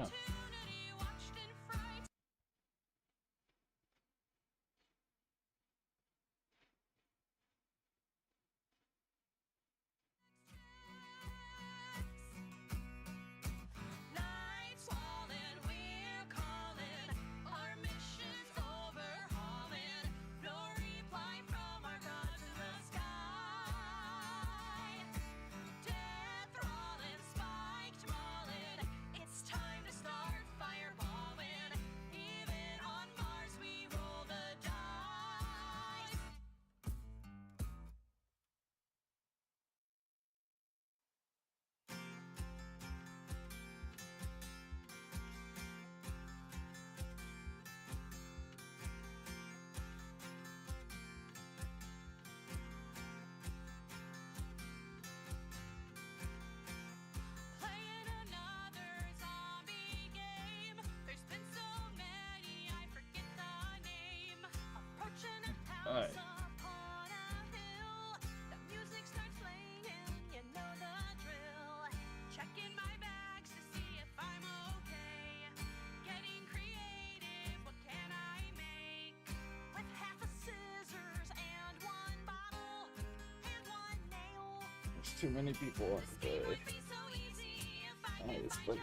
No. Alright. There's too many people on today. It's funny.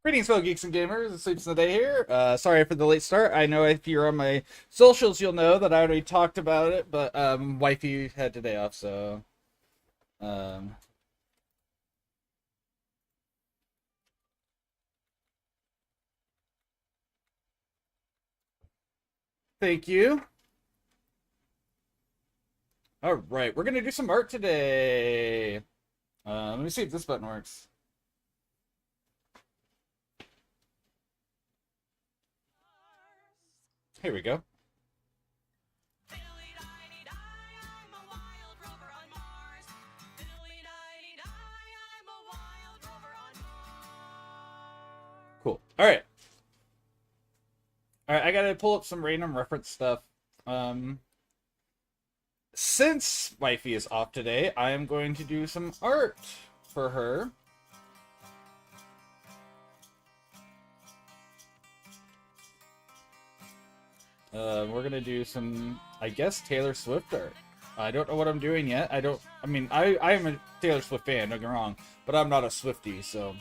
Greetings, fellow geeks and gamers. It sleeps in the day here. Sorry for the late start. I know if you're on my socials, you'll know that I already talked about it, but wifey had today off, so thank you. All right, we're gonna do some art today. Let me see if this button works. Here we go. Cool. All right. All right, I gotta pull up some random reference stuff. Since wifey is off today, I am going to do some art for her. We're gonna do some, I guess, Taylor Swift art. I don't know what I'm doing yet. I am a Taylor Swift fan, don't get me wrong, but I'm not a Swiftie, so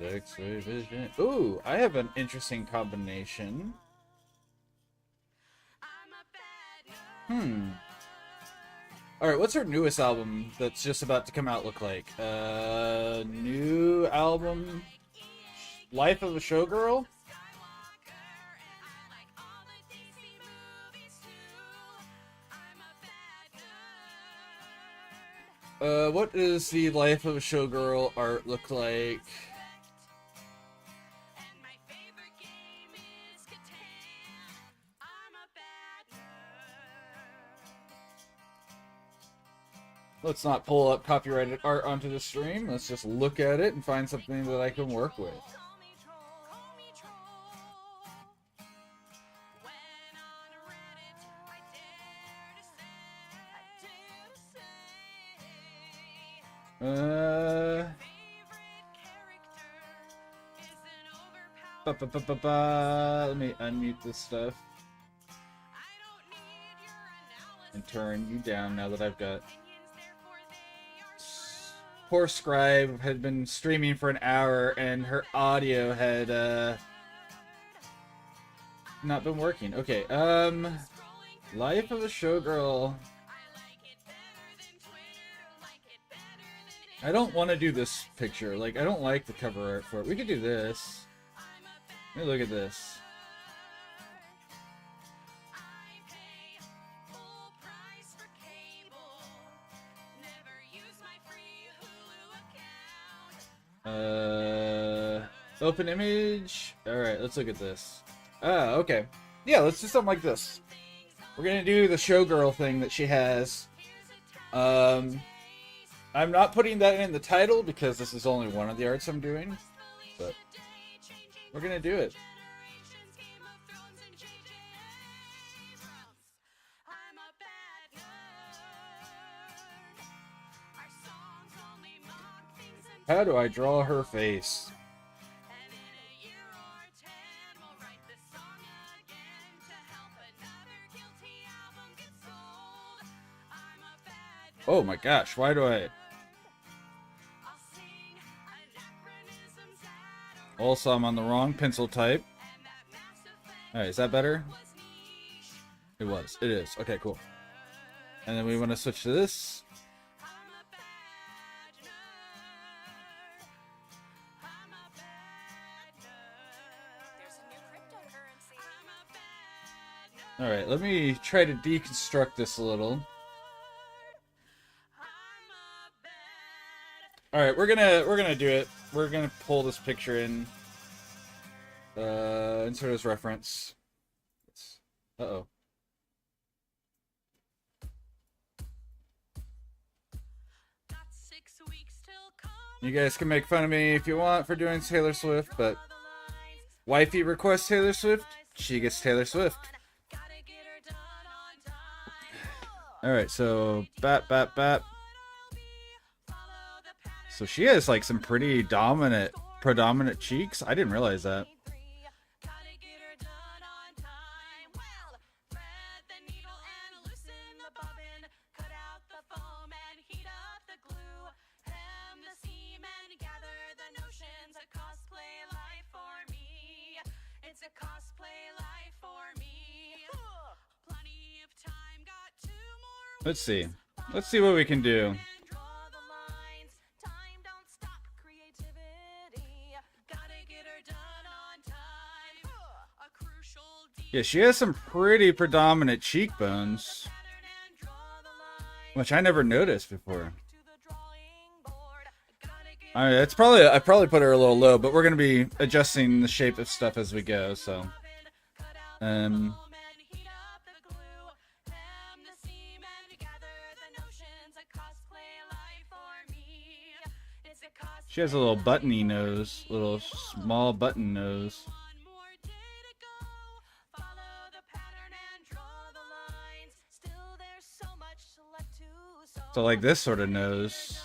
X-ray vision. Ooh, I have an interesting combination. Alright, what's her newest album that's just about to come out look like? New album? Life of a Showgirl? What does the Life of a Showgirl art look like? Let's not pull up copyrighted art onto the stream. Let's just look at it and find something that I can work with. Let me unmute this stuff. And turn you down now that I've got... Poor Scribe had been streaming for an hour and her audio had not been working. Okay, Life of a Showgirl. I don't want to do this picture. Like, I don't like the cover art for it. We could do this. Let me look at this. Open image. Alright, let's look at this. Ah, okay. Yeah, let's do something like this. We're gonna do the showgirl thing that she has. I'm not putting that in the title because this is only one of the arts I'm doing, but we're gonna do it. How do I draw her face? Oh my gosh, why do I... Also, I'm on the wrong pencil type. Alright, is that better? It was. It is. Okay, cool. And then we want to switch to this. Alright, let me try to deconstruct this a little. Alright, we're gonna do it. We're gonna pull this picture in. Insert as reference. Uh-oh. You guys can make fun of me if you want for doing Taylor Swift, but wifey requests Taylor Swift, she gets Taylor Swift. Alright, so bat. So she has like some pretty predominant cheeks. I didn't realize that. Let's see. Let's see what we can do. Yeah, she has some pretty predominant cheekbones, which I never noticed before. I mean, I probably put her a little low, but we're gonna be adjusting the shape of stuff as we go. So, she has a little buttony nose, little small button nose. So like this sort of nose.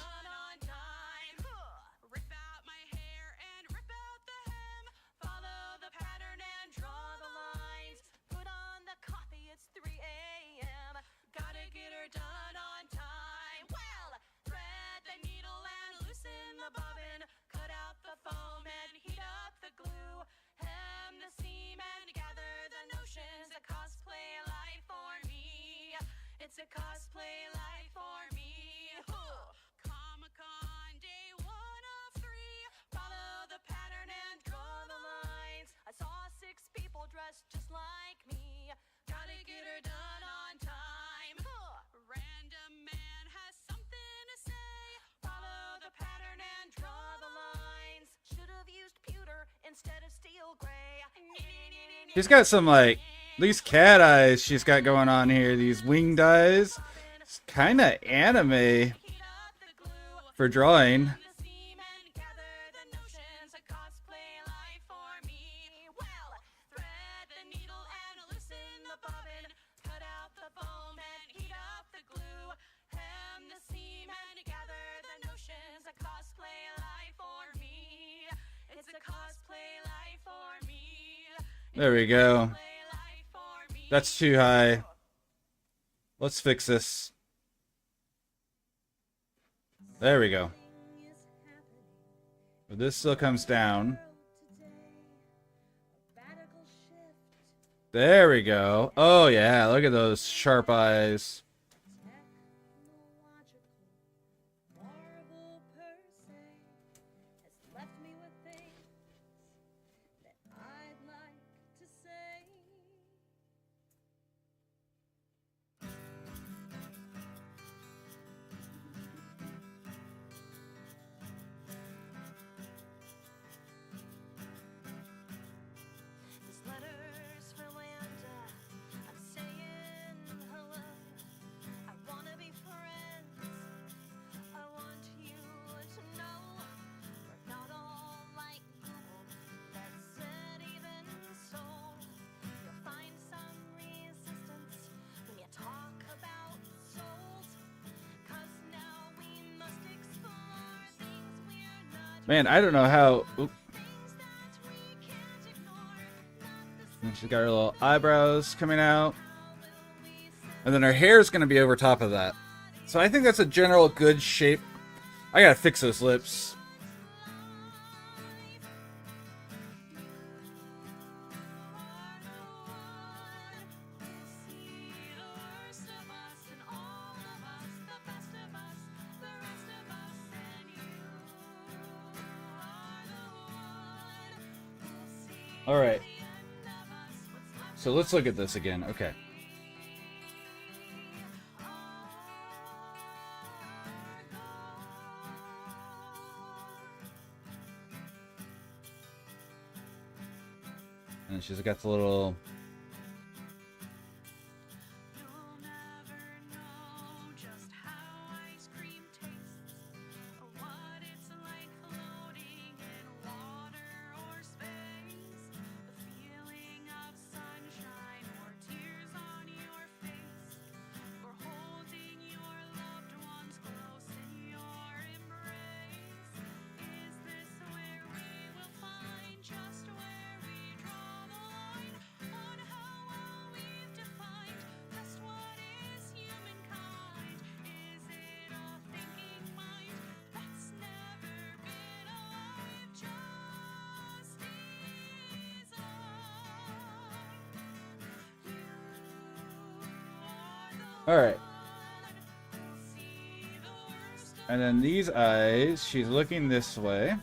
She's got some, like, these cat eyes she's got going on here. These winged eyes. It's kind of anime for drawing. There we go. That's too high. Let's fix this. There we go. But this still comes down. There we go. Oh yeah, look at those sharp eyes. Man, I don't know how... Oop. And she's got her little eyebrows coming out. And then her hair is going to be over top of that. So I think that's a general good shape. I gotta fix those lips. Alright. So let's look at this again. Okay. And she's got the little... Alright. And then these eyes, she's looking this way.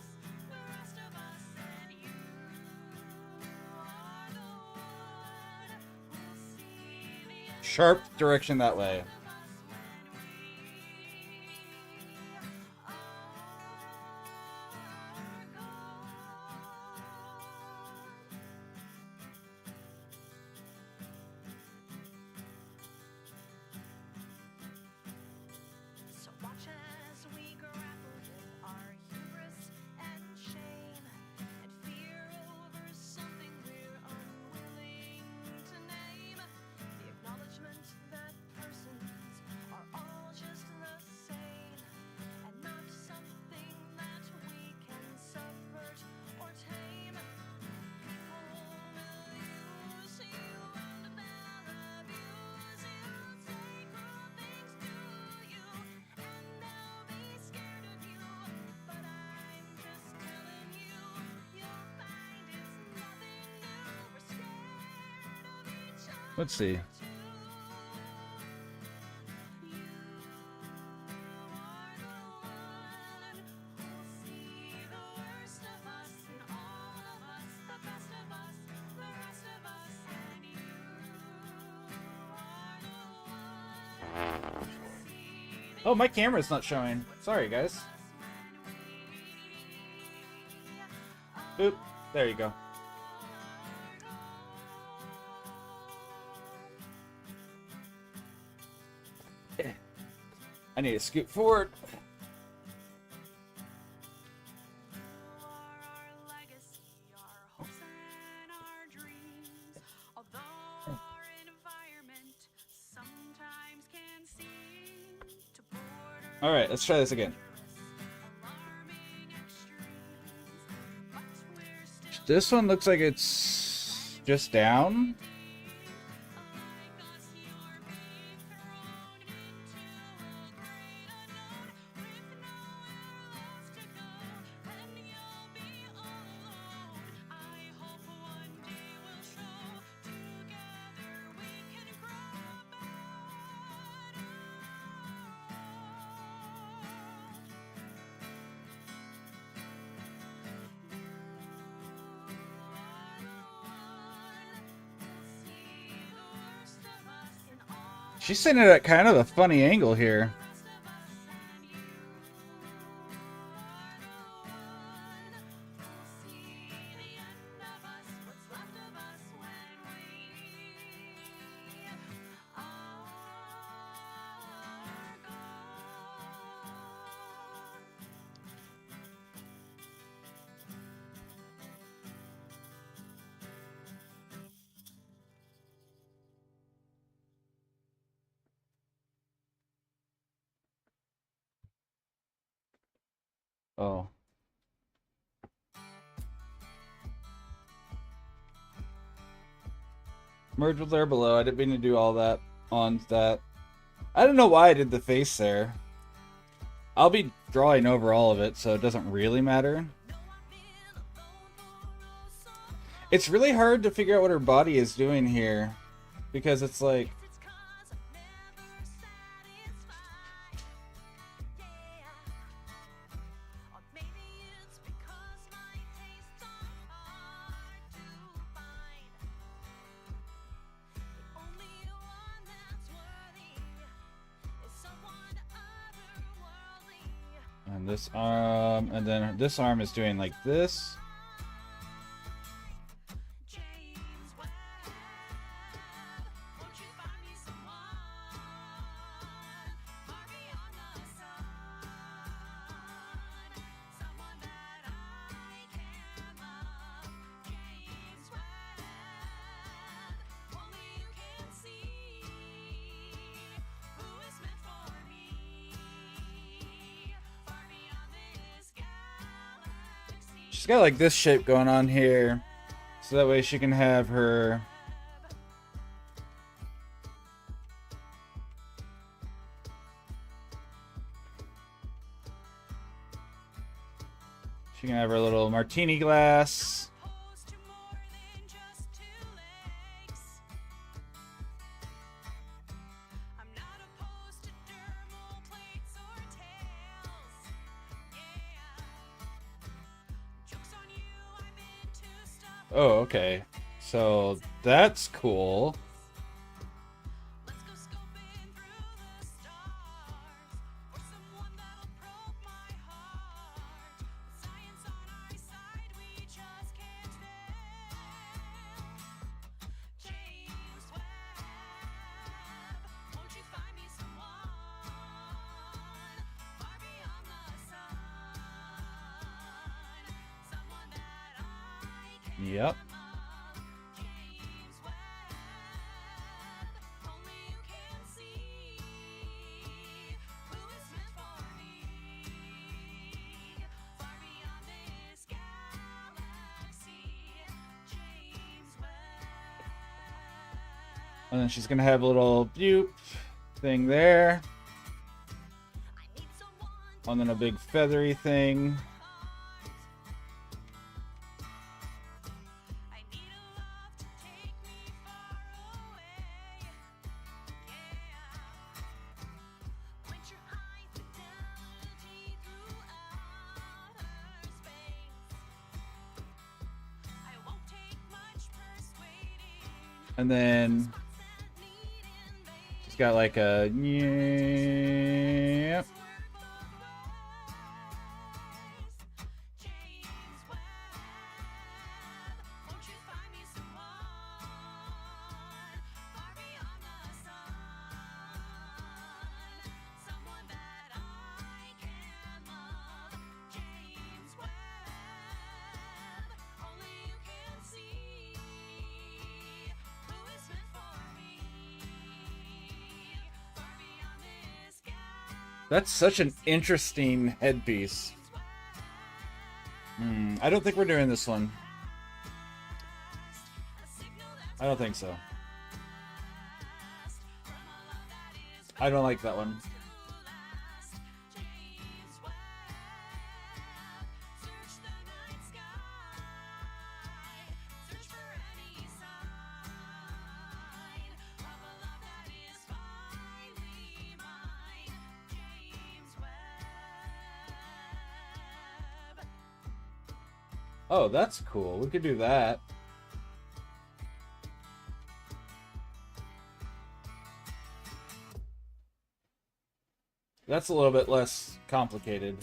Sharp direction that way. Let's see. Oh, my camera's not showing. Sorry, guys. Boop. There you go. I need to scoot forward. All right, let's try this again. This one looks like it's just down. She's sitting at kind of a funny angle here. Oh. Merge with layer below. I didn't mean to do all that on that. I don't know why I did the face there. I'll be drawing over all of it, so it doesn't really matter. It's really hard to figure out what her body is doing here, because it's like... And this arm, and then this arm is doing like this. She's got like this shape going on here, so that way she can have her... She can have her little martini glass. Oh, okay. So that's cool. Yep. And then she's gonna have a little boop thing there. And then a big feathery thing. And then she's got like a yeah. That's such an interesting headpiece. I don't think we're doing this one. I don't think so. I don't like that one. Oh, that's cool. We could do that. That's a little bit less complicated.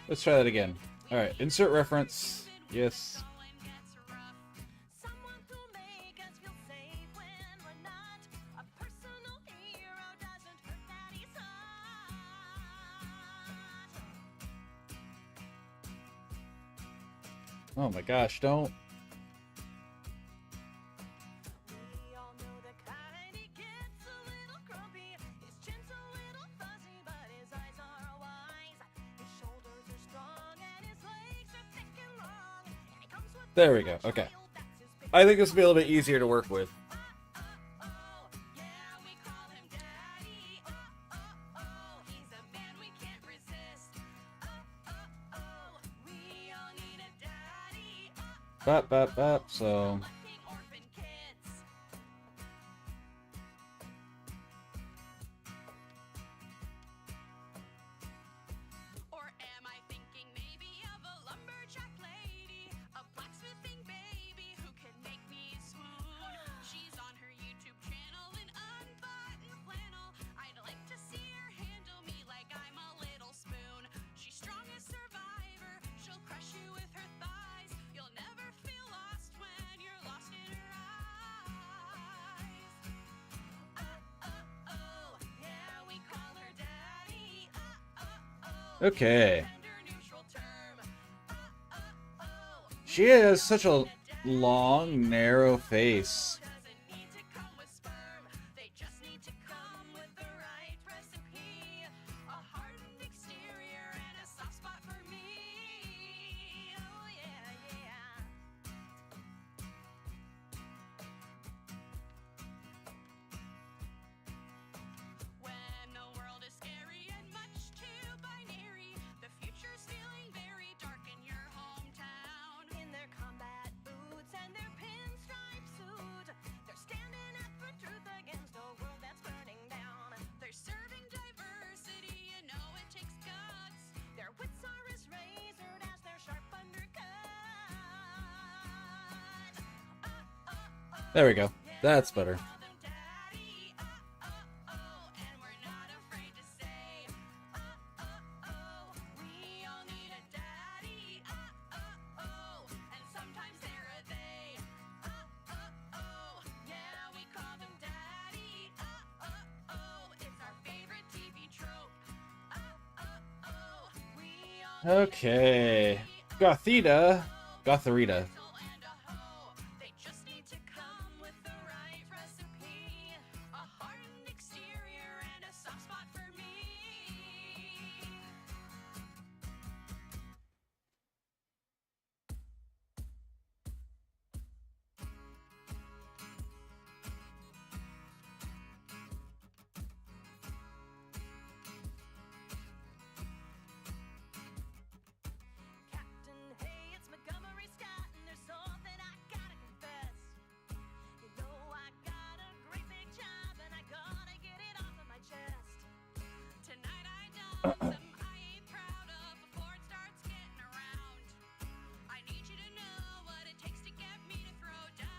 Let's try that again. All right, insert reference. Yes. Oh my gosh, don't. There we go. Okay. I think this will be a little bit easier to work with. Bop, bop, bop. So. Okay. She has such a long, narrow face. There we go. That's better. Okay. Gothita. Gotharita.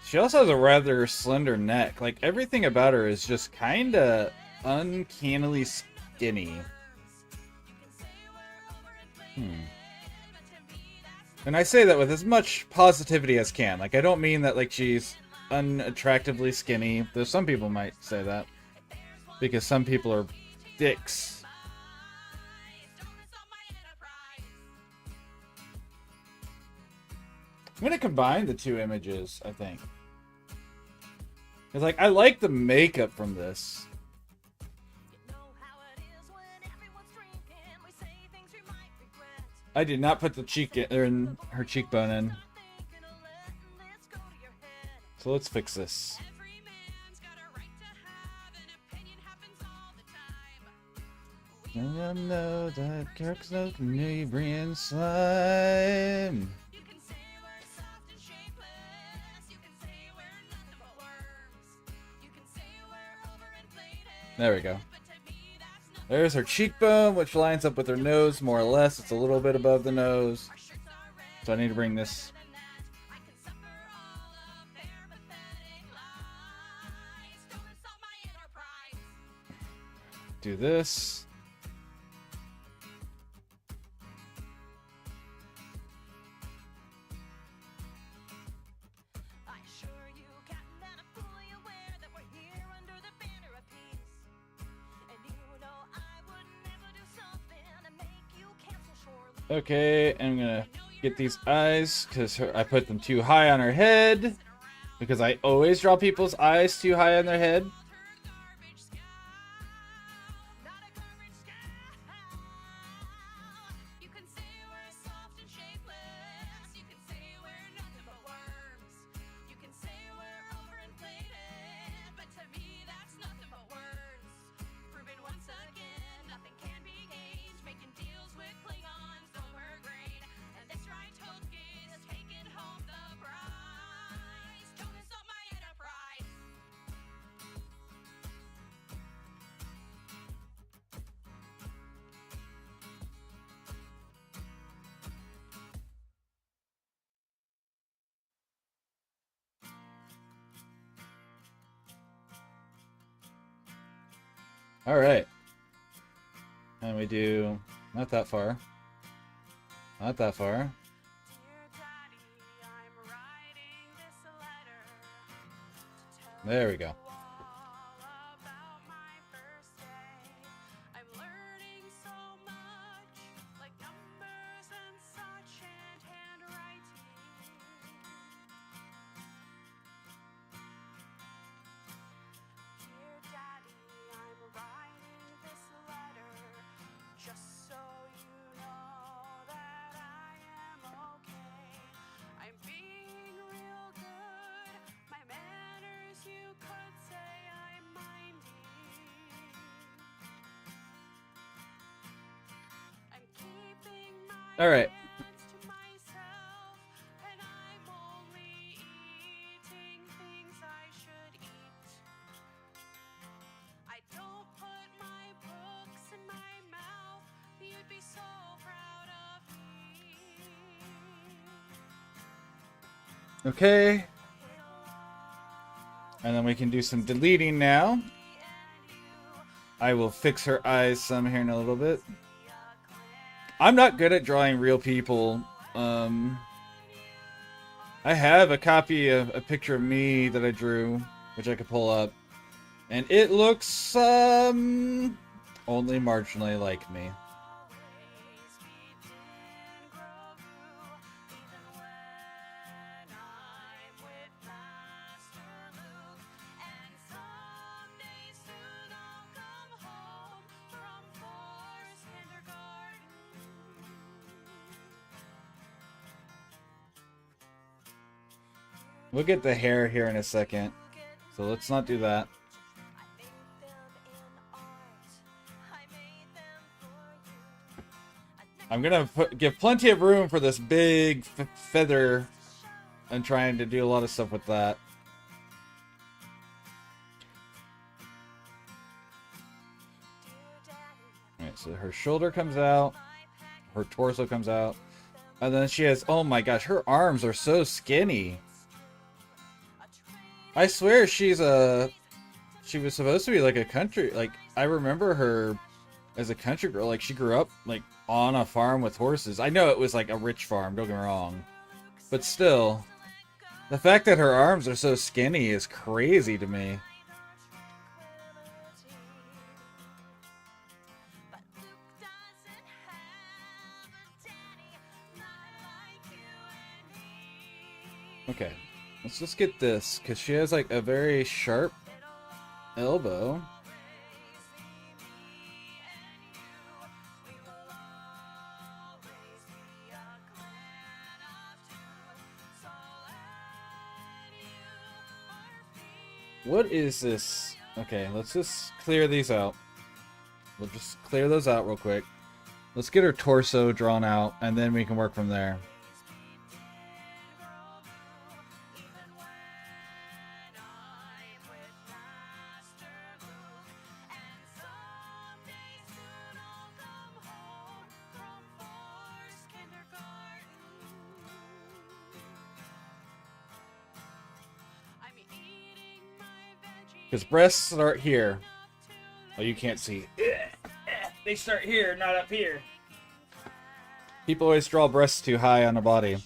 She also has a rather slender neck. Like, everything about her is just kinda uncannily skinny. And I say that with as much positivity as can. Like, I don't mean that, like, she's unattractively skinny. Though some people might say that. Because some people are dicks. I'm gonna combine the two images, I think. Because, like, I like the makeup from this. I did not put the cheek in her cheekbone in. So let's fix this. I know that Kirk's no neighboring slime. There we go. There's her cheekbone, which lines up with her nose more or less. It's a little bit above the nose. So I need to bring this. Do this. Okay, I'm gonna get these eyes because I put them too high on her head. Because I always draw people's eyes too high on their head. Alright. And we do... not that far. Not that far. There we go. All right. Okay. And then we can do some deleting now. I will fix her eyes some here in a little bit. I'm not good at drawing real people. I have a copy of a picture of me that I drew, which I could pull up. And it looks, only marginally like me. We'll get the hair here in a second. So let's not do that. I'm gonna give plenty of room for this big feather and trying to do a lot of stuff with that. Alright, so her shoulder comes out, her torso comes out, and then she has, oh my gosh, her arms are so skinny. I swear she was supposed to be like a country, like, I remember her as a country girl, like, she grew up, like, on a farm with horses. I know it was, like, a rich farm, don't get me wrong. But still, the fact that her arms are so skinny is crazy to me. Okay, let's just get this, because she has, like, a very sharp elbow. What is this? Okay, let's just clear these out. We'll just clear those out real quick. Let's get her torso drawn out, and then we can work from there. Because breasts start here. Oh, you can't see. They start here, not up here. People always draw breasts too high on the body.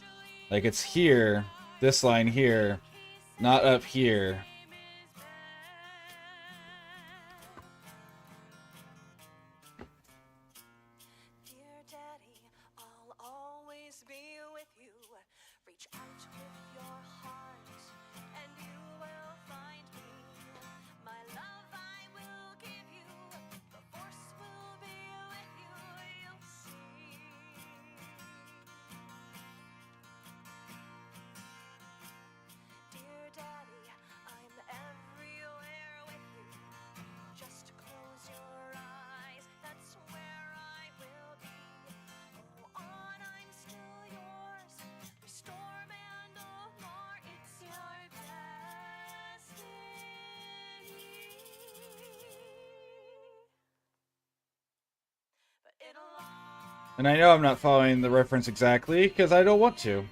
Like it's here, this line here, not up here. And I know I'm not following the reference exactly, because I don't want to.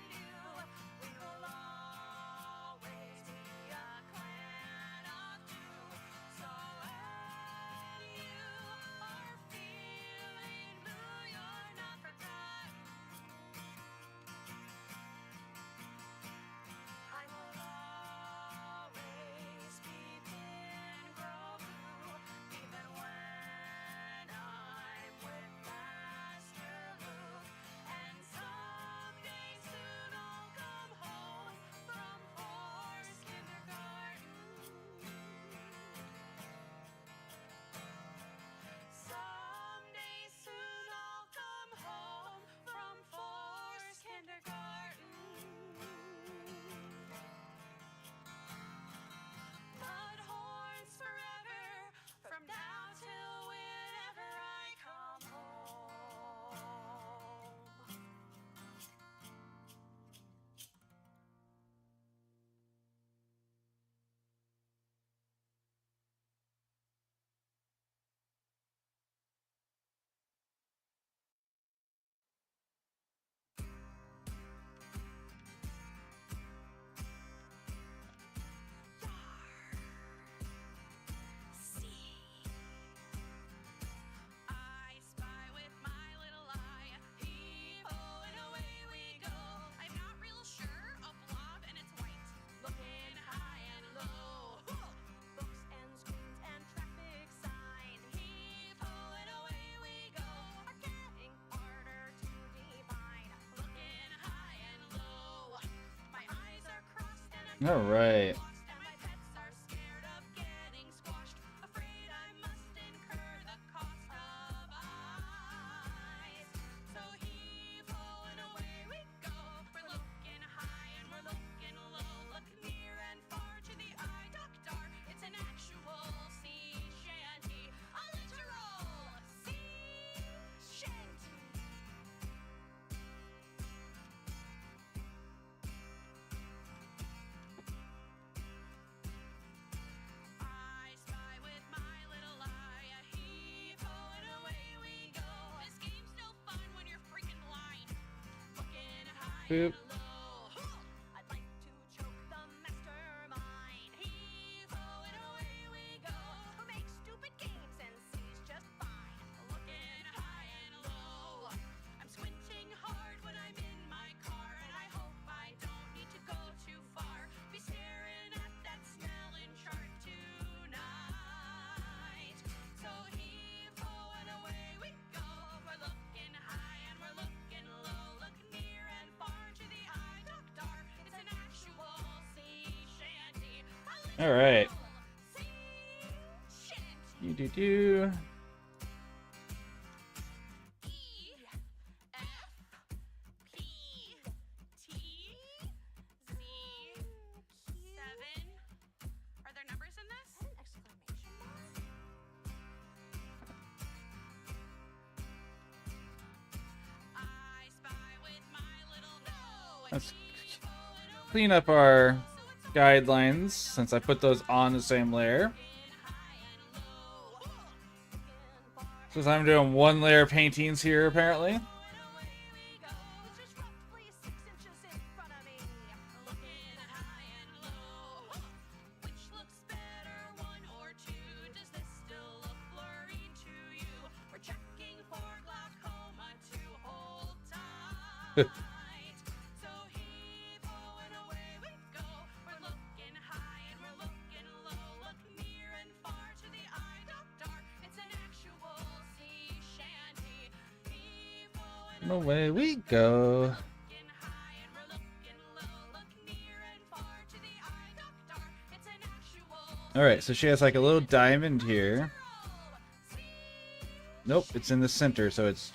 All right. Boop. All right. You do. Let's clean up our guidelines since I put those on the same layer. Since I'm doing one layer paintings here apparently. Away we go. Alright, so she has like a little diamond here. Nope, it's in the center, so it's...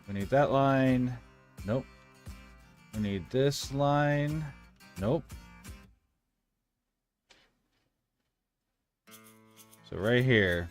We need that line. Nope. We need this line. Nope. So right here.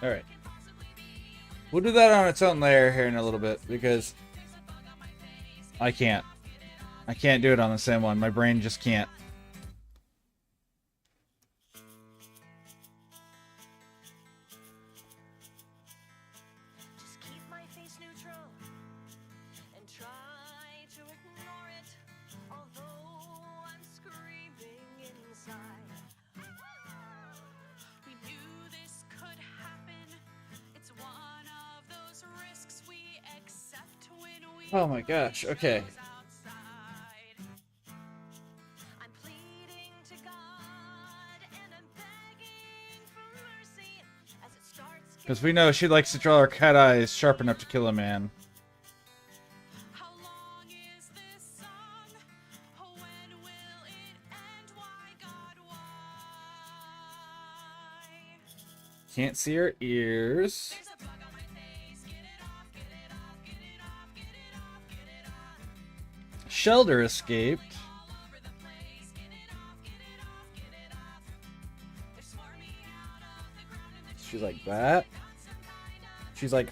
Alright. We'll do that on its own layer here in a little bit, because I can't. I can't do it on the same one. My brain just can't. Just keep my face neutral and try to ignore it, although I'm screaming inside. We knew this could happen. It's one of those risks we accept when we... Oh my gosh, okay. I'm pleading to God and I'm begging for mercy as it starts. Because we know she likes to draw her cat eyes sharp enough to kill a man. How long is this song? When will it end? Why, God, why? Can't see her ears. There's a bug on my face. Get it off, get it off, get it off, get it off, get it off. Shelter escaped. All over the place. she's like that. She's like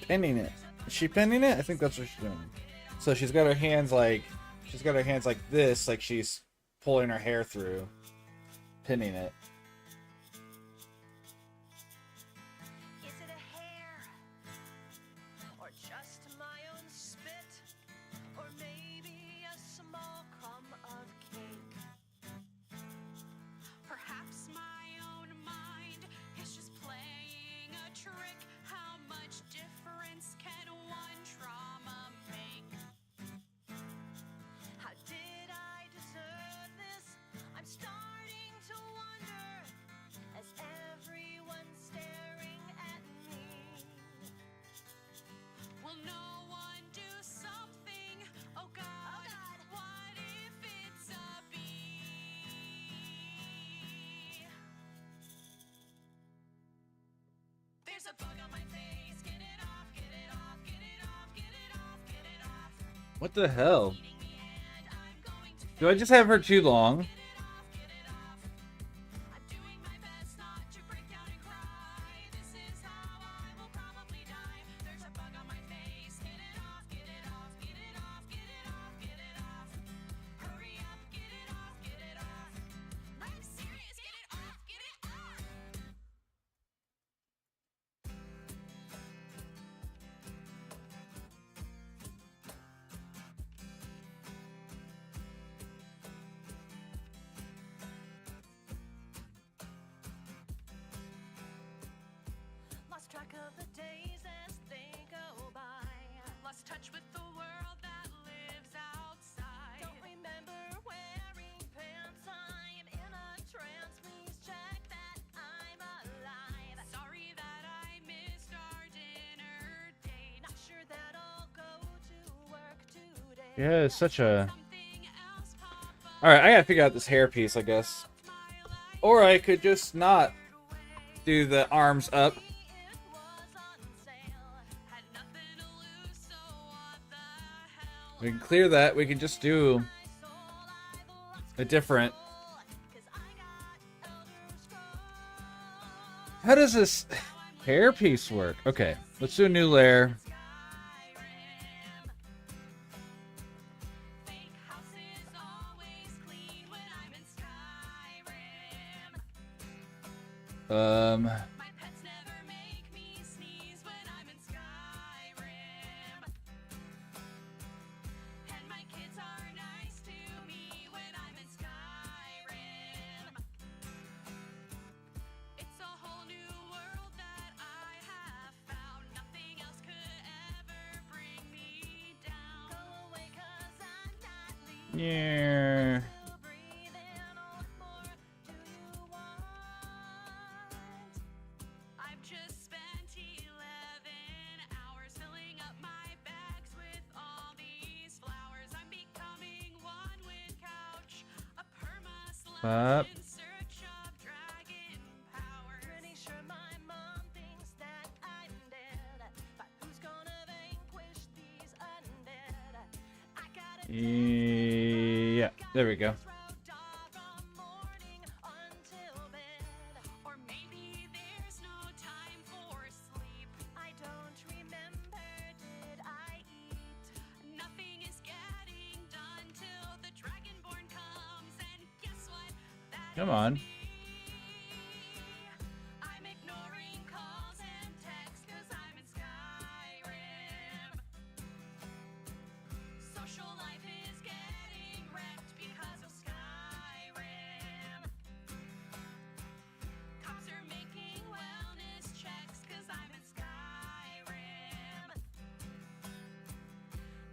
pinning it. Is she pinning it? I think that's what she's doing. So she's got her hands like this, like she's pulling her hair through, pinning it. Is it a hair? Or just my own spit? Or maybe a small crumb of cake? Perhaps my own mind is just playing a trick. How much difference can one trauma make? How did I deserve this? I'm starting to wonder as everyone's staring at me. Will no one do something? Oh God, what if it's a bee? There's a bug on my face. Get it off, get it off, get it off, get it off, get it off. What the hell? Eating me and I'm going to Do I just have her too long? get it off. I'm doing my best not to break down and cry. This is how I will probably die. There's a bug on my face. Get it off, get it off, get it off, get it off, get it off. Hurry up, get it off, get it off. I'm serious, get it off, get it off. Lost track of the days as they go by. Lost touch with the world that lives outside. Don't remember wearing pants. I'm in a trance. Please check that I'm alive. Sorry that I missed our dinner date. Not sure that I'll go to work today. Yeah, it's such a... Something else pop up Alright, I gotta figure out this hairpiece, I guess. my life. Or I could just not do the arms up. It was on sale. Had nothing to lose, so what the hell? We can clear that. We can just do My soul, I've lost a different... control, 'cause I got Elder Scrolls. How does this hairpiece work? Okay, let's do a new layer. Skyrim. Fake house is always clean when I'm in Skyrim. My pets never make me sneeze when I'm in Skyrim. And my kids are nice to me when I'm in Skyrim. It's a whole new world that I have found. Nothing else could ever bring me down. Go away 'cause I'm not leaving. Yeah. Still breathing. What more do you want? I've just spent 11 hours filling up my bags with all these flowers. I'm becoming one with couch, a Up. in search of dragon power. Pretty sure my mom thinks that I'm dead, but who's gonna vanquish these undead? I gotta Yeah, there we go. from morning until bed. Or maybe there's no time for sleep. I don't remember, did I eat? Nothing is getting done till the Dragonborn comes. And guess what? That Come on. is me. I'm ignoring calls and texts 'cause I'm in Skyrim. Social life is getting wrecked because of Skyrim. Cops are making wellness checks 'cause I'm in Skyrim.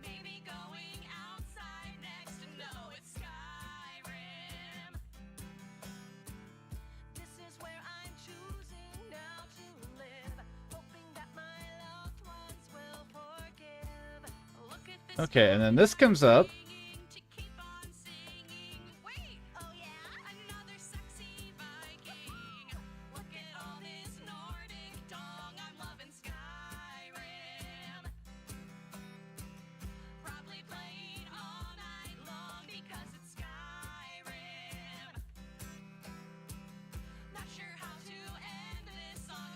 Maybe going outside next. No, it's Skyrim. This is where I'm choosing now to live, hoping that my loved ones will forgive. Look at this. Okay, and then this comes up. Singing to keep on singing. Wait, oh yeah, another sexy Viking. Look at all this Nordic dong. I'm loving Skyrim. Probably playing all night long because it's Skyrim. Not sure how to end this song.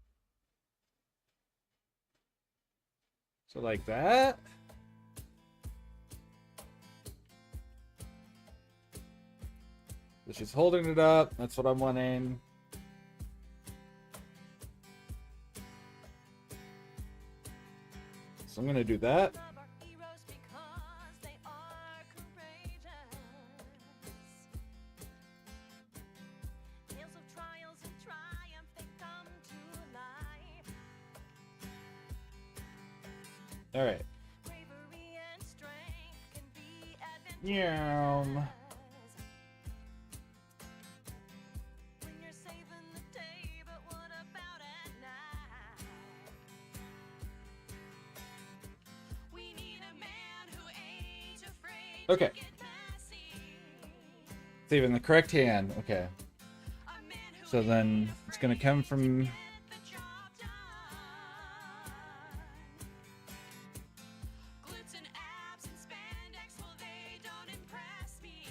So like that. So she's holding it up. That's what I'm wanting. So I'm gonna do that. Love our heroes because they are courageous. Tales of trials and triumph, they come to life. All right. Bravery and strength can be Yum. advantageous. When you're saving the day, but what about at night? We need a man who ain't afraid Okay. to get messy. Saving the correct hand. Okay. A man who So then it's gonna come from. get the job done. Glutes and abs and spandex, well, they don't impress me.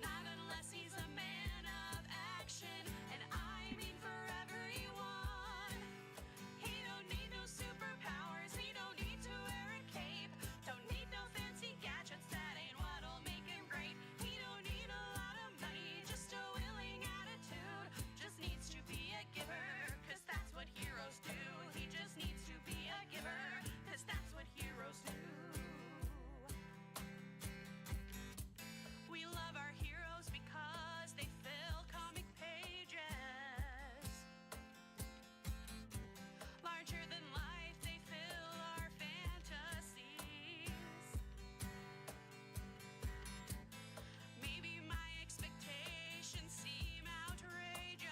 Not unless he's a man of action, and I mean for everyone. He don't need no superpowers, he don't need to wear a cape. Don't need no fancy gadgets, that ain't what'll make him great. He don't need a lot of money, just a willing attitude. Just needs to be a giver, 'cause that's what heroes do. He just needs to be a giver, 'cause that's what heroes do. We love our heroes because they fill comic pages. Larger than life, they fill our fantasies. Maybe my expectations seem outrageous.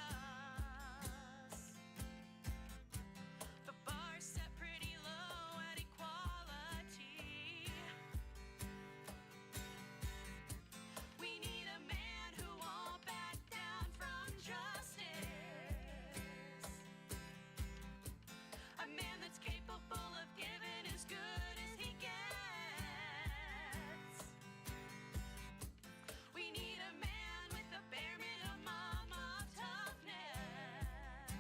The bar's set pretty low at equality. We need a man who won't back down from justice. A man that's capable of giving as good as he gets. We need a man with the bare minimum of toughness.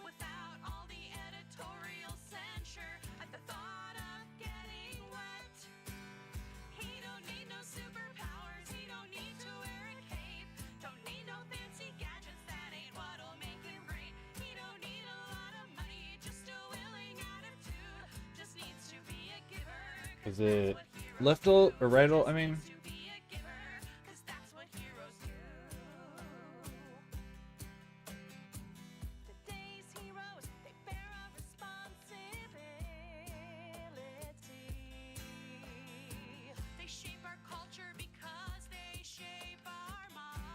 Without all the editorial censure at the thought of getting wet. He don't need no superpowers, he don't need to wear a cape. Don't need no fancy gadgets, that ain't what'll make him great. He don't need a lot of money, just a willing attitude. Just needs to be a giver. Is it left or right? I mean, To be a giver, 'cause that's what heroes do. Today's heroes, they bear a responsibility. They shape our culture because they shape our minds.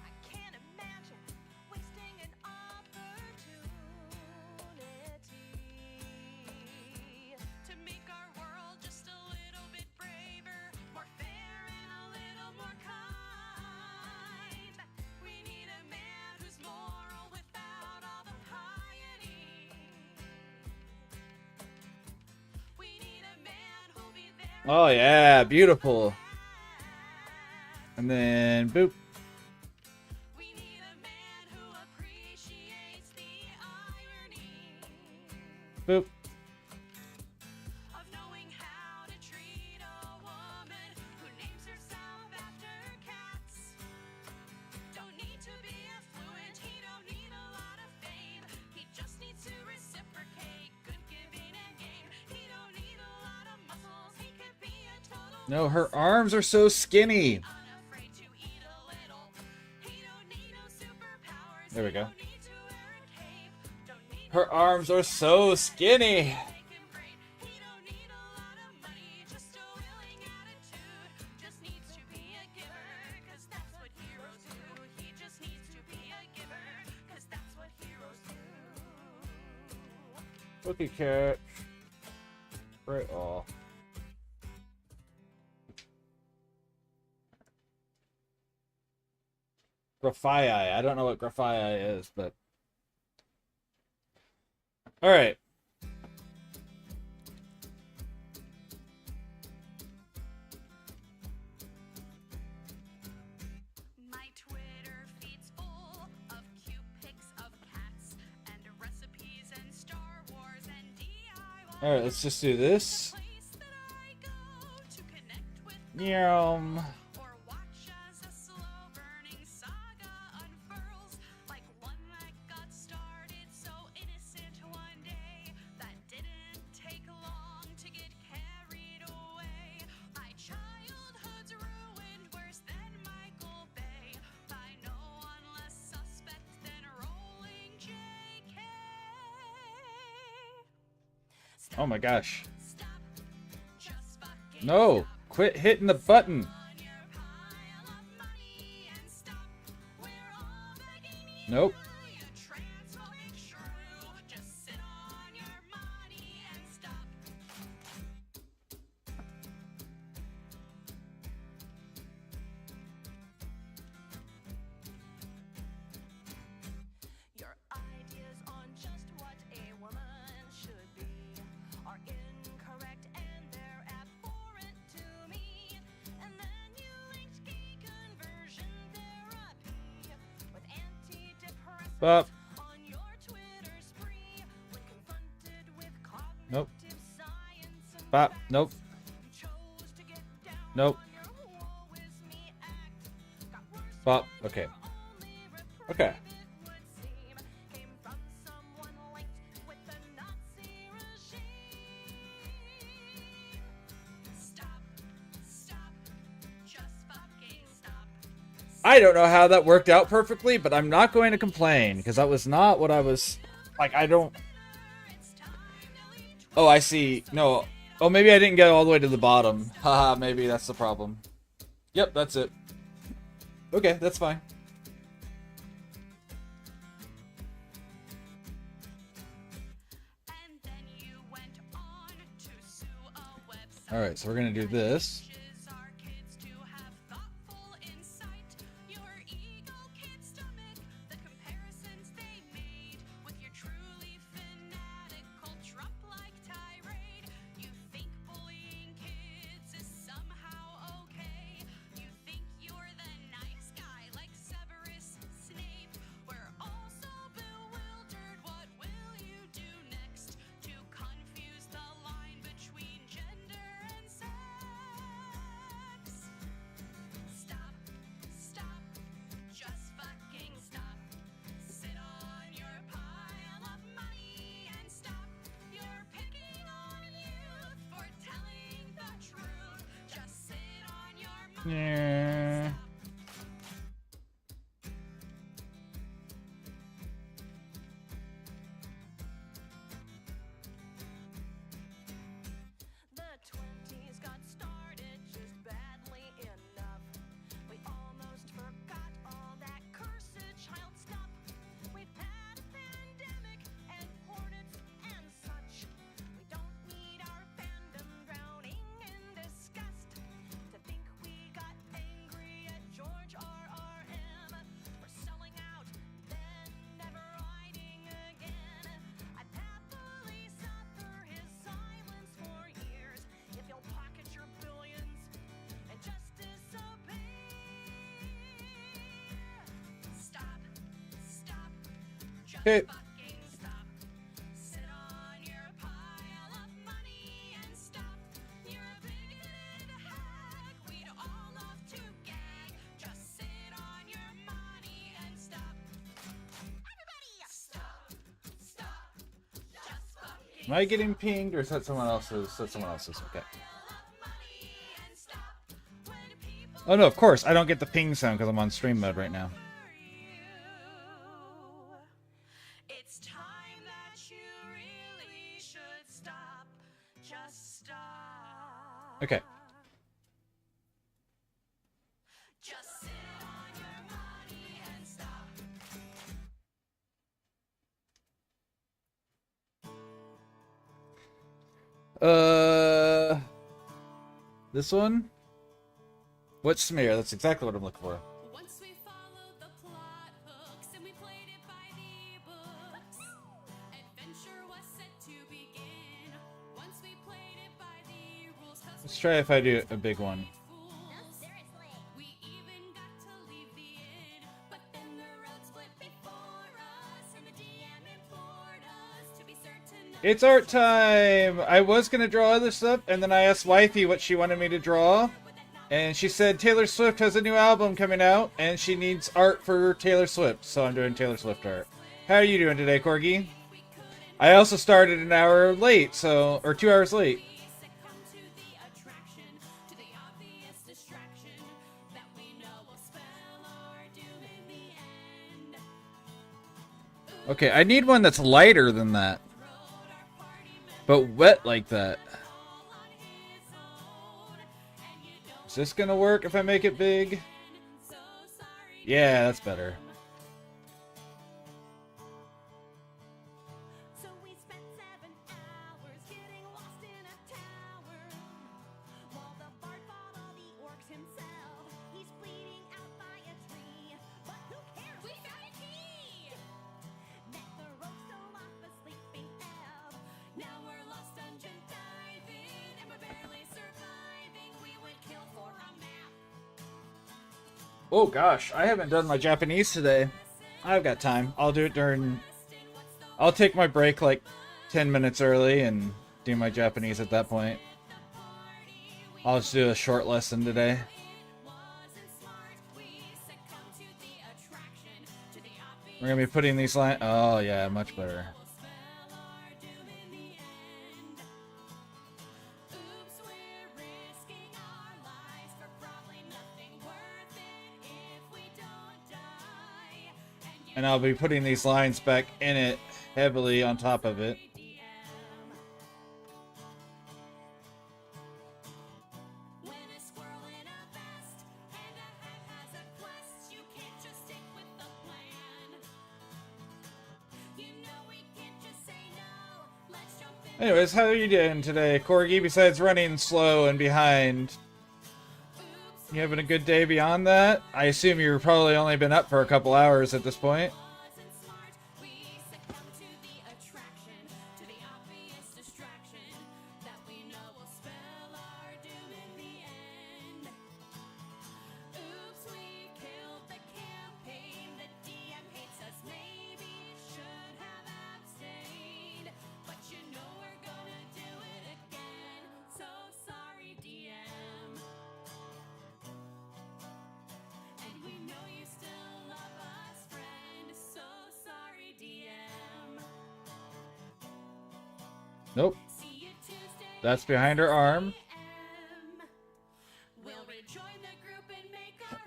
I can't imagine wasting an opportunity to make our world just a little bit braver, more fair, and a little more kind. We need a man who's moral without all the piety. We need a man who'll be there. oh yeah, beautiful. And then boop. We need a man who appreciates the irony Boop. of knowing how to treat a woman who names herself after cats. Don't need to be affluent, he don't need a lot of fame. He just needs to reciprocate good giving and game. He don't need a lot of muscles, he could be a total No, her arms are so skinny. unafraid to eat a little. He don't need no superpowers. There we go. Don't need to wear a cape. Don't need Her arms are so skinny. make him great. He don't need a lot of money, just a willing attitude. Just needs to be a giver, 'cause that's what heroes do. He just needs to be a giver, 'cause that's what heroes do. Cookie cat. Right. Oh. Graphii. I don't know what graphii is, but all right. My Twitter Alright, let's just do this. Yum. Or watch as a slow burning saga unfurls like one that got started so innocent one day that didn't take long to get carried away. My childhood's ruined worse than Michael Bay by no one less suspect than rolling JK. Oh my gosh. Stop, just fucking No! Quit hitting the button! on your pile of money and stop. We're all begging you, Nope. you transphobic shrew. Just sit on your money and stop. Your ideas on just what a woman should be are incorrect and they're abhorrent to me. And then you linked gay conversion therapy with antidepressants Bop. on your Twitter spree. When confronted with cognitive Nope. science and Bop. facts, Nope. you chose to get down Nope. on your woe is me act. Got worse Bop. when Okay. your only reprieve Okay. it would seem came from someone linked with the Nazi regime. Stop, stop, just fucking stop. I don't know how that worked out perfectly, but I'm not going to complain, because that was not what I was... Like, I don't... It's time to leave. Oh, I see. No. Oh, maybe I didn't get all the way to the bottom. Haha, maybe that's the problem. Yep, that's it. Okay, that's fine. And then you went on to sue a website. Alright, so we're gonna do this. Teaches our kids to have thoughtful insight. Your ego can't stomach the comparisons they made with your truly fanatical Trump-like tirade. You think bullying kids is somehow okay. You think you're the nice guy like Severus Snape. We're all so bewildered. What will you do next to confuse the line between gender and sex? Stop, stop, just fucking stop. Sit on your pile of money and stop. You're picking on youth for telling the truth. Just sit on your money Yeah. and stop. The 20s got started just badly enough. We almost forgot all that cursed child stuff. We've had a pandemic and hornets and such. We don't need our fandom drowning in disgust. To think we got angry at George R.R.M. for selling out, then never writing again. I'd happily suffer his silence for years if you'll pocket your billions and just disobey. Stop, stop, just Okay. fucking stop. Sit on your pile of money and stop. You're a bigoted hack. We'd all love to gag. Just sit on your money and stop. Everybody, stop, stop, just fucking Am I getting pinged, or is that someone else's? That's someone else's. Okay. money and stop. When people Oh no, of course. I don't get the ping sound because I'm on stream mode right now. it's time that you really should stop. Just stop. Okay. Just sit on your money and stop. This one? What smear? That's exactly what I'm looking for. Once we followed the plot hooks and we played it by the books, adventure was set to begin. Once we played it by the rules, 'cause Let's try if I do a big one. fools. We even got to leave the inn, but then the road split before us, and the DM implored us to be certain It's art time! I was gonna draw other stuff, and then I asked Wifey what she wanted me to draw. And she said Taylor Swift has a new album coming out, and she needs art for Taylor Swift, so I'm doing Taylor Swift art. How are you doing today, Corgi? I also started an hour late, so... or 2 hours late. Okay, I need one that's lighter than that. But wet like that. Is this gonna work if I make it big? Yeah, that's better. Oh gosh, I haven't done my Japanese today. I've got time. I'll do it during... I'll take my break like 10 minutes early and do my Japanese at that point. I'll just do a short lesson today. We're gonna be putting these lines... Oh yeah, much better. And I'll be putting these lines back in it heavily on top of it. Anyways, how are you doing today, Corgi, besides running slow and behind? You having a good day beyond that? I assume you've probably only been up for a couple hours at this point. Nope. That's behind her arm.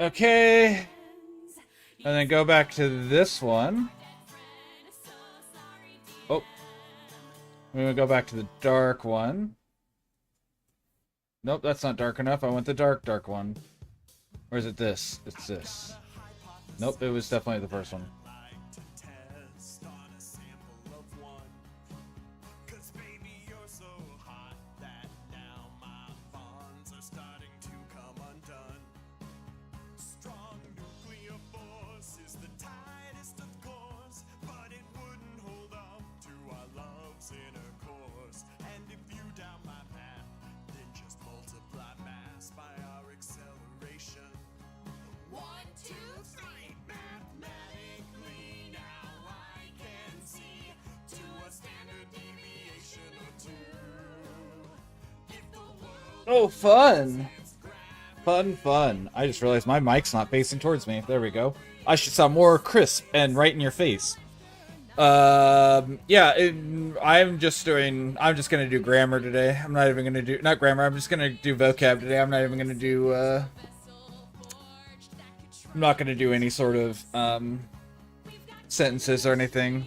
Okay. And then go back to this one. Oh. We're gonna go back to the dark one. Nope, that's not dark enough. I want the dark one. Or is it this? It's this. Nope, it was definitely the first one. Oh, fun! Fun. I just realized my mic's not facing towards me. There we go. I should sound more crisp and right in your face. Yeah, I'm just gonna do grammar today. I'm not even gonna do, not grammar, I'm just gonna do vocab today. I'm not even gonna do, I'm not gonna do any sort of, sentences or anything.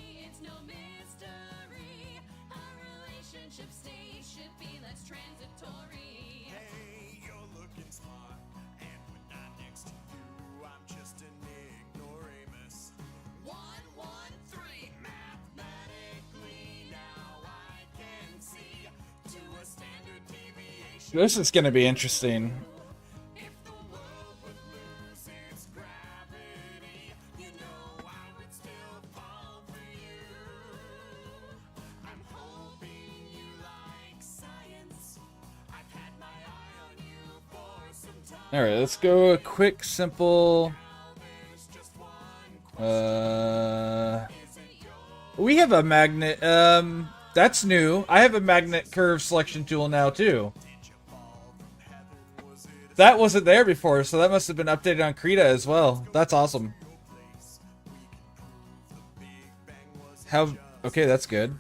This is gonna be interesting. Alright, let's go a quick, simple... we have a magnet, That's new. I have a magnet curve selection tool now too. That wasn't there before, so that must have been updated on Krita as well. That's awesome. How? Okay, that's good.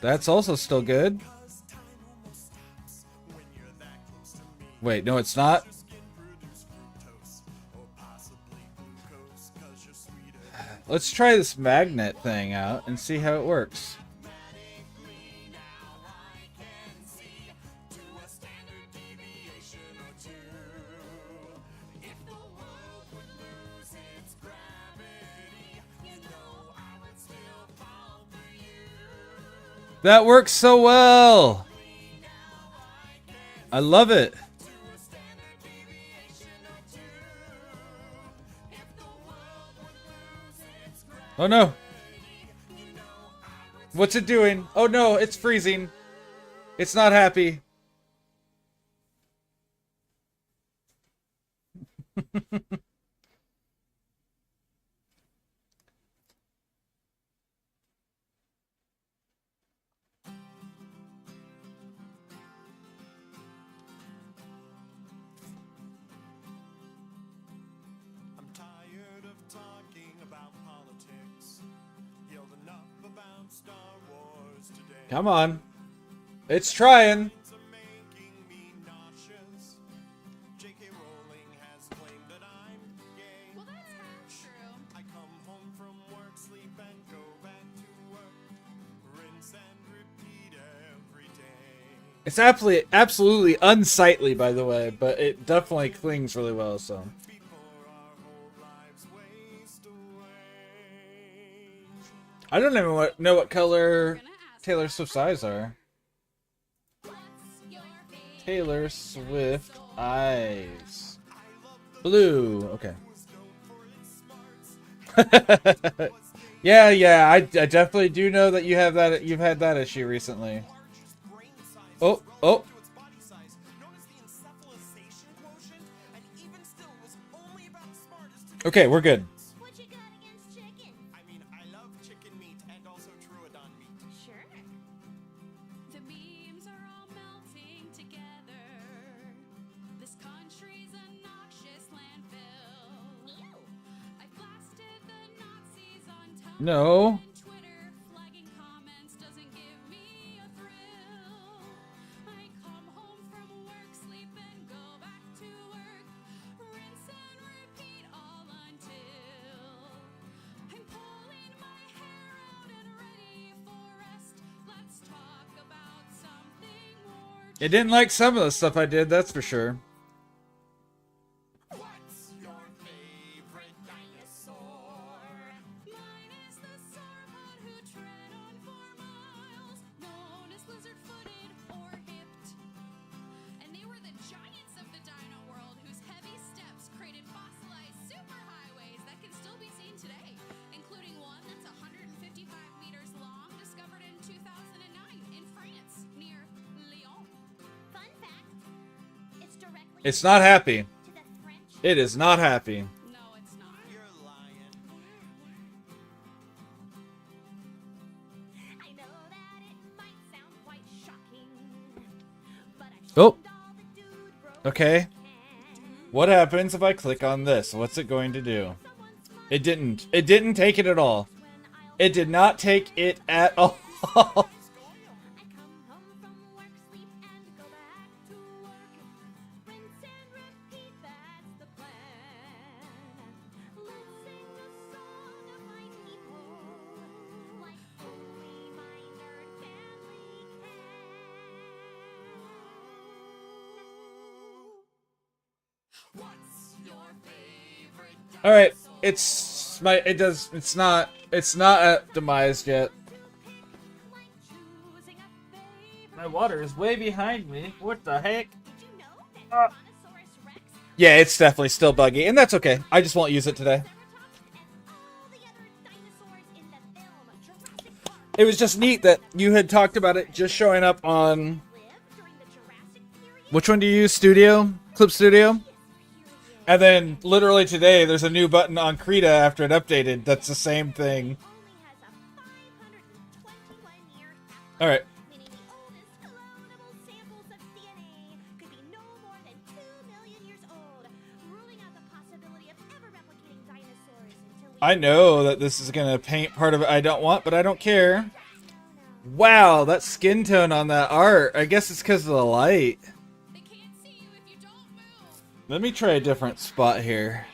That's also still good. Wait, no, it's not. Let's try this magnet thing out and see how it works. That works so well. I love it. Oh no. What's it doing? Oh no, it's freezing. It's not happy. Come on. It's trying. Well, that's half true. I come home from work, sleep and go back to work. Rinse and repeat every day. It's absolutely unsightly, by the way, but it definitely clings really well, so. I don't even know what color Taylor Swift's eyes are. Taylor Swift eyes. Blue. Okay. yeah. I definitely do know that you have that. You've had that issue recently. Oh. Okay, we're good. What you got against chicken? I mean, I love chicken meat and also Truodon meat. Sure. The beams are all melting together. This country's a noxious landfill. Ew. I blasted the Nazis on Tumblr No. and Twitter. Flagging comments doesn't give me a thrill. I come home from work, sleep and go back to work. Rinse and repeat all until I'm pulling my hair out and ready for rest. Let's talk about something more. It didn't like some of the stuff I did, that's for sure. What's your favorite dinosaur? Mine is the sauropod who tread on 4 miles, known as lizard-footed or hipped. And they were the giants of the dino world whose heavy steps created fossilized superhighways that can still be seen today, including one that's 155 meters long, discovered in 2009 in France, near Lyon. Fun fact, it's directly It's not happy. to the French. It is not happy. No, it's not. You're lying. I know that it might sound quite shocking, but I've Oh. seen all the dude bros Okay. can. What happens if I click on this? What's it going to do? Someone smart It didn't. It didn't take it at all. when I'll It did not take it at all. I come home from work, sleep and go back to work. Rinse and repeat, that's the plan. Let's sing a song of my people, like only my nerd family can. What's your favorite All right. It's my. It does. It's not. It's not demised yet. like choosing a favorite? My water is way behind me. What the heck? Did you know that Tyrannosaurus Rex, Yeah, it's definitely still buggy, and that's okay. I just won't use it today. Triceratops, and all the other dinosaurs in the film Jurassic Park It was just neat that you had talked about it just showing up on. lived during the Jurassic period? Which one do you use? Studio? Clip Studio? This period And then, literally today, there's a new button on Krita after it updated that's the same thing. Only has a 521-year half-life, Alright. meaning the oldest clonable samples of DNA could be no more than 2 million years old, ruling out the possibility of ever replicating dinosaurs until we... I know that this is going to paint part of it I don't want, but I don't care. Wow, that skin tone on that art. I guess it's because of the light. They can't see you if you don't move. Let me try a different spot here.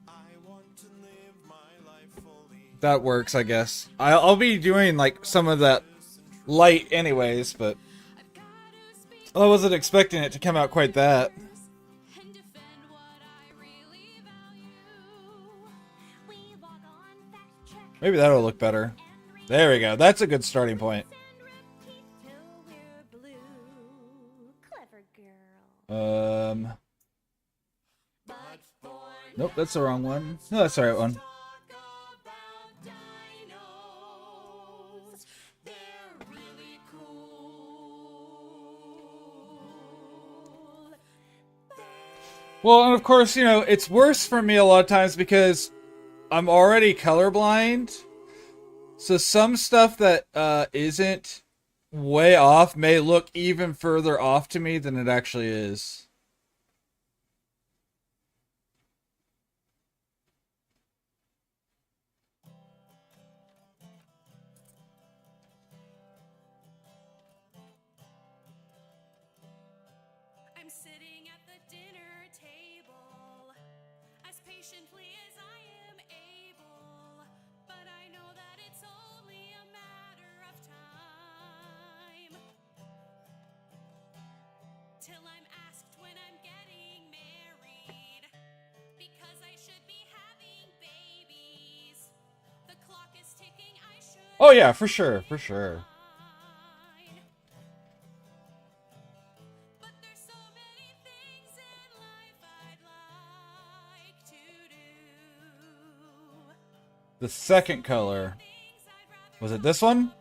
I want to live my life fully. That works, I guess. I'll be doing, like, some of that light anyways, but I've got to speak I wasn't expecting it to come out quite that. and defend what I really value. We log on, fact check, Maybe that'll look better. There we go. That's a good starting point. and repeat till we're blue. Clever girl. But for Nope, that's the wrong one. No, that's the right one. Talk about dinos. They're really cool. Well, and of course, you know, it's worse for me a lot of times because I'm already colorblind. So some stuff that isn't way off may look even further off to me than it actually is. I'm sitting at the dinner table as patiently as I am able, but I know that it's only a matter of time till I'm asked when I'm getting married, because I should be having babies. The clock is ticking, I should Oh yeah, for sure, for sure. fine. But there's so many things in life I'd like to do. The second color. Things I'd rather Was it this one? about.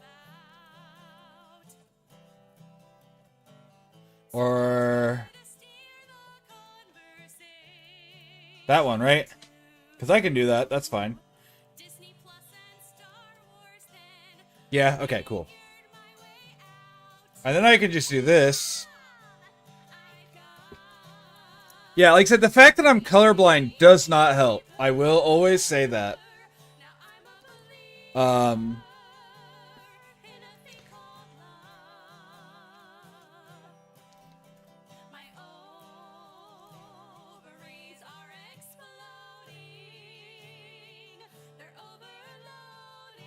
Or To steer the conversation. that one, right? Because I can do that. That's fine. Disney Plus and Star Wars, then Yeah, okay, cool. figured my way out. And then I can just do this. I've got Yeah, like I said, the fact that I'm colorblind does not help. I will always say that. now I'm a believer Um, in a thing called love. My ovaries are exploding. They're overloading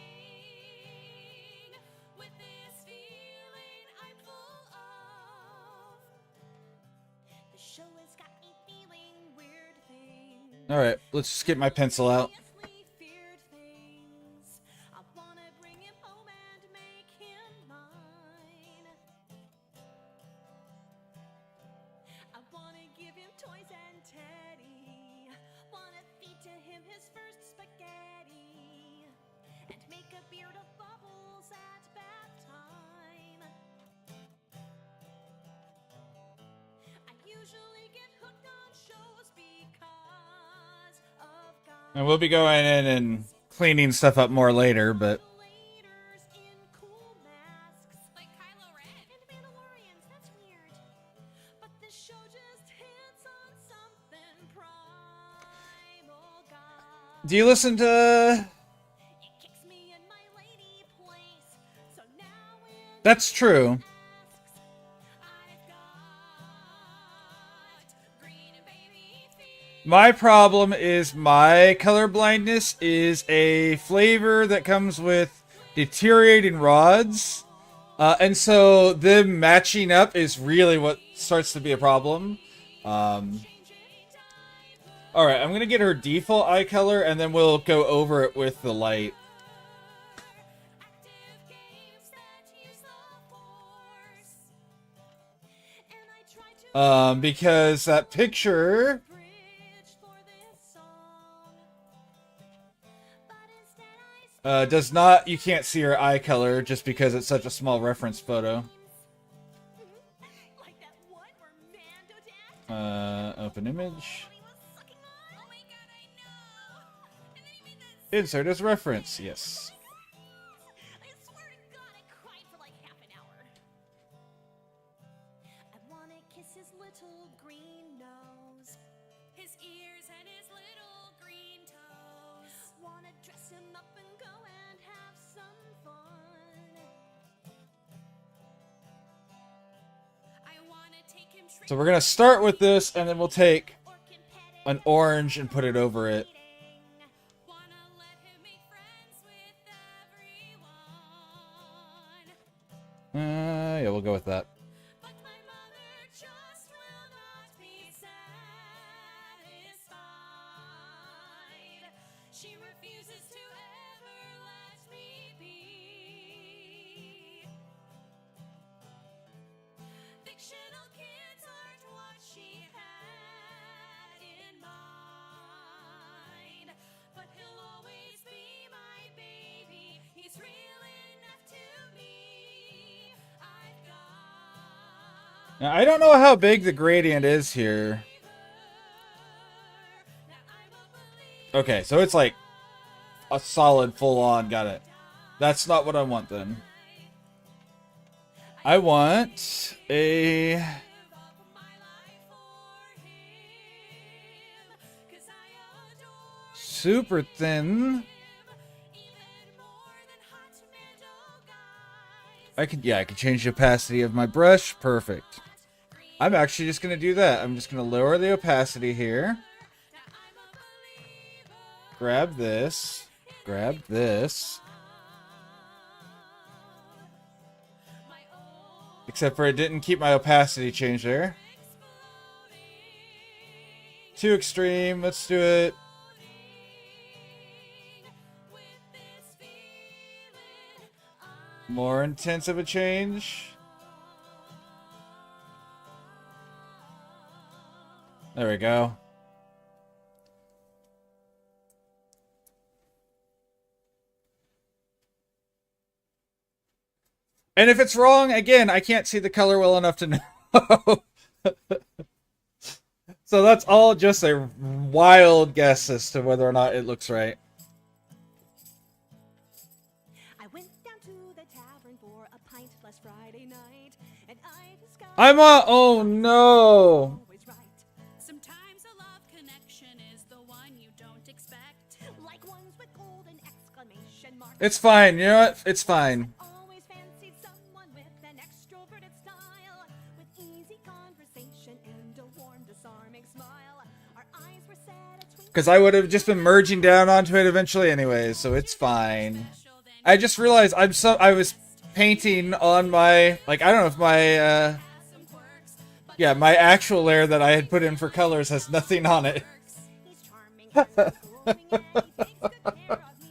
with this feeling I'm full of. The show has got me feeling weird things. all right, let's just get my pencil out. Seriously feared things. I wanna bring him home and make him mine. I wanna give him toys and teddy. Wanna feed to him his first spaghetti. And make a beard of bubbles at bath time. I usually get hooked on shows because of God. And we'll be going in and cleaning stuff up more later, but Modulators in cool masks, like Kylo Ren and Mandalorians. That's weird, but this show just hits on something primal. God, do you listen to... it kicks me in my lady place. So now in That's true. masks, I've got green baby feet. My problem is my colorblindness is a flavor that comes with deteriorating rods. And so them matching up is really what starts to be a problem. Alright, I'm going to get her default eye color and then we'll go over it with the light. Active games that use the force. And I try to Because that picture... bridge for this song. But instead I does not, you can't see her eye color just because it's such a small reference photo. like Open image. Insert as reference. Yes. I swear to God, I cried for like half an hour. I wanna kiss his little green nose, his ears and his little green toes. Wanna dress him up and go and have some fun. I wanna take him So we're gonna start with this, and then we'll take an orange and put it over it. Yeah, we'll go with that. But my mother just will not be satisfied. She refuses to ever let me be. Fictional kids aren't what she had in mind. But he'll always be my baby. He's real enough to me. I've got Now, I don't know how big the gradient is here. Okay, so it's like a solid full-on. Got it. That's not what I want then. I want a super thin. I could change the opacity of my brush. Perfect. I'm actually just gonna do that. I'm just gonna lower the opacity here. Grab this. Grab this. Except for it didn't keep my opacity change there. Too extreme. Let's do it. More intense of a change. There we go. And if it's wrong, again, I can't see the color well enough to know. So that's all just a wild guess as to whether or not it looks right. I went down to the tavern for a pint last Friday night, and I discovered I'm on. Oh no. always right. Sometimes a love connection is the one you don't expect, like ones with golden exclamation marks. It's fine. You know what? It's fine. Always fancied someone with an extroverted style, with easy conversation and a warm, disarming smile. Our eyes were set a twinkle. Because I would have just been merging down onto it eventually anyway, so it's fine. I just realized I was painting on my, like, I don't know if my, yeah, my actual layer that I had put in for colors has nothing on it. He's charming, he's grooming, and he takes good care of me.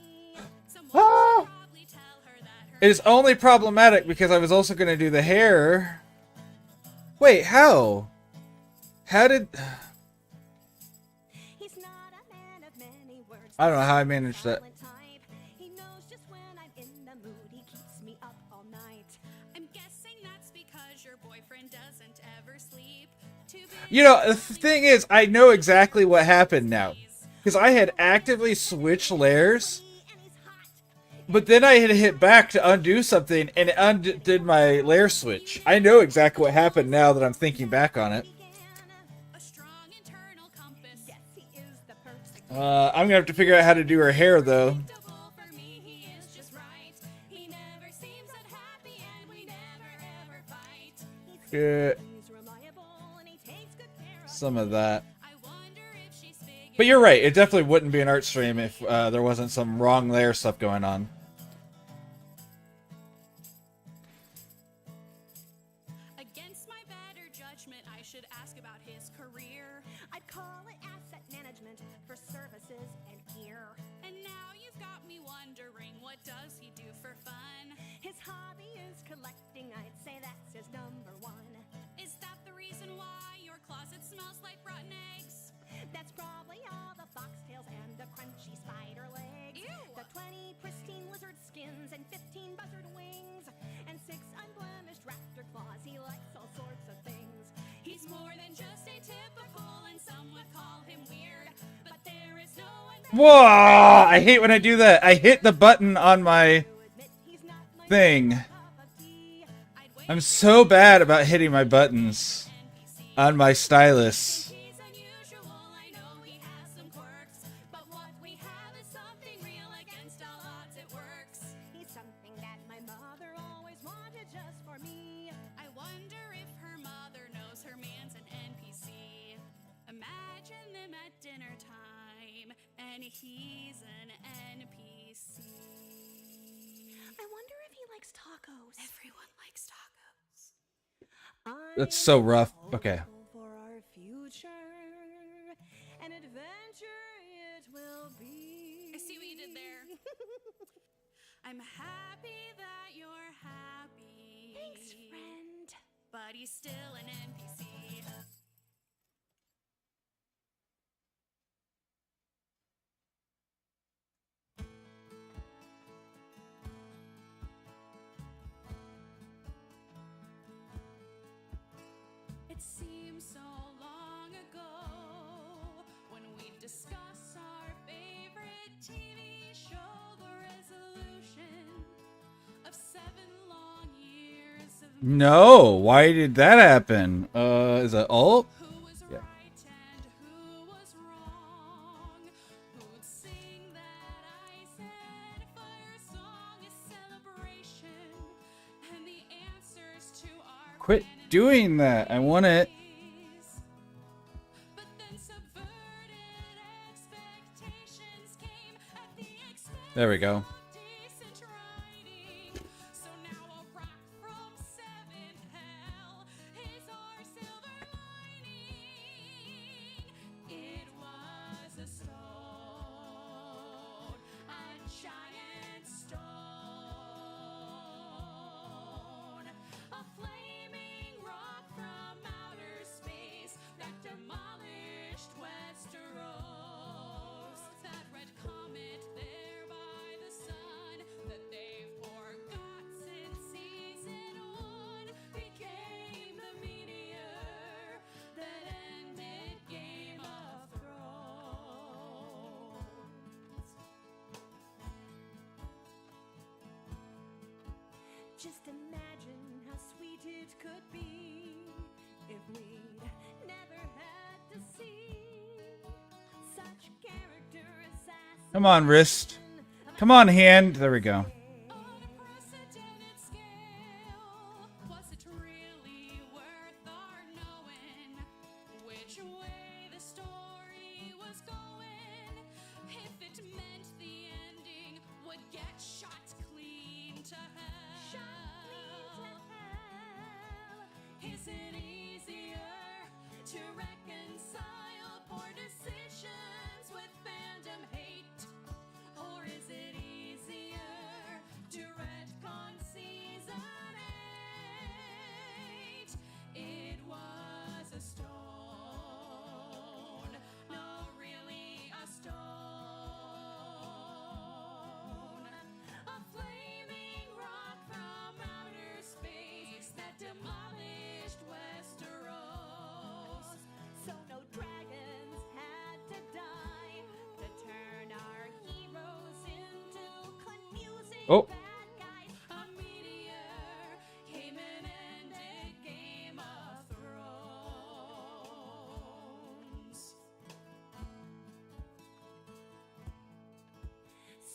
Someone Ah! should probably tell her that her It is only problematic because I was also going to do the hair. Wait, how? How did... he's not a man of many words. I don't know how I managed that. Silent type. He knows just when I'm in the mood. He keeps me up all night. I'm guessing that's because your boyfriend doesn't ever sleep. Too big You know, the thing is, I know exactly what happened now. Because I had actively switched layers, and he's hot. but then I had hit back to undo something, and it undid my layer switch. I know exactly what happened now that I'm thinking back on it. A strong internal compass. Yes, he is the perfect. I'm going to have to figure out how to do her hair, though. Double for me, he is just right. He never seems unhappy, and we never ever fight. Get He's reliable, and he takes good care of some of that. I wonder if she's figured But you're right, it definitely wouldn't be an art stream if there wasn't some wrong layer stuff going on. against my better judgment. I should ask about his career. I'd call it asset management for services and gear. And now you've got me wondering, what does he do for fun? His hobby is collecting. I'd say that's his number one. Is that the reason why your closet smells like rotten eggs? That's probably all the foxtails and the crunchy spider legs. Ew. The 20 pristine lizard skins and 15 buzzard wings and 6 unblemished raptor claws. He likes all sorts of things. He's more than just a tip Whoa! I hate when I do that. I hit the button on my thing. I'm so bad about hitting my buttons on my stylus. He's unusual, I know he has some quirks, but what we have is something real against all odds, it works. He's something that my mother always wanted just for me. I wonder if her mother knows her man's an NPC. Imagine them at dinner time, and he's an NPC. I wonder if he likes tacos. Everyone likes tacos. That's so rough. Okay. For our future, an adventure it will be. I see what you did there. I'm happy that you're happy. Thanks, friend. But he's still an NPC. It seems so long ago when we discuss our favorite TV show, the resolution of 7 long years of No, why did that happen? Is that alt? who was Yeah. right and who was wrong, who'd sing that I said fire song, a celebration, and the answers to our Quit doing that. I want it. but then subverted expectations came at the expense There we go. of decent writing. So now a rock from 7th hell is our silver lining. It was a stone, a giant stone, a flaming rock from outer space that demolished Westeros. That red comet there by the sun that they forgot since season 1 became the meteor that ended Game of Thrones. Just imagine how sweet it could be if we'd never had to see such character assassination. Come on, wrist. Come on, hand. There we go. On a precedented scale, was it really worth our knowing which way the story was going? If it meant the ending would get shot clean to hell. Is it easier to reconcile poor decisions with fandom hate? Or is it easier to retcon season 8? It was a stone, no, really a stone, a flaming rock from outer space that demolished Westeros. So no dragons had to die to turn our heroes into confusing Oh. bad guys. A meteor came and ended Game of Thrones.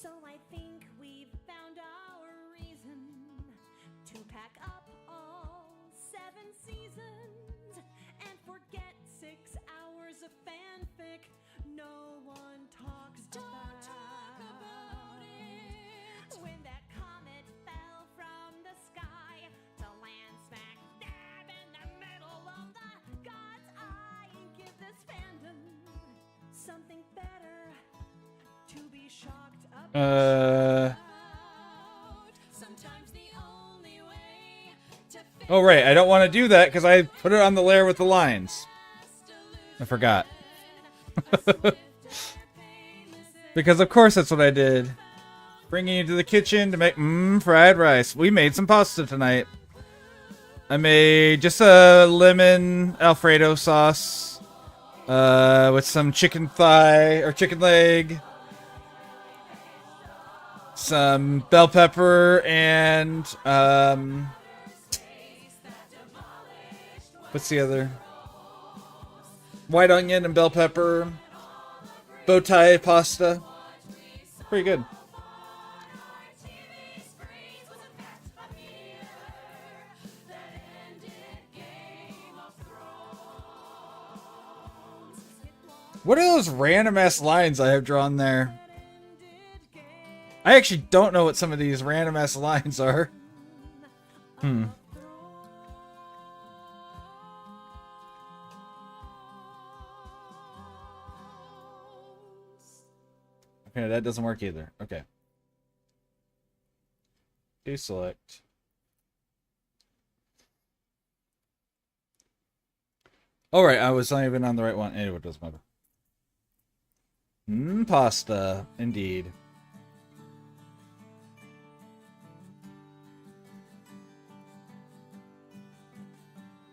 So I think we've found our reason to pack up all 7 seasons and forget 6 hours of fanfic no one talks about. Talk about it. When that comet fell from the sky to land smack dab in the middle of the God's eye, give this fandom something better to be shocked about. Sometimes the only way to fix Oh, right. I don't want to do that because I put it on the layer with the lines. I forgot. Because of course that's what I did. Bringing you to the kitchen to make fried rice. We made some pasta tonight. I made just a lemon Alfredo sauce with some chicken thigh or chicken leg, some bell pepper and what's the other? White onion and bell pepper, bow tie pasta. Pretty good. What are those random ass lines I have drawn there? I actually don't know what some of these random ass lines are. Okay, that doesn't work either. Okay. Deselect. Alright, I was not even on the right one. Anyway, it doesn't matter. Pasta. Indeed.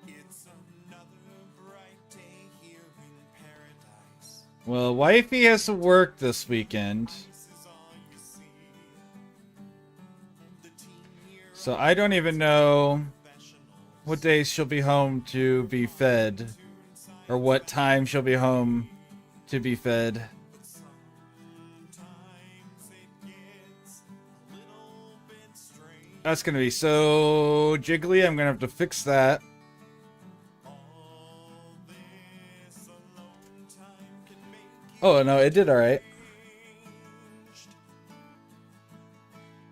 It's another bright day here in paradise. Well, wifey has to work this weekend. This is all you see. The team here So I don't even know professionals. what days she'll be home to be fed. Or what time she'll be home to be fed. Sometimes it gets a little bit strange. That's gonna be so jiggly, I'm gonna have to fix that. All this alone time can make you Oh, no, it did alright. changed.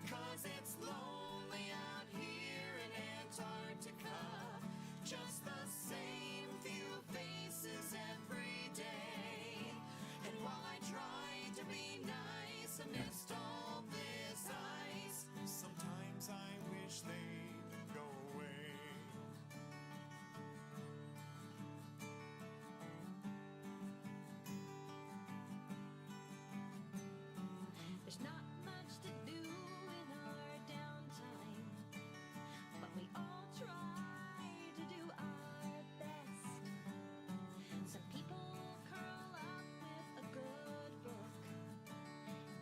'Cause it's lonely out here in Antarctica. Just the same few faces every day. And while I try to be nice amidst all this ice, sometimes I wish they'd go away. There's not much to do in our downtime, but we all try to do our best. Some people curl up with a good book.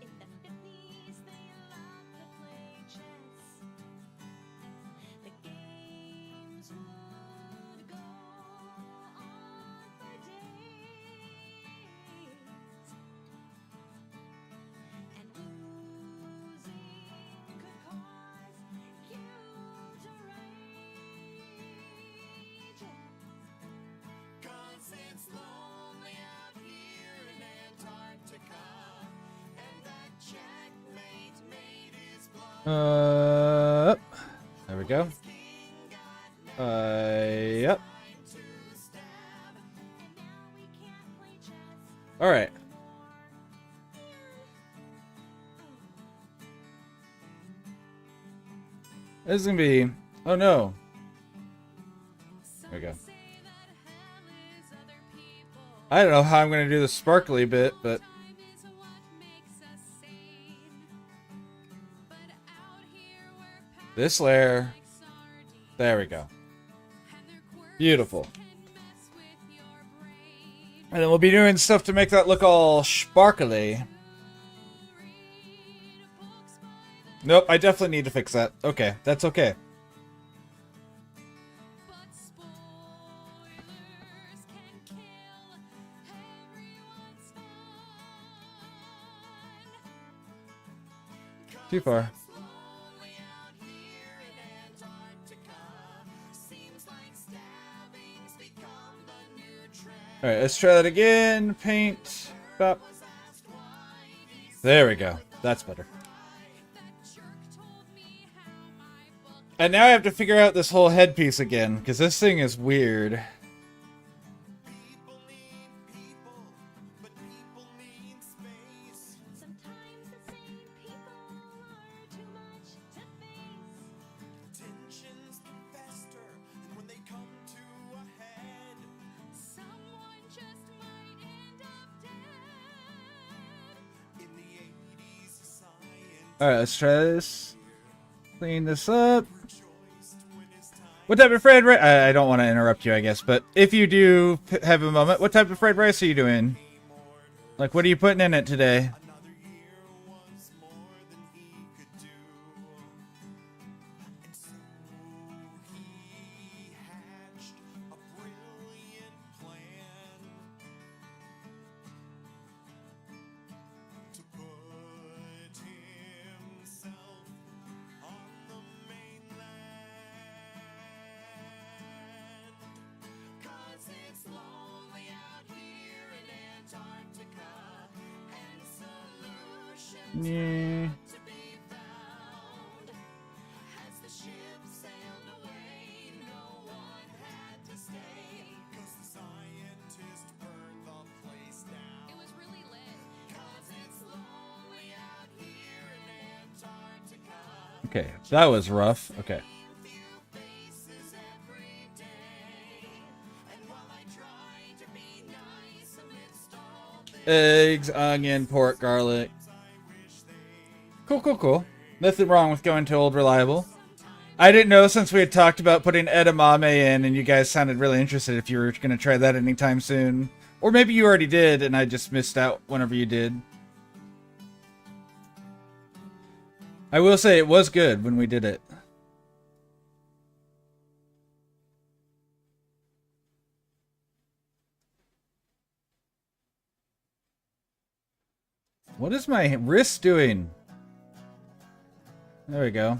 In the 50s, they love to play chess. The games would go on for days. And losing could cause you to rage. 'Cause it's lonely out here in Antarctica, and that checkmate made his blood There we go. Yep. to stab. And now we can't play chess. Alright. This is gonna be... Oh no. There we go. Say that hell is other people. I don't know how I'm gonna do the sparkly bit, but... Time is what makes us sane. But out here we're packed This layer... like sardines, There we go. and their quirks Beautiful. can mess with your brain. And then we'll be doing stuff to make that look all sparkly. Read books by the Nope, I definitely need to fix that. Okay, that's okay. but spoilers can kill everyone's fun. Too far. Lonely out here in Antarctica. Seems like stabbing's become the new trend. Alright, let's try that again. Paint. Bop. There we go. That's better. That jerk told me how my book And now I have to figure out this whole headpiece again, because this thing is weird. People need people, but people need space. Sometimes the same people are too much to face. Tensions can fester, and when they come to a head, Someone just might end up dead. in the 80s, science Alright, let's try this. Clean this up. choice when it's time. What type of fried rice? I don't want to interrupt you, I guess, but if you do have a moment, what type of fried rice are you doing? Like, what are you putting in it today? Another year was more than he Yeah. As the ship sailed away, no one had to stay. 'Cause the scientist burned the place down. It was really lit. 'Cause it's lonely out here in Antarctica. Okay, that was rough. Okay. Few faces every day. And while I try to be nice amidst all this, Eggs, onion, pork, garlic. Cool, cool, cool. Nothing wrong with going to Old Reliable. I didn't know since we had talked about putting edamame in and you guys sounded really interested if you were going to try that anytime soon. Or maybe you already did and I just missed out whenever you did. I will say it was good when we did it. What is my wrist doing? There we go.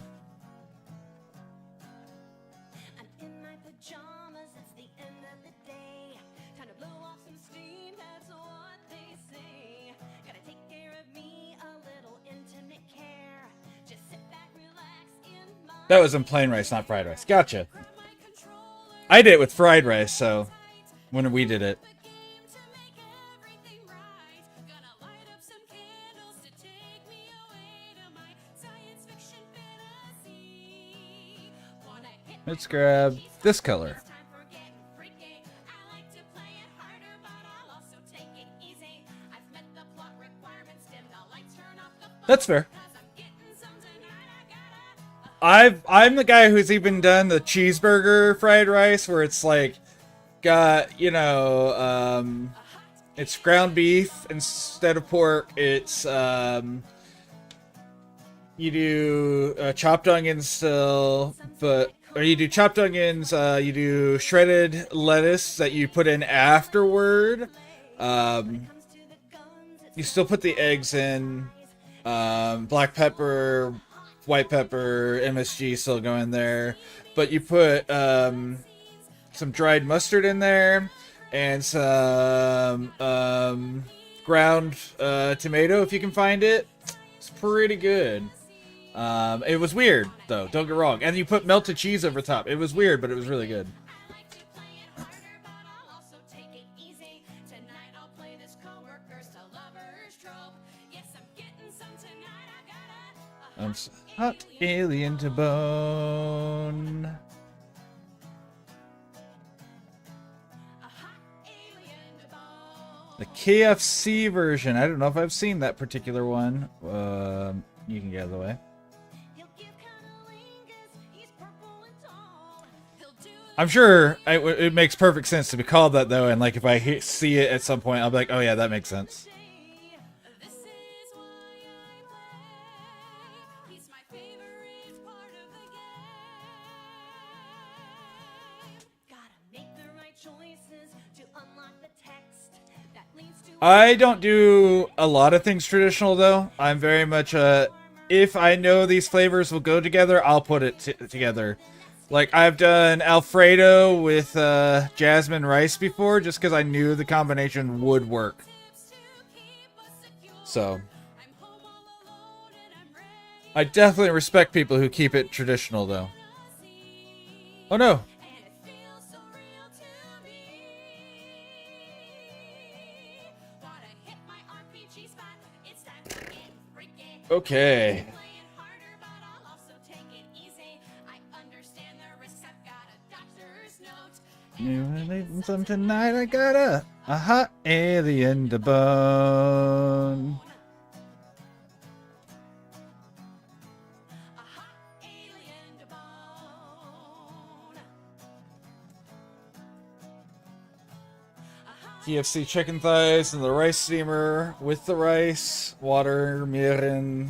I'm in my pajamas, it's the end of the day. Time to blow off some steam, that's what they say. Gotta take care of me, a little intimate care. Just sit back, relax in my That was in plain rice, not fried rice. Gotcha. my controller. I did it with fried rice, so when we did it. The game to make everything right. Gonna light up some candles to take me away to my science fiction fantasy. Wanna hit my Let's grab this color. It's time for getting freaky. I like to play it harder, but I'll also take it easy. I've met the plot requirements, dim the lights, turn off the phone. That's fair. 'Cause I'm getting some tonight, I gotta. I'm the guy who's even done the cheeseburger fried rice where it's like got, you know, it's ground beef instead of pork. It's you do chopped onions still, but or you do chopped onions, you do shredded lettuce that you put in afterward. You still put the eggs in, black pepper, white pepper, MSG still go in there, but you put some dried mustard in there and some ground tomato if you can find it. It's pretty good. It was weird though, don't get wrong. And you put melted cheese over top. It was weird, but it was really good. I like to play it harder, but I'll also take it easy. Tonight I'll play this coworkers to lovers trope. Yes, I'm getting some tonight. I got I'm hot alien to bone. a hot alien to bone. The KFC version. I don't know if I've seen that particular one. You can get out of the way. He'll give cunnilingus, he's purple and tall. He'll do I'm sure it makes perfect sense to be called that though, and like if I see it at some point, I'll be like, oh yeah, that makes sense. day. This is why I play. He's my favorite part of the game. Gotta make the right choices to unlock the text that leads to I don't do a lot of things traditional though. I'm very much if I know these flavors will go together, I'll put it together. Like I've done Alfredo with jasmine rice before, just because I knew the combination would work. So I'm home all alone and I'm ready I definitely respect people who keep it traditional though. to see. Oh no. And it feels so real to me. Wanna hit my RPG spot? It's time to get freaky. Okay. Play it harder, but I'll also take it easy. I understand the risks. I've got a doctor's note. You some tonight. I got a hot alien to bone. A hot alien to bone. A hot KFC chicken thighs and the rice steamer with the rice, water, mirin,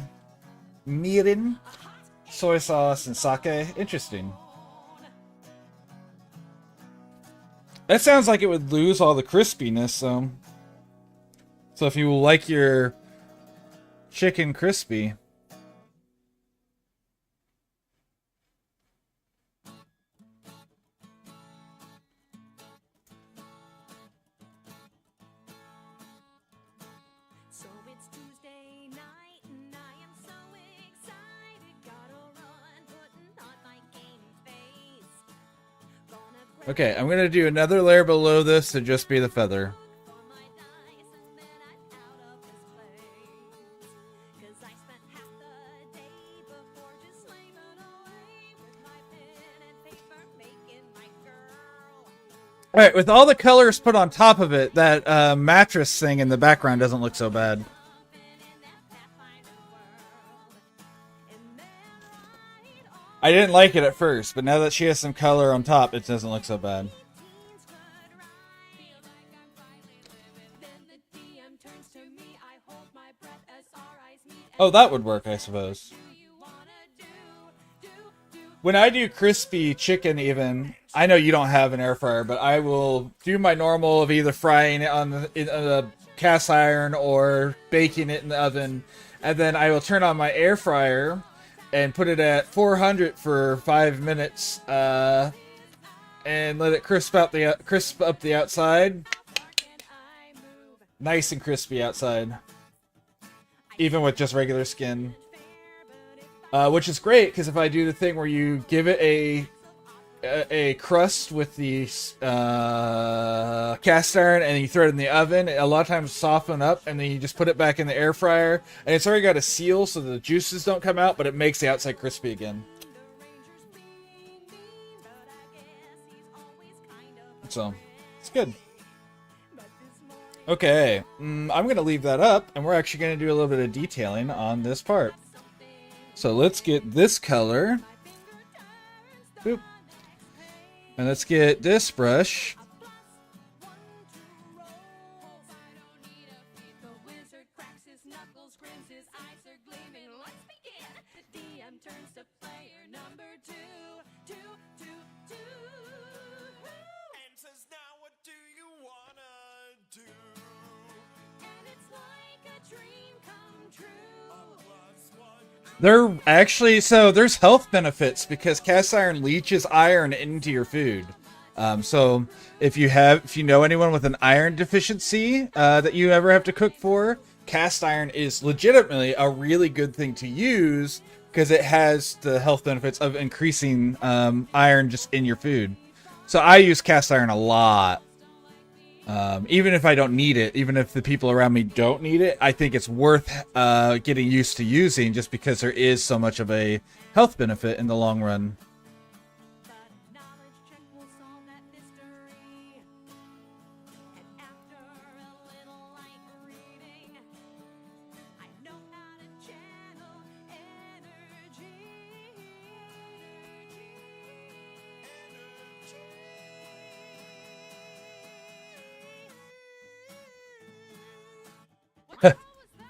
soy sauce, and sake. Interesting. That sounds like it would lose all the crispiness, so if you like your chicken crispy. So it's Tuesday night and Okay, I'm gonna do another layer below this to just be the feather. Alright, with all the colors put on top of it, that mattress thing in the background doesn't look so bad. I didn't like it at first, but now that she has some color on top, it doesn't look so bad. Oh, that would work, I suppose. When I do crispy chicken, even, I know you don't have an air fryer, but I will do my normal of either frying it on the cast iron or baking it in the oven, and then I will turn on my air fryer and put it at 400 for 5 minutes, and let it crisp up the outside. Nice and crispy outside, even with just regular skin. Which is great, because if I do the thing where you give it a crust with the cast iron and you throw it in the oven, a lot of times soften up, and then you just put it back in the air fryer, and it's already got a seal so the juices don't come out, but it makes the outside crispy again. So, it's good. Okay, I'm going to leave that up, and we're actually going to do a little bit of detailing on this part. So let's get this color. Boop. And let's get this brush. They're actually, so there's health benefits because cast iron leaches iron into your food. So if you know anyone with an iron deficiency that you ever have to cook for, cast iron is legitimately a really good thing to use because it has the health benefits of increasing iron just in your food. So I use cast iron a lot. Even if I don't need it, even if the people around me don't need it, I think it's worth getting used to using just because there is so much of a health benefit in the long run.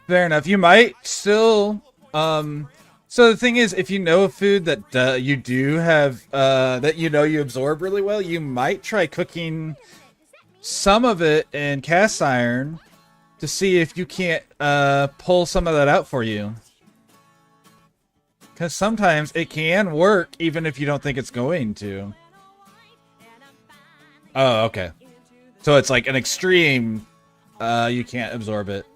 Fair enough. You might still. So the thing is, if you know a food that you do have that you know you absorb really well, you might try cooking some of it in cast iron to see if you can't pull some of that out for you. Because sometimes it can work even if you don't think it's going to. Oh, okay. So it's like an extreme. You can't absorb it.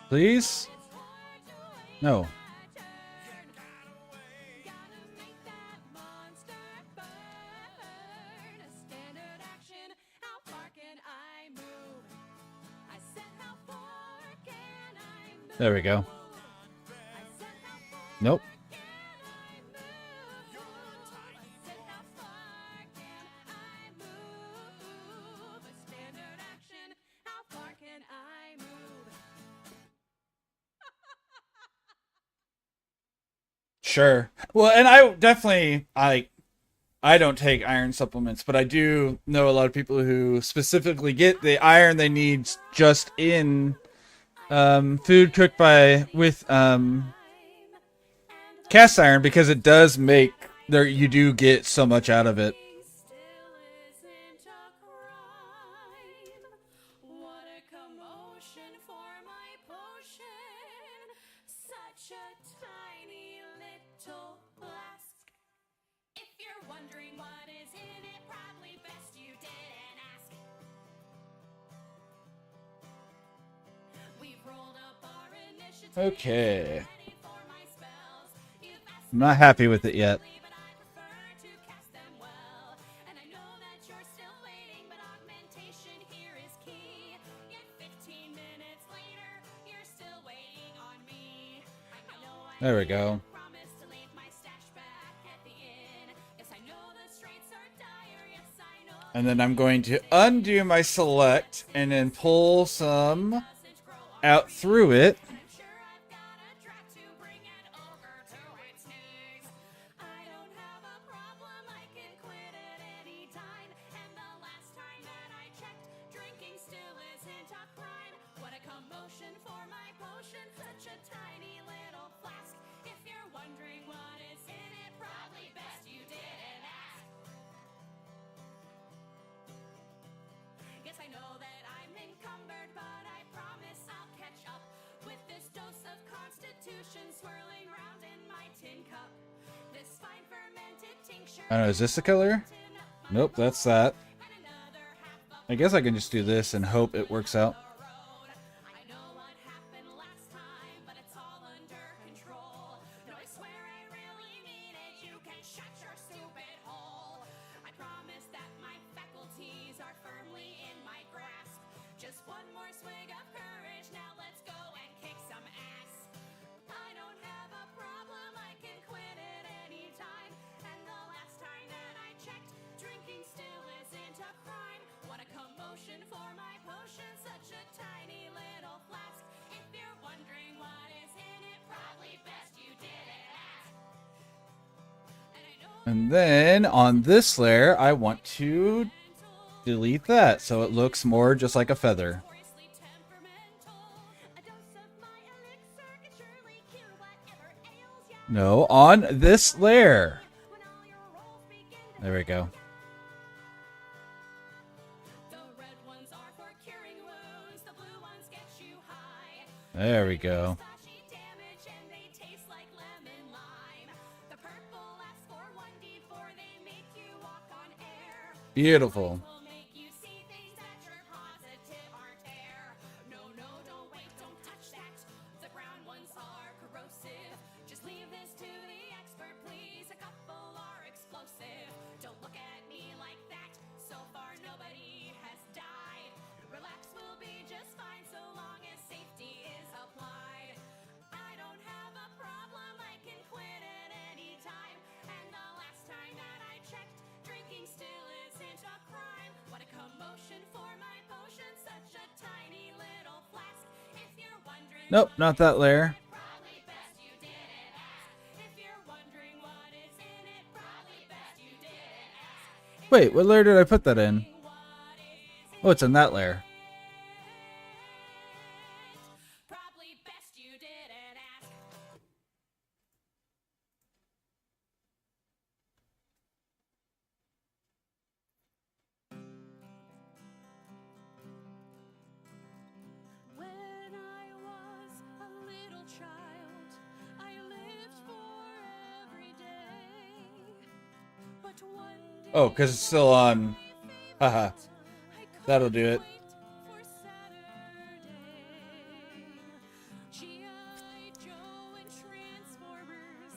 Please? No. There we go. Nope. Sure. Well, and I definitely I don't take iron supplements, but I do know a lot of people who specifically get the iron they need just in food cooked by with cast iron because it does make there you do get so much out of it. Still isn't a crime. What a commotion for my potion. Such a tiny little flask. If you're wondering what is in it, probably best you didn't ask. We've rolled up our initiative. Okay. Ready for my spells. You've asked I'm not happy with it yet. but I prefer to cast them well. And I know that you're still waiting, but augmentation here is key. Yet 15 minutes later, you're still waiting on me. I know I There we go. promised to leave my stash back at the inn. Yes, I know the straits are dire. Yes, I know And then I'm going to undo my select and then pull some doesn't grow on out through it. I'm sure I've got a draft to bring an ogre to its knees. I don't have a problem, I can quit at any time. And the last time that I checked, drinking still isn't a crime. What a commotion for my potion, such a tiny little flask. If you're wondering what is in it, probably best you didn't ask. Yes, I know that I'm encumbered, but I promise I'll catch up with this dose of constitution swirling round in my tin cup. This fine fermented tincture. I don't know, is this the color? Nope, that's that. And another half of I guess I can just do this and hope it works out. the road. I know what happened last time, but it's all under control. No, I swear I really mean it. You can shut your stupid hole. I promise that my faculties are firmly in my grasp. Just one more swig of courage. Now let's go and kick some ass. I don't have a problem. I can quit at any time. And the last time that I checked, drinking still isn't a crime. What a commotion for my potion, such a tiny little flask. If you're wondering what is in it, probably best you didn't ask. And I know And then on this layer, I want to delete that so it looks more just like a feather. notoriously temperamental. A dose of my elixir can surely cure whatever ails ya. No, on this layer. When all your rolls begin to There we go. The red ones are for curing wounds, the blue ones get you high. There we go. Slushy damage and they taste like lemon lime. The purple lasts for 1d4, they make you walk on air. Beautiful. Will make you see things that you're positive aren't there. No, no, don't wait, don't touch that. The brown ones are corrosive. Just leave this to the expert, please. A couple are explosive. Don't look at me like that. So far, nobody has died. Relax, we'll be just fine so long as safety is applied. I don't have a problem, I can quit at any time. And the last time that I checked, drinking still isn't a crime. What a commotion for my potion, such a tiny little flask. If you're wondering, Nope, not that layer. probably best you didn't ask. If you're wondering what is in it, probably best you didn't ask. Wait, what layer did I put that in? What is Oh, it's in that layer. probably best you didn't ask. When I was a little child, I lived for every day. But one day Oh, because it's still on. Haha. I That'll do it. couldn't wait for Saturday. G.I. Joe and Transformers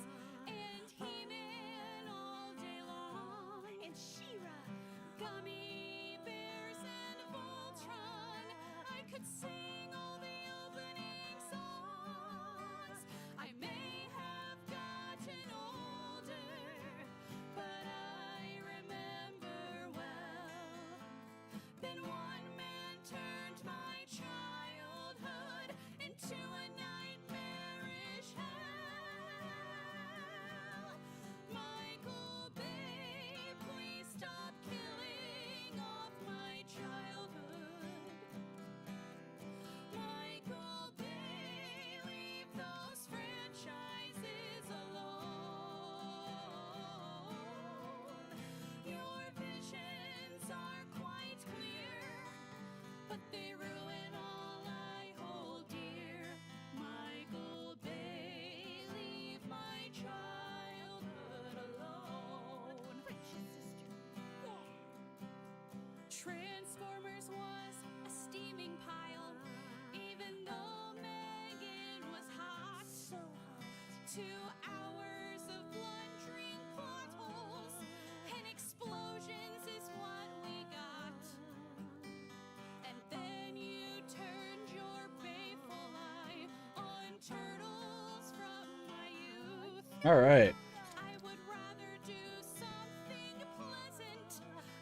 and He-Man all day long. And She-Ra, Gummy Bears and Voltron. I could sing all the opening songs. I may have gotten older, but I remember well. Then one man Transformers was a steaming pile, even though Megan was hot. So hot. 2 hours of blundering plot holes and explosions is what we got. And then you turned your baleful eye on turtles from my youth. All right. I would rather do something pleasant,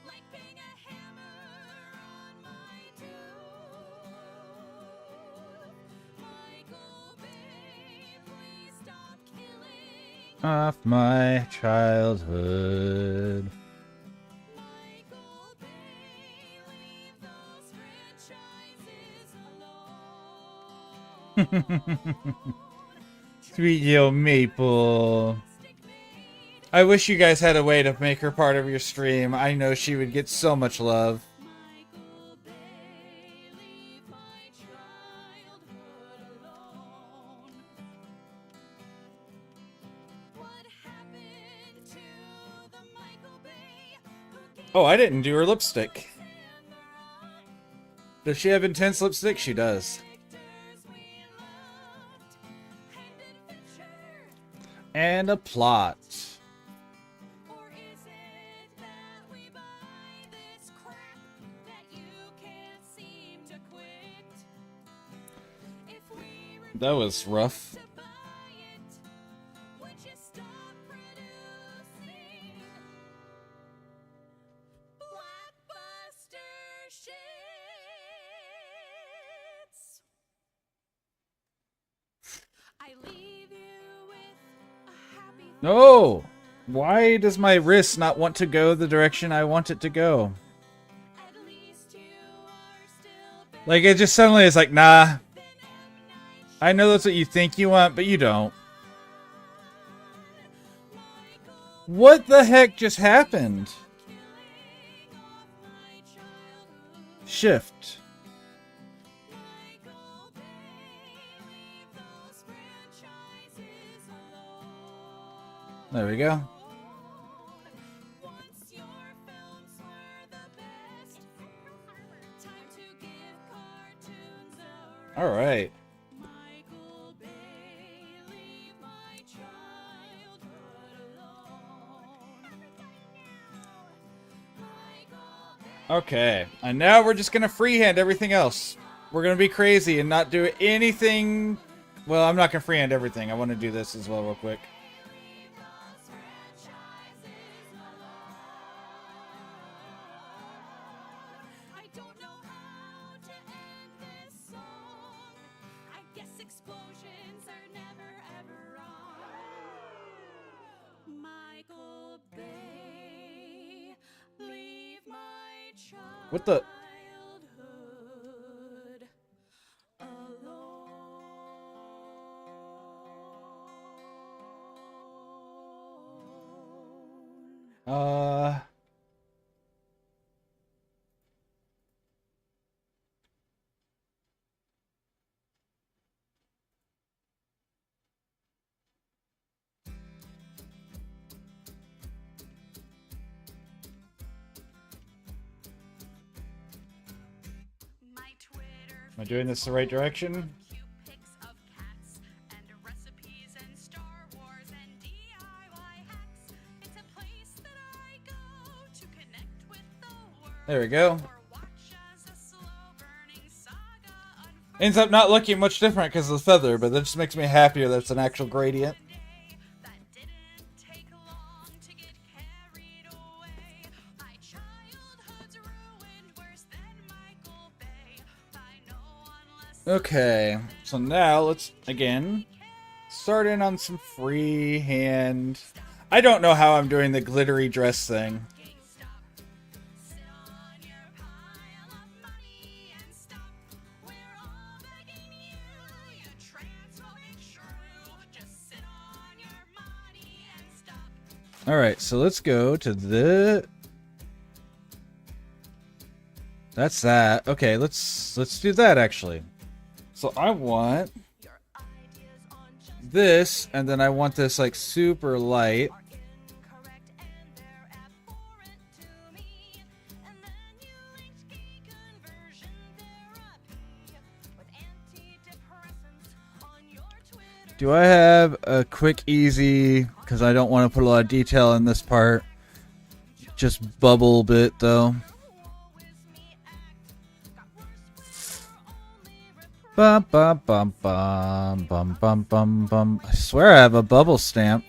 like bang a hammer on my tooth. Michael Bay, please stop killing. Off my childhood. Michael Bay, leave those franchises alone. Sweet little Maple. I wish you guys had a way to make her part of your stream. I know she would get so much love. Michael Bay, leave my childhood alone. What happened to the Michael Bay who gave Oh, I didn't do her lipstick. Sandra Does she have intense lipstick? She does. characters we loved and adventure? And a plot. Or is it that we buy this crap that you can't seem to quit? If we That was rough. to buy it, would you stop producing blockbuster shits? I leave you with a happy No! Why does my wrist not want to go the direction I want it to go? at least you are still better Like, it just suddenly is like, nah. than M. Night I know that's what you think you want, but you don't. What the heck just happened? killing off my childhood. Shift. Michael Bay, leave those franchises alone. There we go. Once your films were the best, time to give cartoons a rest. Alright. Michael Bay, leave my childhood alone. Michael Bay. Okay. And now we're just gonna freehand everything else. We're gonna be crazy and not do anything. Well, I'm not gonna freehand everything. I want to do this as well real quick. I don't know how to end this song. I guess explosions are never ever wrong. Michael Bay, leave my childhood What the? alone. My Twitter Am I doing this the right direction? cute pics of cats and recipes and Star Wars and DIY hacks. It's a place that I go to connect with the world. There we go. Or watch as a slow-burning saga unfolds. Ends up not looking much different because of the feather, but that just makes me happier that it's an actual gradient. One day that didn't take long to get carried away. My childhood's ruined worse than Michael Bay. I know unless Okay, so now let's, again, start in on some freehand. I don't know how I'm doing the glittery dress thing. stop. Sit on your pile of money and stop. We're all begging you, you transphobic shrew. Just sit on your money and stop. Alright, so let's go to the... That's that. Okay, let's do that actually. So I want Your ideas on just this, and then I want this like super light. are incorrect and they're abhorrent to me. And then you link Do I have a quick, easy, because I don't want to put a lot of detail in this part, just bubble bit though. Bum bum bum bum bum bum bum bum. I swear I have a bubble stamp.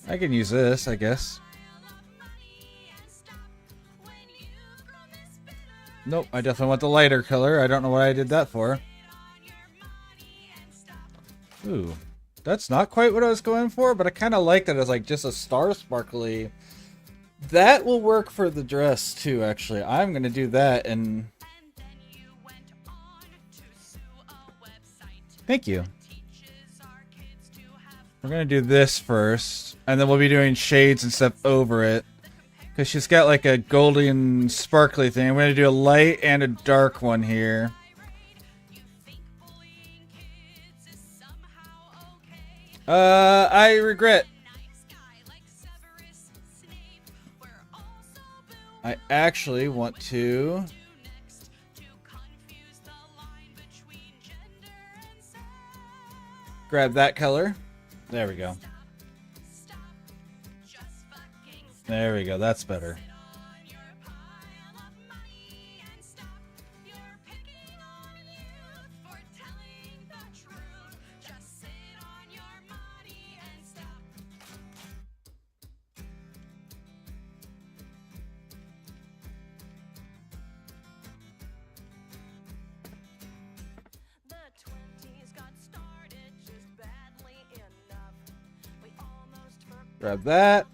I can use this, I guess. Nope, I definitely want the lighter color. I don't know what I did that for. Ooh, that's not quite what I was going for, but I kind of like that as like just a star sparkly. That will work for the dress too, actually. I'm going to do that and... Thank you. We're going to do this first, and then we'll be doing shades and stuff over it. Because she's got like a golden sparkly thing. I'm going to do a light and a dark one here. I regret. I actually want to... grab that color. There we go. There we go, that's better. Grab that.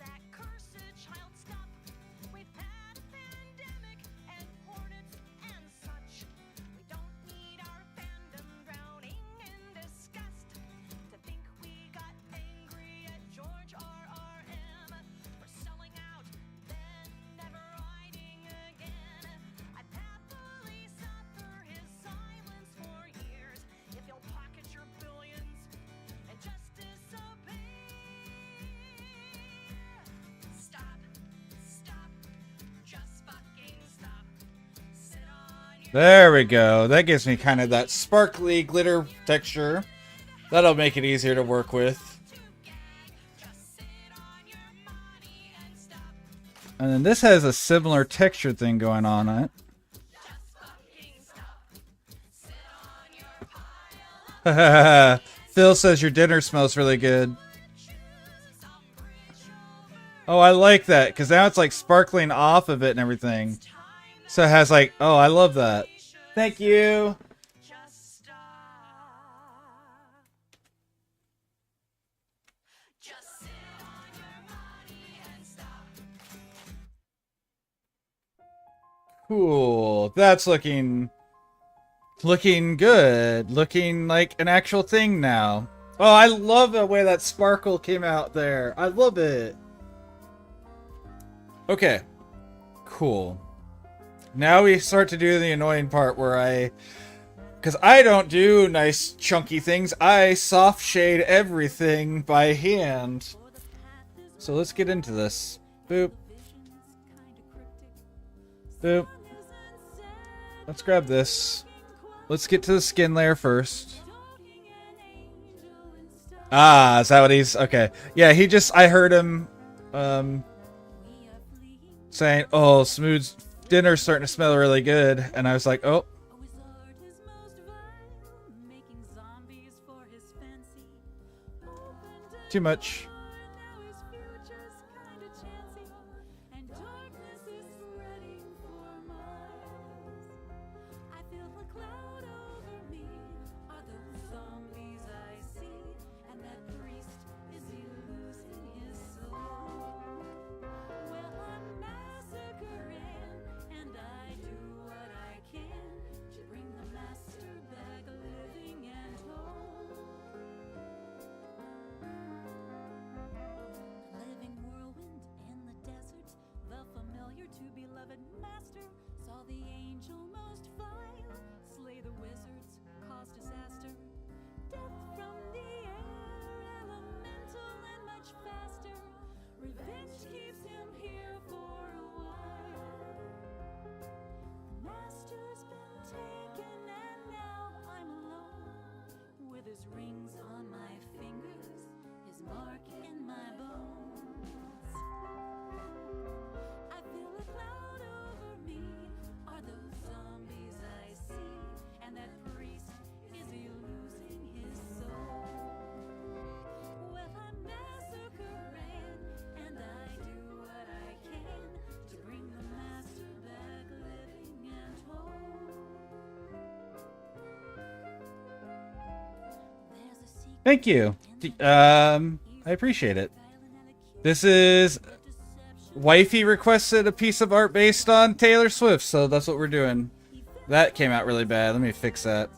There we go. That gives me kind of that sparkly glitter texture. That'll make it easier to work with. And then this has a similar texture thing going on it. Phil says your dinner smells really good. Oh, I like that, because now it's like sparkling off of it and everything. So it has like, oh, I love that. Thank you. Cool. That's looking good. Looking like an actual thing now. Oh, I love the way that sparkle came out there. I love it. Okay. Cool. Now we start to do the annoying part where because I don't do nice chunky things, I soft shade everything by hand. So let's get into this. Boop. Boop. Let's grab this. Let's get to the skin layer first. Ah, is that what he's... Okay. Yeah, he just... I heard him saying, oh, Smooth's dinner's starting to smell really good. And I was like, oh. Too much. his rings on my fingers, his mark in my bones. I feel a cloud over me. Are those zombies I see? And that priest, is he losing his soul? Well, I'm massacring, and I do what I can to bring the master back living and whole. There's a secret Thank you. I appreciate it. This is Wifey requested a piece of art based on Taylor Swift, so that's what we're doing. That came out really bad. Let me fix that.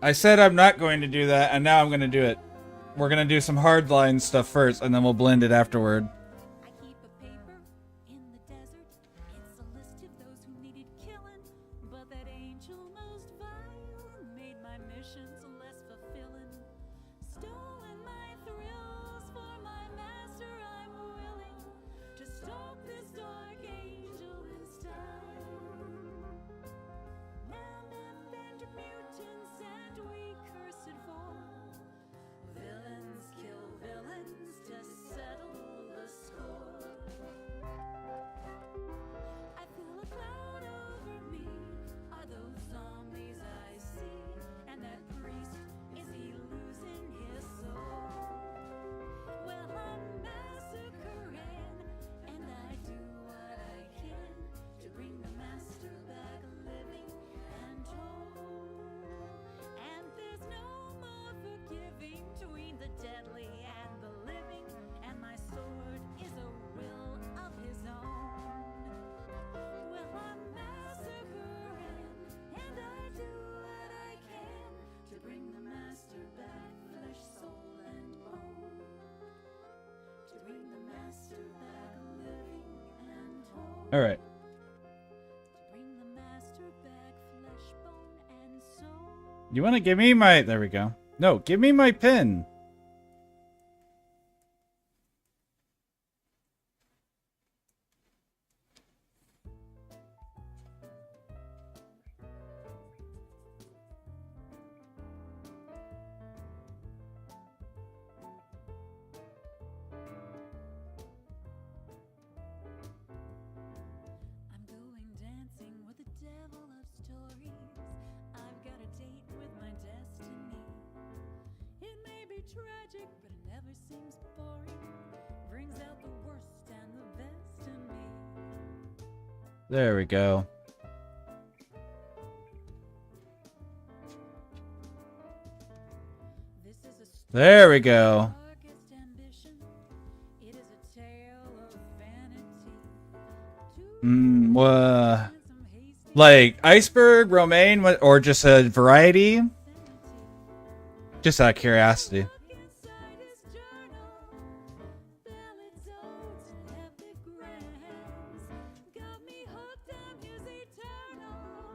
I said I'm not going to do that, and now I'm going to do it. We're going to do some hardline stuff first, and then we'll blend it afterward. I keep a paper in the desert. It's a list of those who needed killing. But that angel most vile made my missions less fulfilling. Stolen my thrills for my master. I'm willing to stalk this dark angel in style. Mammoth and mutants and we cursed fall. Villains kill villains to settle the score. I feel a cloud over me. Are those zombies I see? And that priest, is he losing his soul? Well, I'm massacring, and I do what I can to bring the master back living and whole. And there's no more forgiving between the deadly and the living, and my sword is a will of his own. Well, I'm massacring, and I do what I can to bring the master back, flesh, soul, and bone. To bring the master back living and whole. All right. To bring the master back, flesh, bone, and soul. You want to give me my... There we go. No, give me my pin. I'm going dancing with the devil of stories. I've got a date with my destiny. It may be tragic, but it never seems boring. Brings out the worst and the best in me. There we go. This is a story There we of go. darkest ambition. It is a tale of vanity. Some hasty like iceberg, romaine, or just a variety? Just out of curiosity. Look inside his journal. Ballads, odes, and epigrams. Got me hooked on his eternal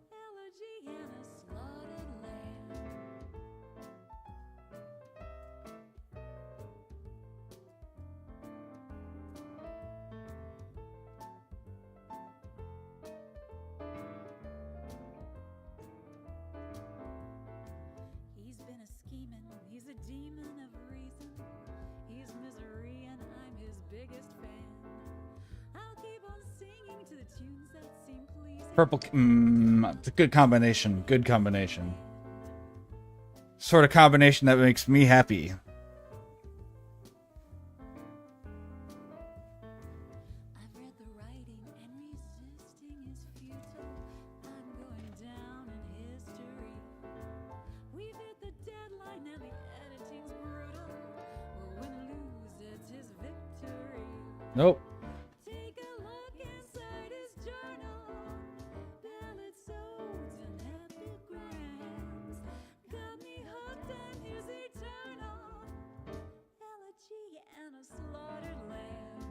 elegy and a slaughtered lamb. He's been a scheming, he's a demon of reason. He's misery and I'm his biggest fan. I'll keep on singing to the tunes that seem pleasing. Purple. It's a good combination. Good combination. Sort of combination that makes me happy. I've read the writing and resisting is futile. I'm going down in history. We've hit the deadline and the editing's brutal. But win or lose, it's his victory. Nope. Take a look inside his journal. Ballads, odes, and epigrams. Got me hooked on his eternal elegy and a slaughtered lamb.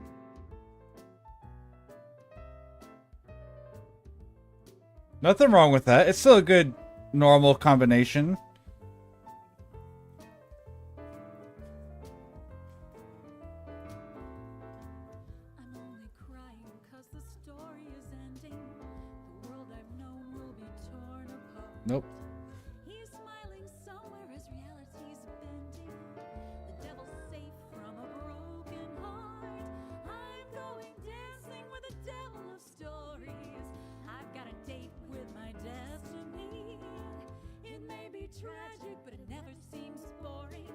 Nothing wrong with that. It's still a good, normal combination. I'm only crying 'cause the story is ending. The world I've known will be torn apart. Nope. He's smiling somewhere as reality's bending. The devil's safe from a broken heart. I'm going dancing with the devil of stories. I've got a date with my destiny. It may be tragic, but it never seems boring.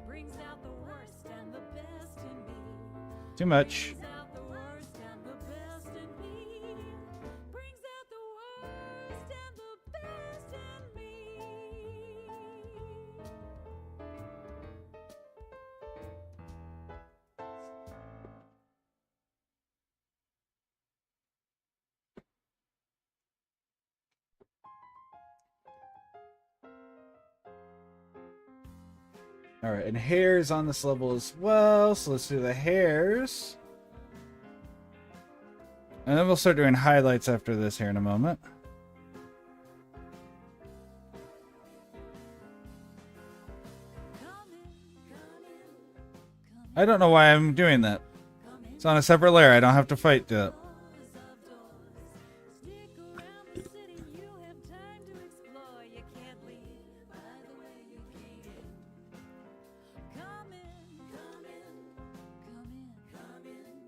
Brings out the worst and the best in me. Too much. Brings out the worst and the best in me. Brings out the worst and the best in me. Alright, and hairs on this level as well, so let's do the hairs. And then we'll start doing highlights after this here in a moment. I don't know why I'm doing that. It's on a separate layer, I don't have to fight that. Stick around the city, you have time to explore. You can't leave by the way you came in. Come in, come in, come in, come in,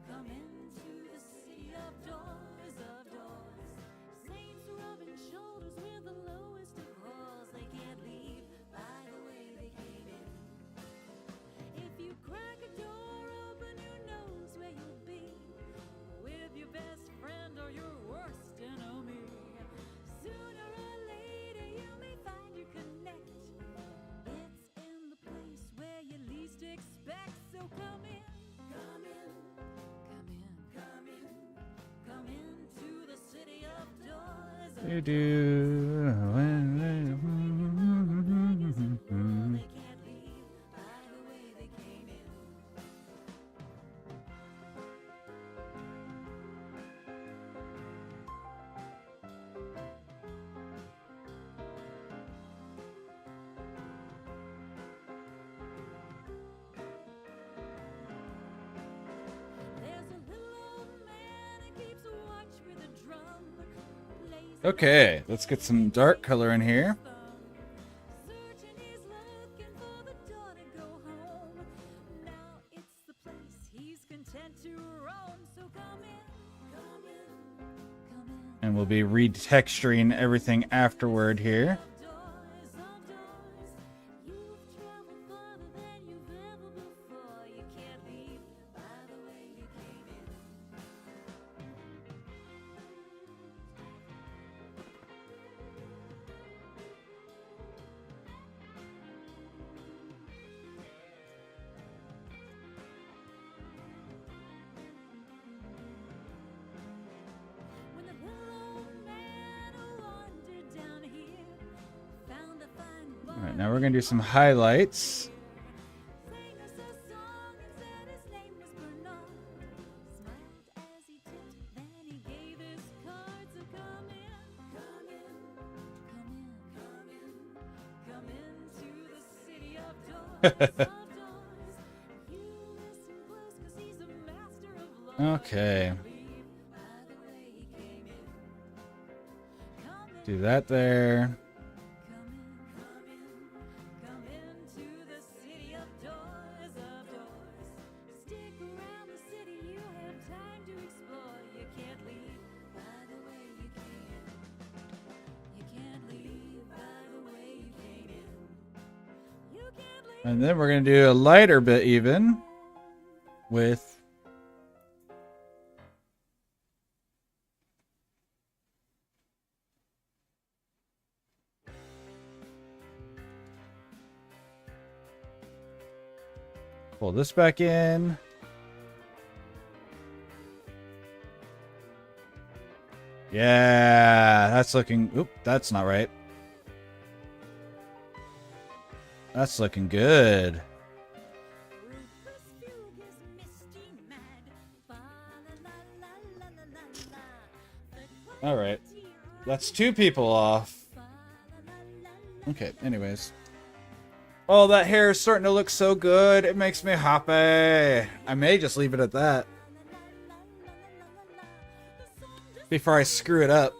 come into the city of doors, of doors. Saints rubbing shoulders with the lowest of halls. They can't leave by the way they came in. If you crack a door open, who knows where you'll be? With your best friend or your worst enemy. Sooner or later you may find you connect. It's in the place where you least expect. So come in, come in, come in, come in, come into the city of doors. You do. They can't leave by the way they came in. There's a little old man who keeps watch with a drum. Plays Okay, let's get some dark color in here. searching, he's looking for the door to go home. Now it's the place he's content to roam. So come in, come in, come in. And we'll be retexturing everything afterward here. Doors of doors. You've traveled farther than you've ever before. You can't leave by the way you came in. When the little old man who wandered down here found a fine All right, now we're gonna do some highlights. sang us a song and said his name was Bernard. Smiled as he tipped, then he gave his card. So come in, come in, come in, come in, come into the city of doors, of doors. You listen close 'cause he's a master of love. Okay, Leave by the way he came in. Come in, do that there. come in, come in, come into the city of doors, of doors. Stick around the city, you have time to explore. You can't leave by the way you came in. You can't leave by the way you came in. You can't leave. And then we're gonna do a lighter bit even with pull this back in. Yeah, that's looking. Oop, that's not right. That's looking good. Rufus Fugue is misty mad. Fa la la la la la la la. All right, that's two people off. Okay, anyways. Oh, that hair is starting to look so good. It makes me happy. I may just leave it at that before I screw it up.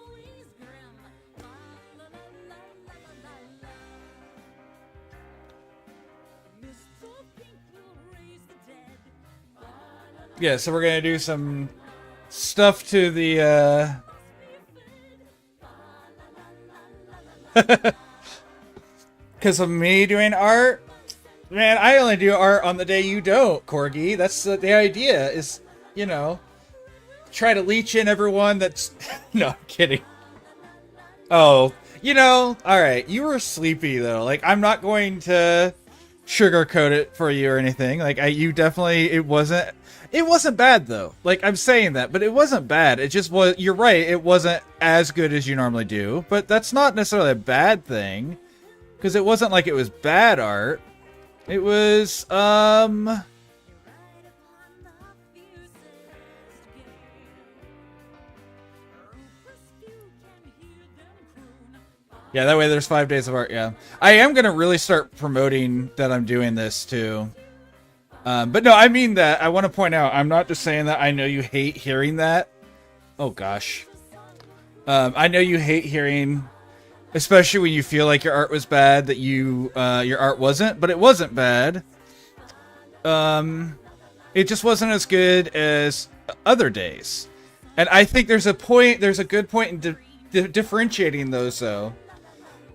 Yeah, so we're gonna do some stuff to the because of me doing art. Man, I only do art on the day you don't, Corgi. That's the idea is, you know, try to leech in everyone that's... No, I'm kidding. Oh, you know, alright, you were sleepy though. Like, I'm not going to sugarcoat it for you or anything. Like, you definitely, it wasn't bad though. Like, I'm saying that, but it wasn't bad. It just was, you're right, it wasn't as good as you normally do. But that's not necessarily a bad thing. Because it wasn't like it was bad art. It was, yeah, that way there's 5 days of art, yeah. I am going to really start promoting that I'm doing this, too. But no, I mean that. I want to point out, I'm not just saying that. I know you hate hearing that. Oh, gosh. I know you hate hearing, especially when you feel like your art was bad, that your art wasn't. But it wasn't bad. It just wasn't as good as other days. And I think there's a good point in differentiating those, though.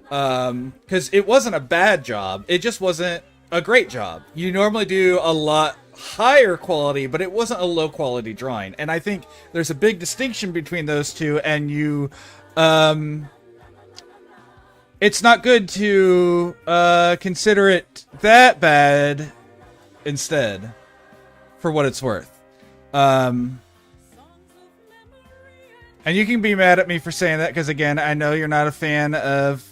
Because it wasn't a bad job. It just wasn't a great job. You normally do a lot higher quality, but it wasn't a low quality drawing. And I think there's a big distinction between those two, and it's not good to, consider it that bad instead, for what it's worth. And you can be mad at me for saying that, because again, I know you're not a fan of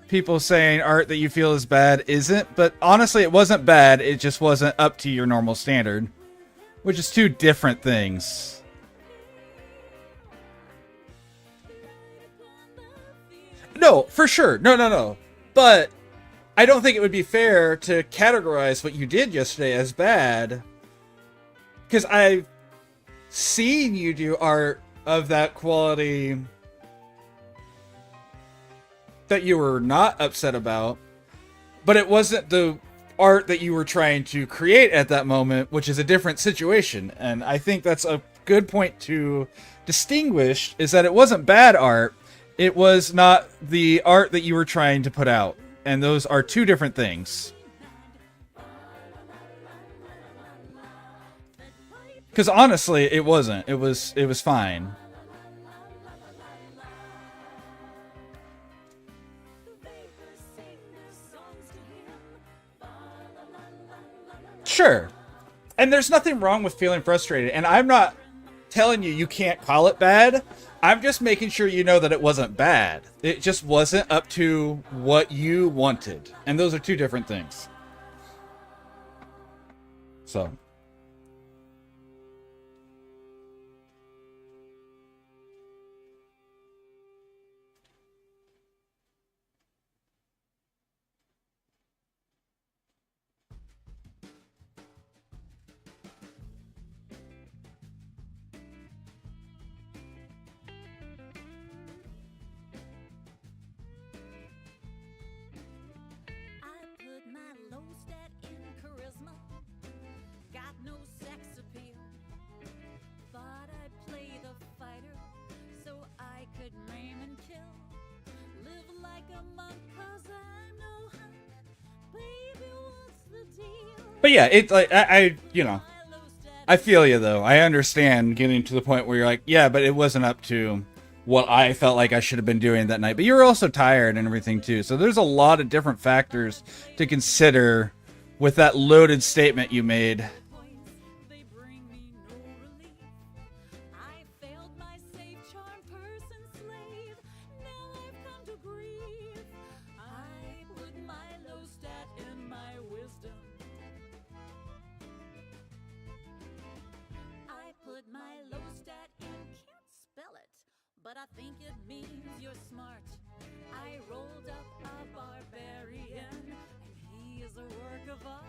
people saying art that you feel is bad isn't, but honestly, it wasn't bad, it just wasn't up to your normal standard, which is two different things. No, for sure, no, but I don't think it would be fair to categorize what you did yesterday as bad, because I've seen you do art of that quality that you were not upset about, but it wasn't the art that you were trying to create at that moment, which is a different situation. And I think that's a good point to distinguish, is that it wasn't bad art, it was not the art that you were trying to put out, and those are two different things. Because honestly, it wasn't. It was fine. Sure. And there's nothing wrong with feeling frustrated. And I'm not telling you can't call it bad. I'm just making sure you know that it wasn't bad. It just wasn't up to what you wanted. And those are two different things. So... But yeah, it like I you know, I feel you though. I understand getting to the point where you're like, yeah, but it wasn't up to what I felt like I should have been doing that night. But you were also tired and everything too. So there's a lot of different factors to consider with that loaded statement you made. But I think it means you're smart. I rolled up a barbarian, and he is a work of art.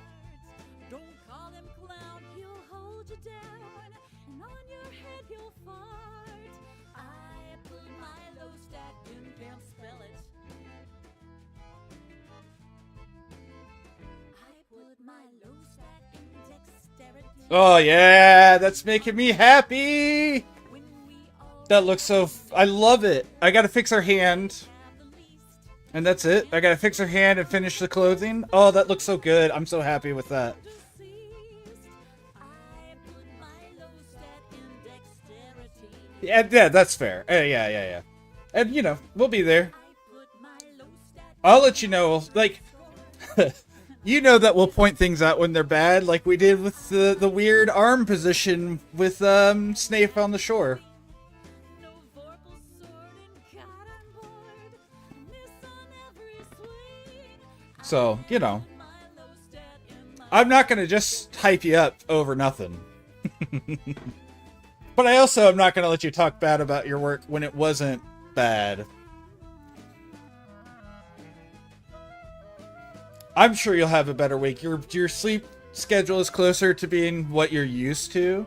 Don't call him clown, he'll hold you down, and on your head he'll fart. I put my low stat in, can't spell it. I put my low stat in dexterity. Oh yeah, that's making me happy. That looks so. I love it. I gotta fix her hand, and that's it. I gotta fix her hand and finish the clothing. Oh, that looks so good. I'm so happy with that. Yeah, that's fair. Yeah. And you know, we'll be there. I'll let you know. Like, you know that we'll point things out when they're bad, like we did with the weird arm position with Snape on the shore. So, you know, I'm not gonna just hype you up over nothing. But I also am not gonna let you talk bad about your work when it wasn't bad. I'm sure you'll have a better week. Your sleep schedule is closer to being what you're used to.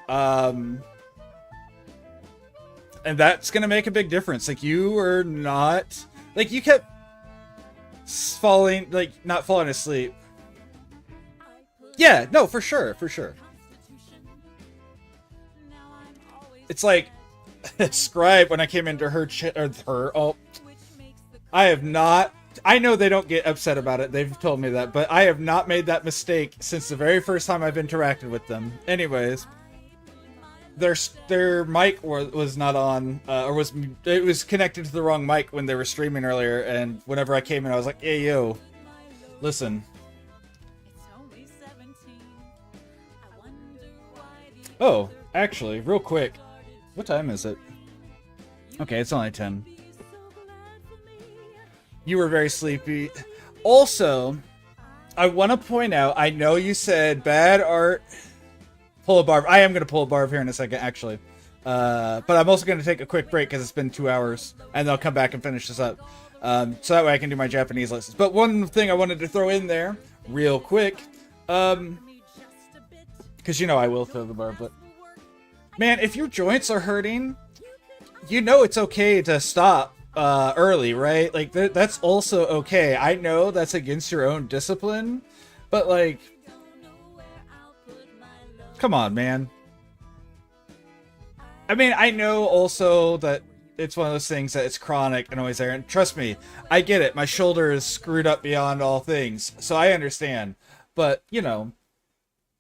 And that's gonna make a big difference. Like, you are not, like, you kept falling, like, not falling asleep. Yeah, no, for sure. It's like Scribe when I came into her I have not. I know they don't get upset about it. They've told me that, but I have not made that mistake since the very first time I've interacted with them. Anyways, their mic was not on, or it was connected to the wrong mic when they were streaming earlier. And whenever I came in, I was like, "Hey, yo, listen." Oh, actually, real quick, what time is it? Okay, it's only 10. You were very sleepy. Also, I want to point out, I know you said bad art. Pull a barb. I am going to pull a barb here in a second, actually. But I'm also going to take a quick break because it's been 2 hours. And then I'll come back and finish this up. So that way I can do my Japanese lessons. But one thing I wanted to throw in there, real quick. Because you know I will throw the barb. But man, if your joints are hurting, you know it's okay to stop. Early, right? Like, that's also okay. I know that's against your own discipline, but like, come on, man. I mean, I know also that it's one of those things that it's chronic and always there, and trust me, I get it. My shoulder is screwed up beyond all things, so I understand. But, you know,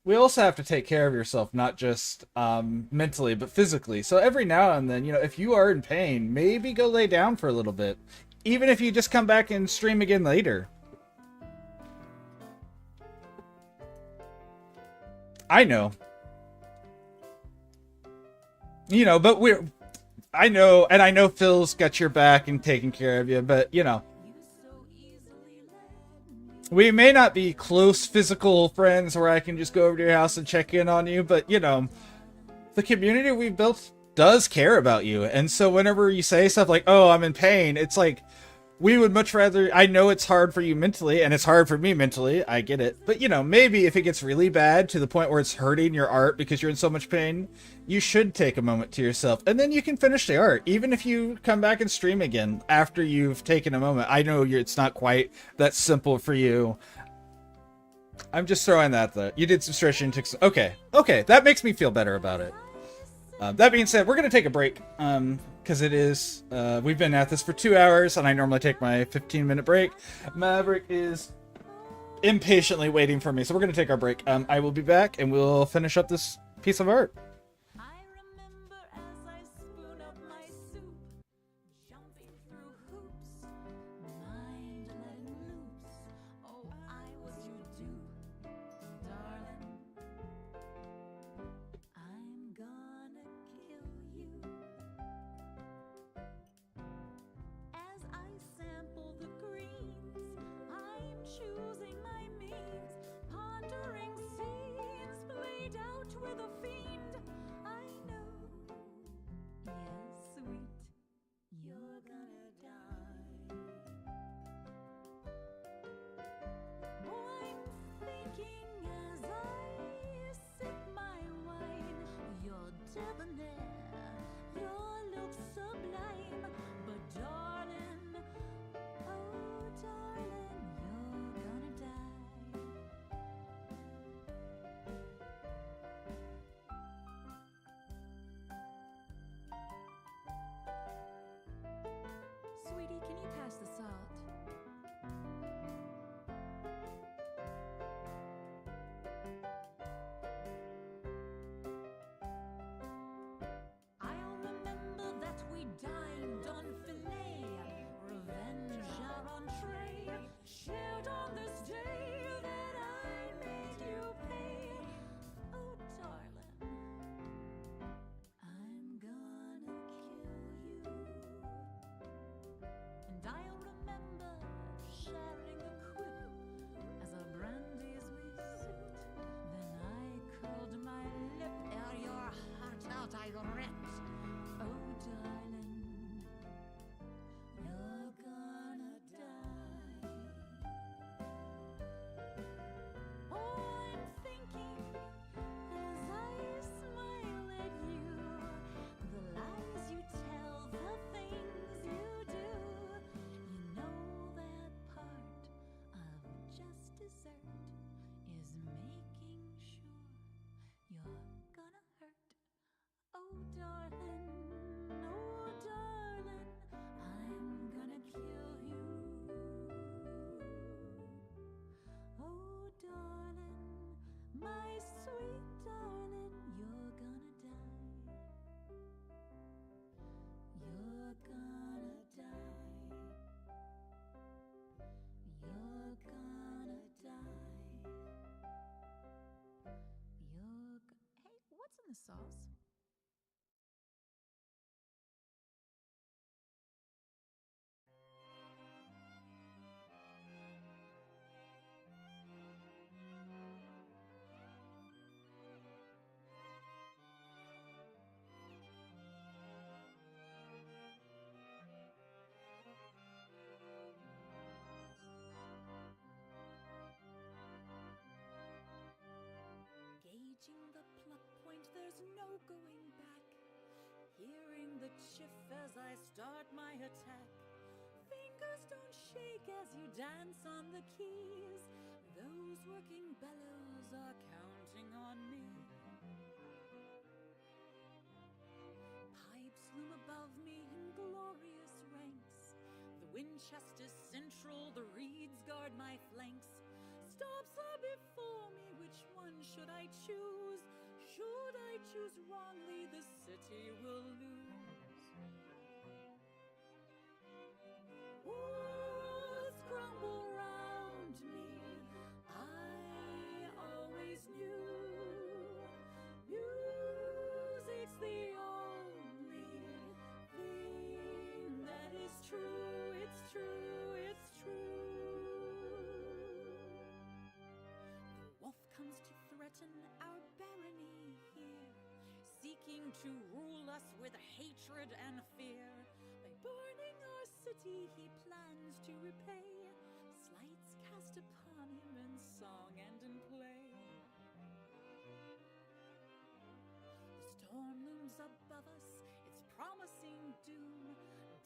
we also have to take care of yourself, not just mentally, but physically. So every now and then, you know, if you are in pain, maybe go lay down for a little bit. Even if you just come back and stream again later. I know. You know, but I know Phil's got your back and taking care of you, but, you know. We may not be close physical friends where I can just go over to your house and check in on you, but, you know, the community we've built does care about you. And so whenever you say stuff like, oh, I'm in pain, it's like, we would much rather, I know it's hard for you mentally, and it's hard for me mentally, I get it. But, you know, maybe if it gets really bad to the point where it's hurting your art because you're in so much pain, you should take a moment to yourself. And then you can finish the art, even if you come back and stream again after you've taken a moment. I know it's not quite that simple for you. I'm just throwing that though. You did some stretching. Okay, that makes me feel better about it. That being said, we're going to take a break. Because it is, we've been at this for 2 hours, and I normally take my 15-minute break. Maverick is impatiently waiting for me, so we're going to take our break. I will be back, and we'll finish up this piece of art. I remember as I spoon up my soup, jumping through hoops, mind let loose. Oh, I was your dupe, darling. I'm gonna kill you. As I sample the greens, I'm choosing my means, pondering scenes played out with a fiend. the sauce. Gauging the pluck point, there's no going back. Hearing the chiff as I start my attack. Fingers don't shake as you dance on the keys. Those working bellows are counting on me. Pipes loom above me in glorious ranks. The Winchester's central, the reeds guard my flanks. Stops are before me, which one should I choose? Should I choose wrongly, the city will lose. Woods crumble round me, I always knew. Music's the only thing that is true, it's true, it's true. Wolf comes to threaten our barony here, seeking to rule us with hatred and fear. By burning our city he plans to repay slights cast upon him in song and in play. The storm looms above us, its promising doom,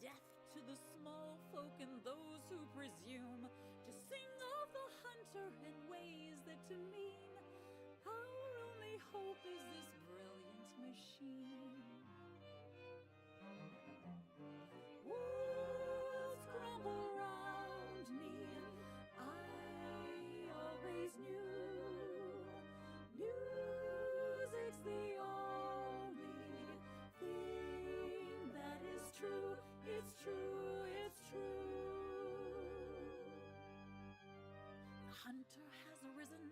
death to the small folk and those who presume to sing of the hunter in ways that demean. Our only hope is this brilliant machine. Wolves crumble round me, I always knew. Music's the only thing that is true. It's true, it's true. The hunter has risen,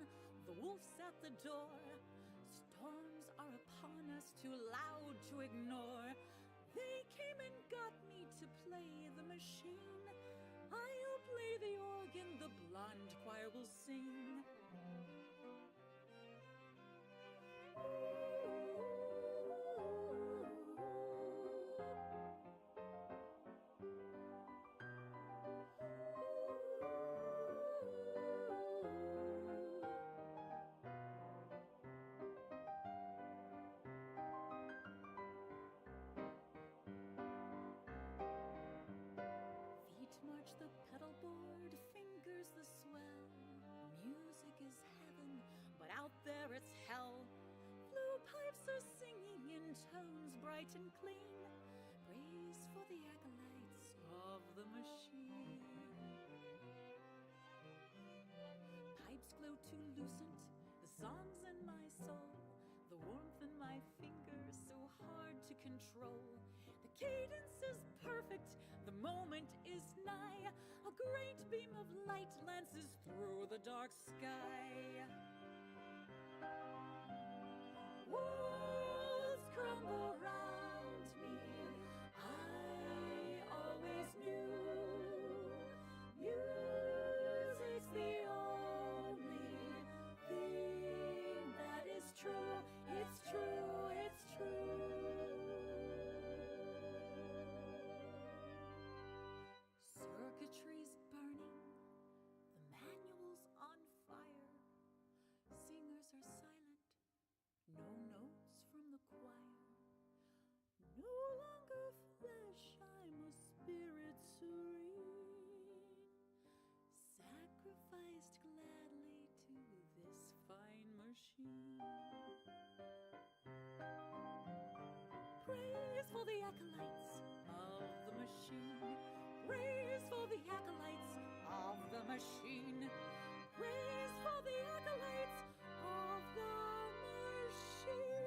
the wolf's at the door. Storms are upon us, too loud to ignore. They came and got me to play the machine. I'll play the organ, the blonde choir will sing. Feet march the pedal board, fingers the swell. Music is heaven, but out there it's hell. Flue pipes are singing in tones bright and clean. Praise for the acolytes of the machine. Pipes glow too lucent, the songs in my soul. The warmth in my fingers so hard to control. The cadence is perfect, the moment is nigh. A great beam of light lances through the dark sky. Walls crumble round me, I always knew. Music's the only thing that is true. It's true, it's true. Circuitry's burning, the manual's on fire. Singers are silent, no notes from the choir. No longer flesh, I'm a spirit serene, sacrificed gladly to this fine machine. Praise for the acolytes of the machine. Praise for the acolytes of the machine. Praise for the acolytes of the machine.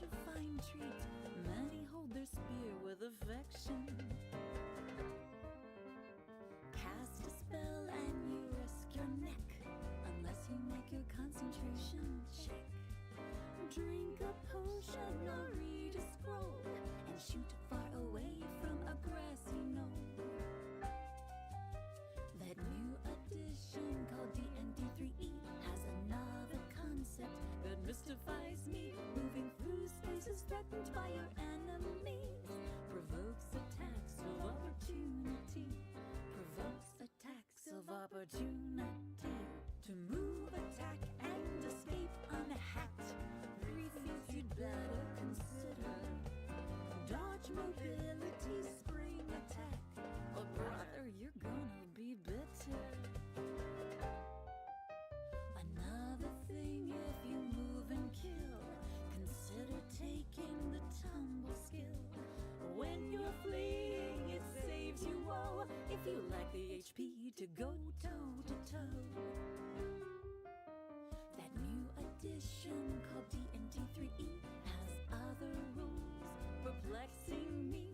a fine treat. Many hold their spear with affection. Cast a spell and you risk your neck, unless you make your concentration check. Drink a potion or read a scroll, and shoot far away from a grassy knoll. That new edition called D&D 3E has another concept that mystifies me. Moving through spaces threatened by your enemies provokes attacks of opportunity. Provokes attacks of opportunity. To move, attack, and escape unhacked, 3 things you'd better consider. Dodge, mobility, spring attack, or brother, you're gonna be bitter. Another thing, if you move and kill, consider taking the tumble skill. When you're fleeing, it saves you woe, if you lack the HP to go toe to toe. That new edition called D&D 3E has other rules perplexing me.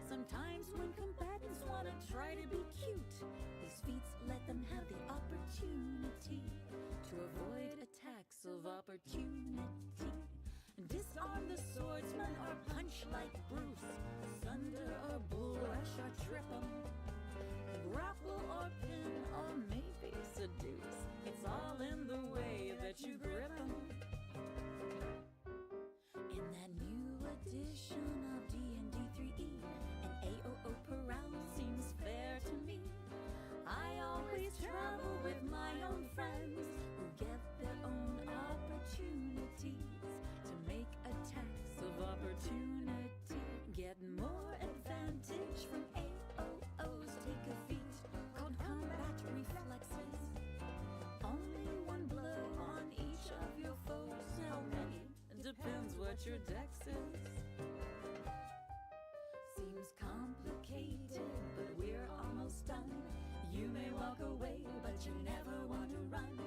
Sometimes when combatants wanna try to be cute, these feats let them have the opportunity to avoid attacks of opportunity. Disarm the swordsman or punch like Bruce. Sunder or bull rush or trip 'em. Grapple or pin or maybe seduce. It's all in the way that you grip 'em. In that new edition of D&D 3E, an AOO per round seems fair to me. I always travel with my own friends who get their own opportunities to make attacks of opportunity. Get more advantage from AOOs. Take a feat called combat reflexes. Only one blow on each of your foes. How many? Depends what your dex is. Seems complicated, but we're almost done. You may walk away, but you never want to run.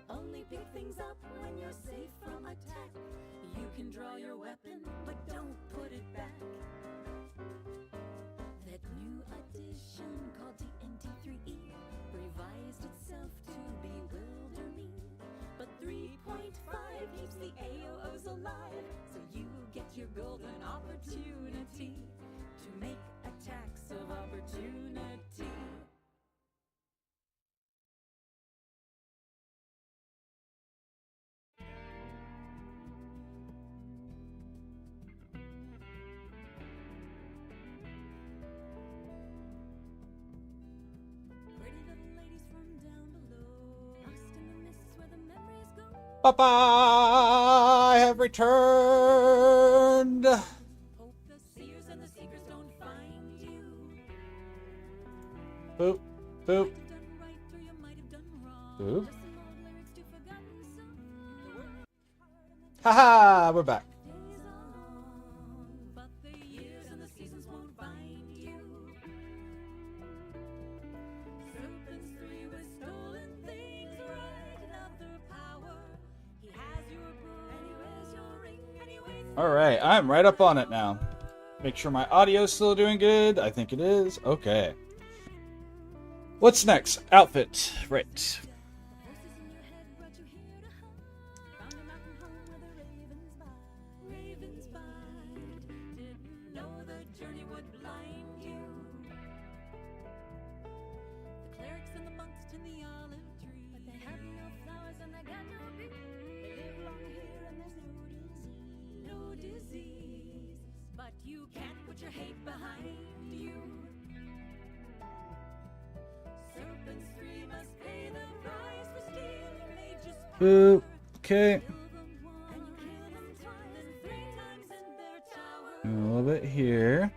Only pick things up when you're safe from attack. You can draw your weapon, but don't put it back. That new edition called D&D 3E revised itself to bewilder me. But 3.5 keeps the AOOs alive, so you get your golden opportunity to make attacks of opportunity. Pretty little ladies from down below, lost in the mists where the memories go. Papa, I have returned. Hope the seers and the seekers don't find you. Boop, boop, Might have done right or you might have done wrong. boop. Just some old lyrics to forgotten songs. Haha, we're back. Days are long, but the years and the seasons won't find you. Serpents 3 with stolen things, right? Another power. He has your bow, and he wears your ring, and he waits. All right, I'm right up on it now. Make sure my audio's still doing good. I think it is. Okay. What's next? Outfit. Right. Voices in your head brought you here to hide. Found a mountain home where the ravens bide. Ravens bide. Didn't know the journey would blind you. The clerics and the monks tend the olive tree, but they have no flowers and they got no bee. They live long here and there's no disease. But you can't put your hate behind you. Serpents 3 must pay the price for stealing mages' Boop. power. Okay. Kill them once, and you kill them twice, and 3 times in their tower. A little bit here.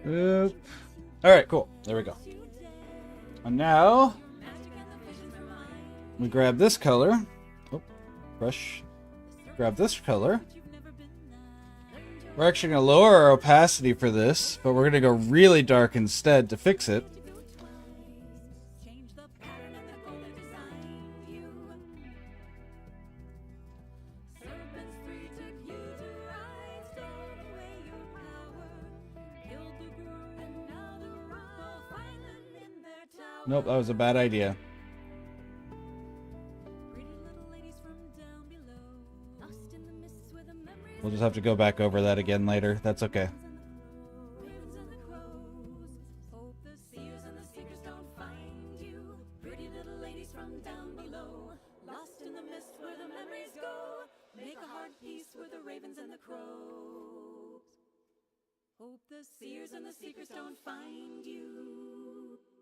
Oop. Alright, cool. There we go. And now we grab this color. Oh, brush. Grab this color. We're actually going to lower our opacity for this, but we're going to go really dark instead to fix it. Nope, that was a bad idea. We'll just have to go back over that again later. That's okay.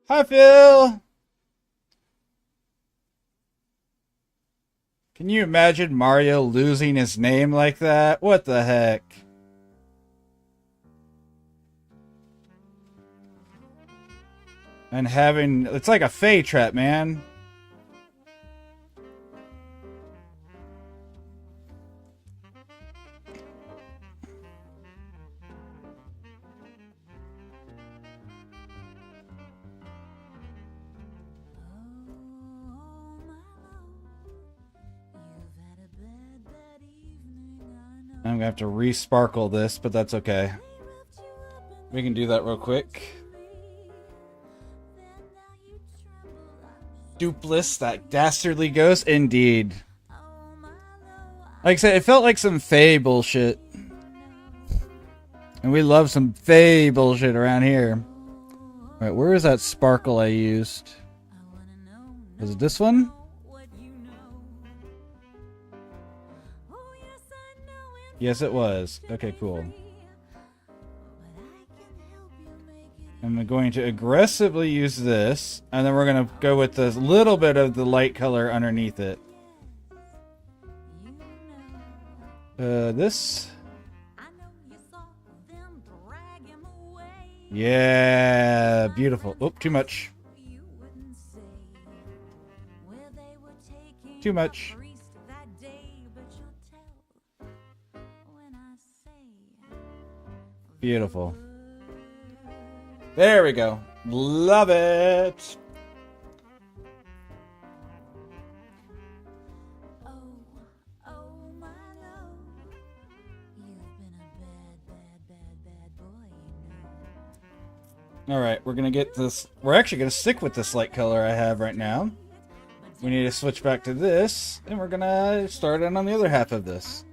Hi, Phil! Can you imagine Mario losing his name like that? What the heck? And having... It's like a Fey trap, man. I'm gonna have to re-sparkle this, but that's okay. We can do that real quick. Dupless, that dastardly ghost? Indeed. Like I said, it felt like some Fey bullshit. And we love some Fey bullshit around here. Alright, where is that sparkle I used? Was it this one? Yes, it was. Okay, cool. I'm going to aggressively use this, and then we're going to go with this little bit of the light color underneath it. This. Yeah, beautiful. Oh, too much. Too much. Beautiful. There we go. Love it. Alright, we're gonna get this. We're actually gonna stick with this light color I have right now. We need to switch back to this, and we're gonna start in on the other half of this.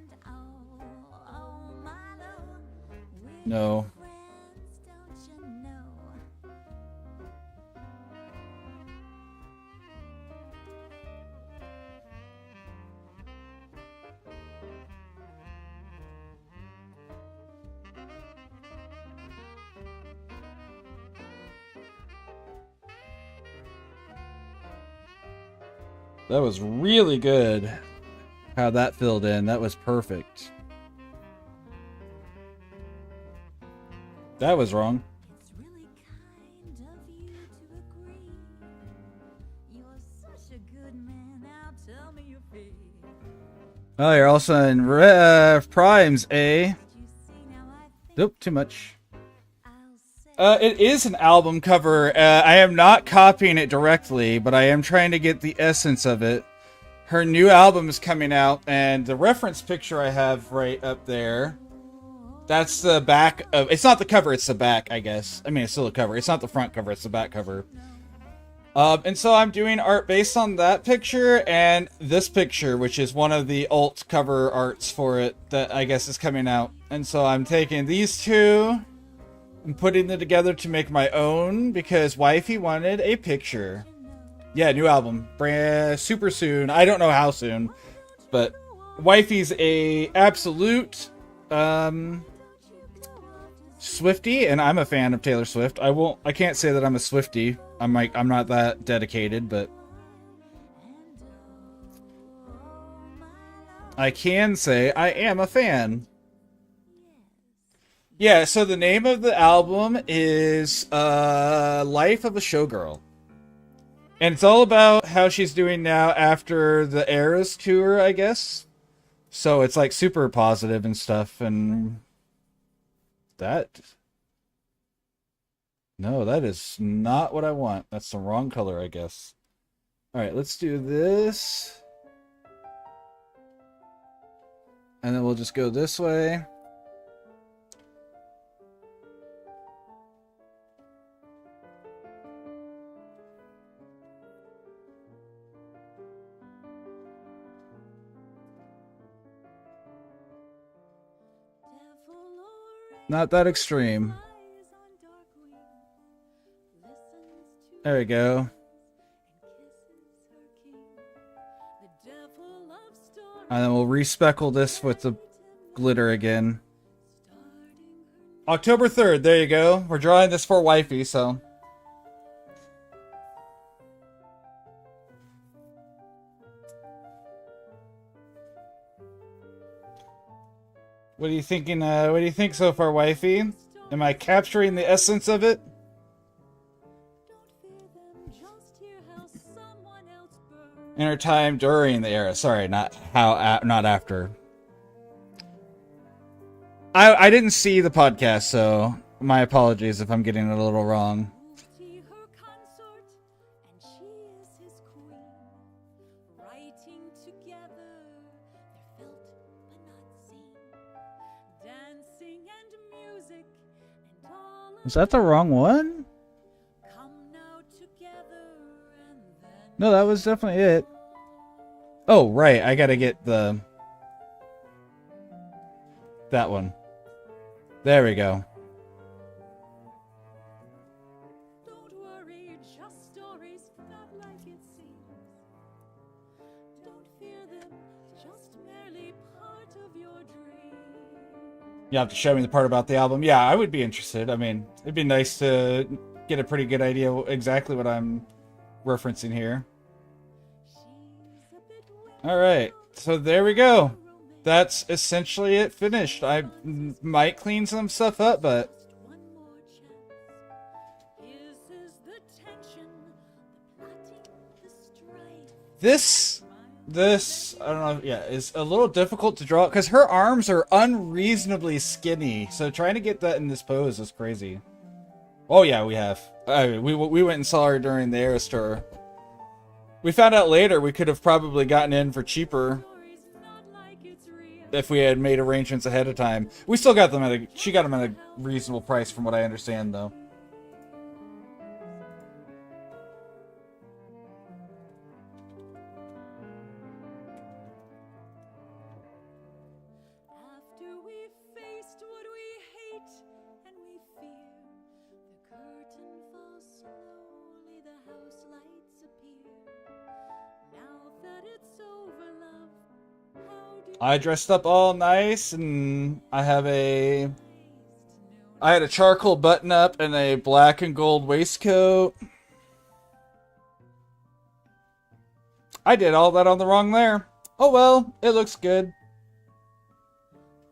No. That was really good. How that filled in. That was perfect. That was wrong. It's really kind of you to agree. You're such a good man. Now tell me your fee. Oh, you're also in Primes, eh? Nope, too much. It is an album cover. I am not copying it directly, but I am trying to get the essence of it. Her new album is coming out, and the reference picture I have right up there, that's the back of... It's not the cover, it's the back, I guess. I mean, it's still a cover. It's not the front cover, it's the back cover. And so I'm doing art based on that picture and this picture, which is one of the alt cover arts for it that I guess is coming out. And so I'm taking these two and putting them together to make my own because wifey wanted a picture. Yeah, new album. Super soon. I don't know how soon, but wifey's a absolute Swiftie, and I'm a fan of Taylor Swift. I can't say that I'm a Swiftie. I'm not that dedicated, but I can say I am a fan. Yeah, so the name of the album is Life of a Showgirl. And it's all about how she's doing now after the Eras tour, I guess. So it's like super positive and stuff, and that... No, that is not what I want. That's the wrong color, I guess. Alright, let's do this. And then we'll just go this way. Not that extreme. There we go. And then we'll respeckle this with the glitter again. October 3rd, there you go. We're drawing this for wifey, so... What are you thinking, what do you think so far, wifey? Am I capturing the essence of it? In her time during the era. Sorry, not after. I didn't see the podcast, so my apologies if I'm getting it a little wrong. Was that the wrong one? No, that was definitely it. Oh, right. I gotta get the... that one. There we go. Don't worry, just stories, not like it seems. Don't fear them, just merely part of your dream. You have to show me the part about the album. Yeah, I would be interested. I mean, it'd be nice to get a pretty good idea exactly what I'm referencing here. Alright, so there we go. That's essentially it finished. I might clean some stuff up, but... This, I don't know, yeah, is a little difficult to draw, because her arms are unreasonably skinny, so trying to get that in this pose is crazy. Oh yeah, we have. We went and saw her during the Eras tour. We found out later we could have probably gotten in for cheaper if we had made arrangements ahead of time. We still got them at a... She got them at a reasonable price from what I understand, though. After we faced what we hate and we fear, the curtain falls slowly, the house lights appear. Now that it's over, love, how do I dressed up all nice, and I had a charcoal button-up and a black and gold waistcoat. I did all that on the wrong layer. Oh well, it looks good.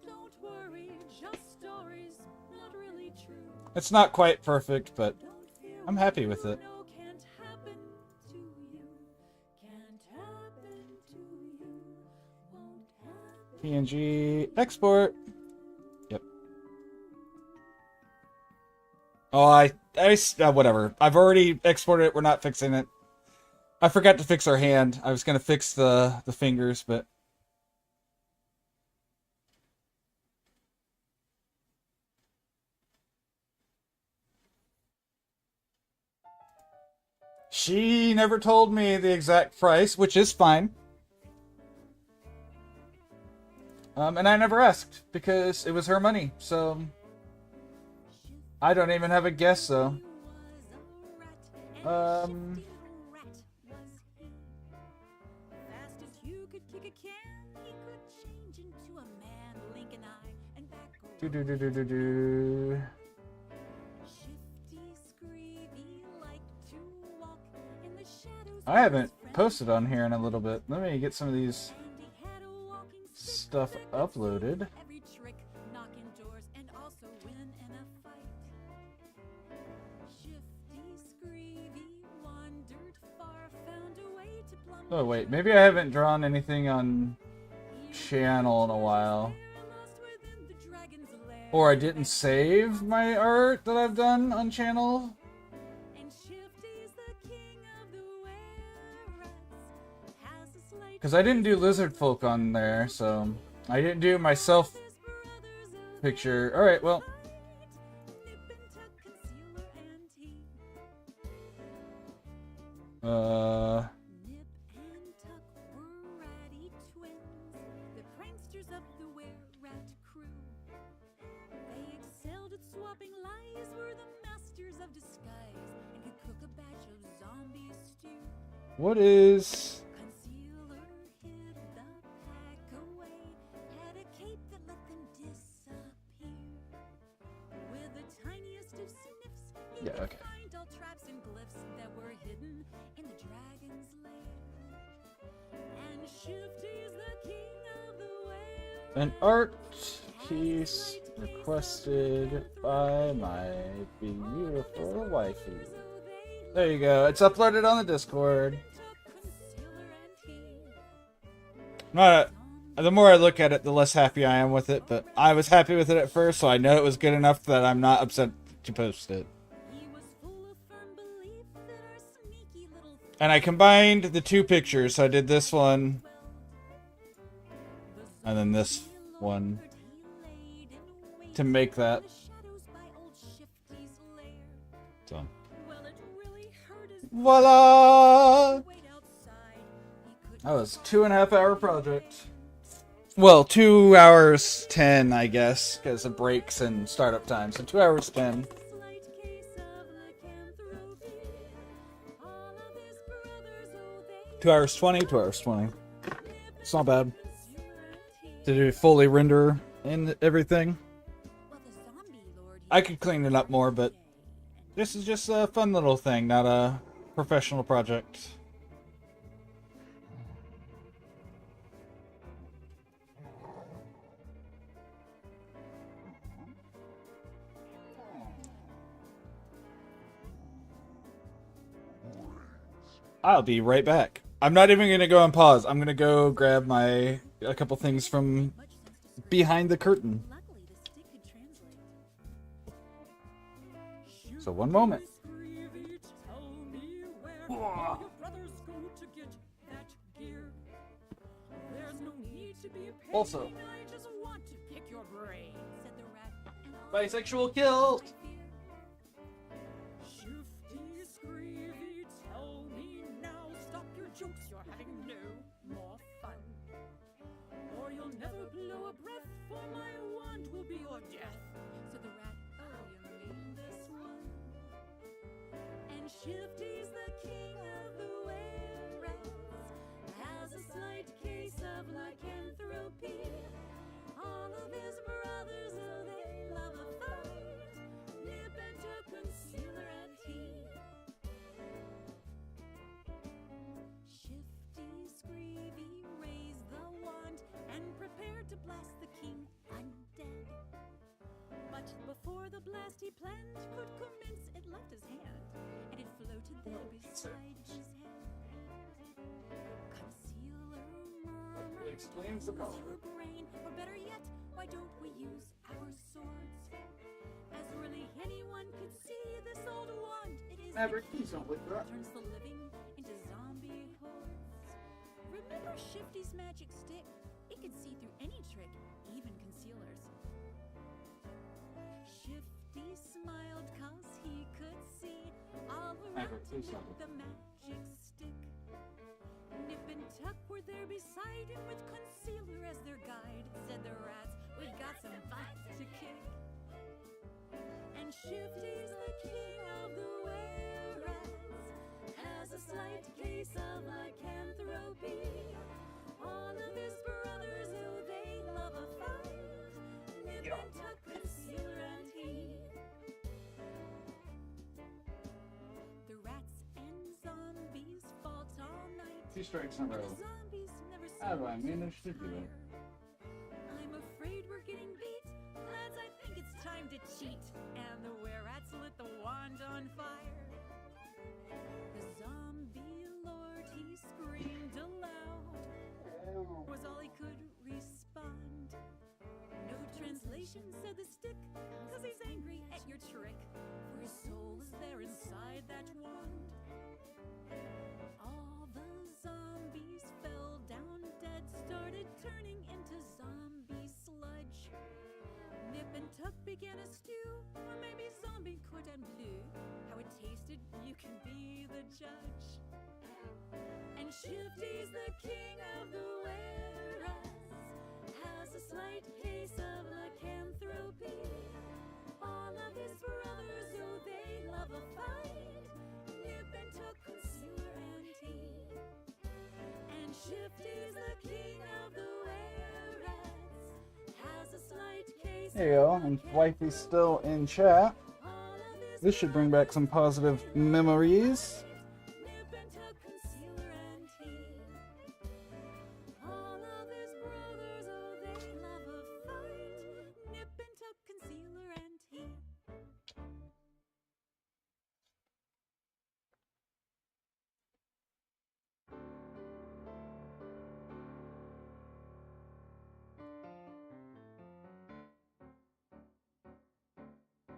Don't worry, just stories, not really true. It's not quite perfect, but Don't fear I'm happy with it. no can't happen to you. Can't happen to you. Won't happen. PNG export. Yep. Oh, whatever. I've already exported it. We're not fixing it. I forgot to fix our hand. I was gonna fix the fingers, but she never told me the exact price, which is fine. And I never asked because it was her money, so I don't even have a guess though. Fast as you could kick a can, he could change into a man, blink an eye, and back Do. Shifty, screevy, like to walk in the shadows. I haven't posted on here in a little bit. Let me get some of these And he had a walking stick stuff that could uploaded. every trick, knocking doors, and also win Oh wait, maybe I haven't drawn anything on channel in a while. Or I didn't save my art that I've done on channel. Because I didn't do lizard folk on there, so I didn't do myself picture. Alright, well. Nip and Tuck were ratty twins, the pranksters of the Were-Rat crew. They excelled at swapping lies, were the masters of disguise, and could cook a batch of zombie stew. What is... Concealer hid the pack away, had a cape that let them disappear. With the tiniest of sniffs, he Yeah, could okay. find all traps and glyphs that were hidden in the dragon's lair. And Shifty's the king of the were. An art piece requested by my beautiful wifey. There you go. It's uploaded on the Discord. The more I look at it, the less happy I am with it, but I was happy with it at first, so I know it was good enough that I'm not upset to post it. And I combined the two pictures, so I did this one, and then this one, to make that. So. Voila! That was 2.5 hour project. Well, 2 hours 10, I guess, because of breaks and startup time. So 2 hours 10. 2 hours 20, 2 hours 20. It's not bad. Did it fully render and everything? I could clean it up more, but this is just a fun little thing, not a professional project. I'll be right back. I'm not even gonna go on pause. I'm gonna go grab a couple things from behind the curtain. So 1 moment. Also, bisexual kill. Jokes, you're having no more fun. Or you'll never blow a breath, for my wand will be your death. Said the rat, oh, you mean this one? And Shifty's the king of the were-rats, has a slight case of lycanthropy. All of his brothers, oh, they love a fight. Nip and Tuck, concealer and tea. Shifty Screevy raised the wand and prepared to blast the king undead. But before the blast he planned could commence, it left his hand, and it floated there beside his head. Concealer murmured, Explains the use your brain, or better yet, why don't we use our swords? As really anyone could see, this old wand, it is the key that turns the living into zombie hordes. Remember Shifty's magic stick? It could see through any trick, even concealers. Shifty smiled 'cause he could see all around him with the magic stick. Nip and Tuck were there beside him with concealer as their guide. Said the rats, we got some butt to kick. And Shifty's the king of the were-rats, has a slight case of lycanthropy. All of his brothers, oh, they love a fight. Nip and Tuck, concealer and he. The rats and zombies fought all night. 2 strikes in a And row. the zombies never How do I seemed to manage to do it? tire. I'm afraid we're getting beat. Lads, I think it's time to cheat. And the were-rats lit the wand on fire. The zombie lord, he screamed magician said the stick, 'cause he's angry at your trick. For his soul is there inside that wand. All the zombies fell down dead, started turning into zombie sludge. Nip and Tuck began a stew, or maybe zombie cordon bleu. How it tasted, you can be the judge. And Shifty's the king of the whereas, has a slight case of lycanthropy. All of his brothers, oh, they love a fight. Nip and Tuck, concealer and tea. And Shifty's the king of the whereas, has a slight case There you go. And Wifey's still in chat. all of his This should bring back some positive memories. Nip and Tuck, concealer and tea. All of his brothers, oh, they love a fight. Nip and Tuck, concealer and tea.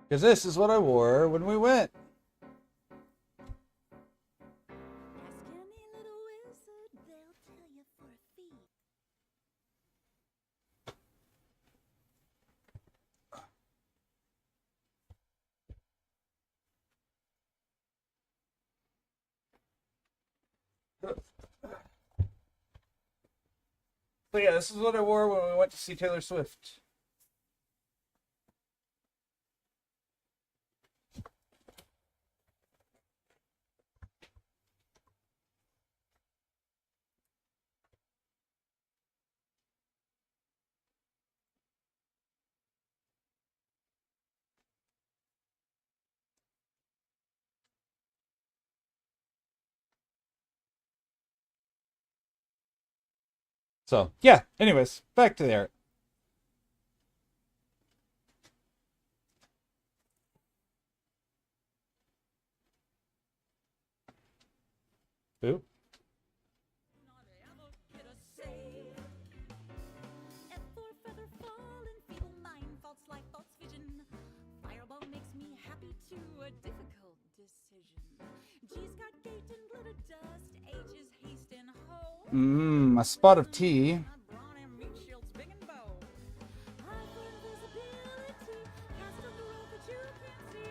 Because this is what I wore when we went. Ask any little wizard, they'll tell you for a fee. So yeah, this is what I wore when we went to see Taylor Swift. So, yeah, anyways, back to the art. Boo. Not ever get a say. F4 feather fall and feeble mind, false life, false vision. Fireball makes me happy to a difficult decision. G's got gate and glitter dust, H is haste and hoe. A spot of tea. Brawn and meat shields big and bow. High for invisibility, cast on the road that you can't see.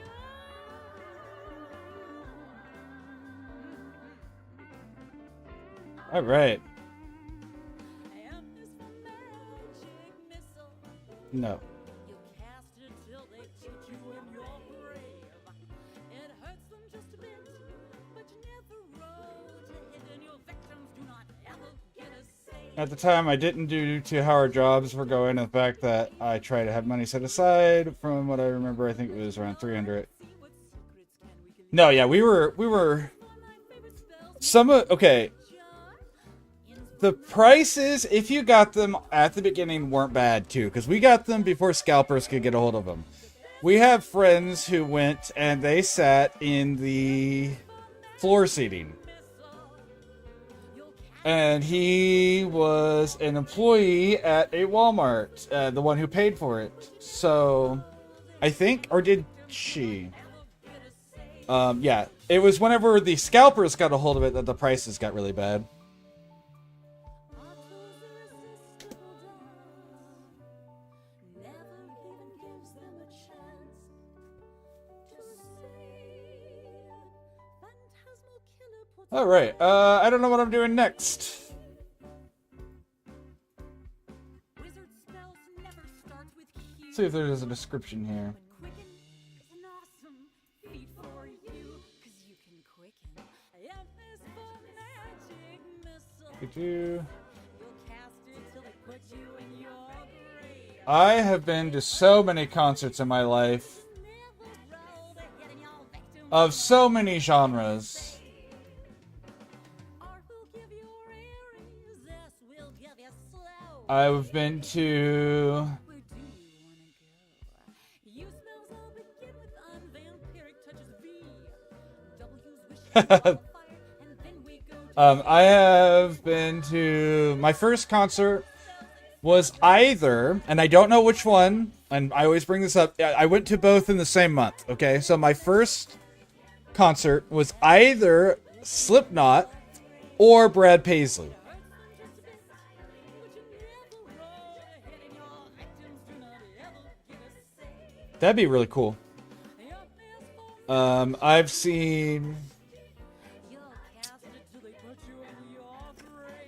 All right. M is for magic missile. No. You cast it till they kick you in your grave. It hurts them just a bit, but you never roll to hit, and your victims do not ever get a save. At the time, I didn't do 2-hour jobs for going, and the fact that I try to have money set aside. From what I remember, I think it was around 300. See what secrets can we can No, yeah, we were. for my favorite spells. Some of okay. Jar The prices, if you got them at the beginning, weren't bad too, because we got them before scalpers could get a hold of them. We have friends who went and they sat in the floor seating, and he was an employee at a Walmart, the one who paid for it. So, I think, or did she? Yeah, it was whenever the scalpers got a hold of it that the prices got really bad. Otto's irresistible dance never even gives them a chance to say phantasmal killer puts All right, I don't know what I'm doing next. wizard spells never start with Q. Let's see if there's a description here. But quicken is an awesome feat for you, 'cause you can quicken. M is for magic missile. We do. You'll cast it till it puts you in your grave. I have been to so many concerts in my life Never roll to hit, and your victim of so many genres. R will give you Aries, S will give you slow. I've been to Where do you wanna go? You spells all begin with unvampiric touches V. W's wish you all fire, and then we go to I have been to my first concert was either, and I don't know which one, and I always bring this up, I went to both in the same month, okay? So my first concert was either Slipknot or Brad Paisley. That'd be really cool. I've seen...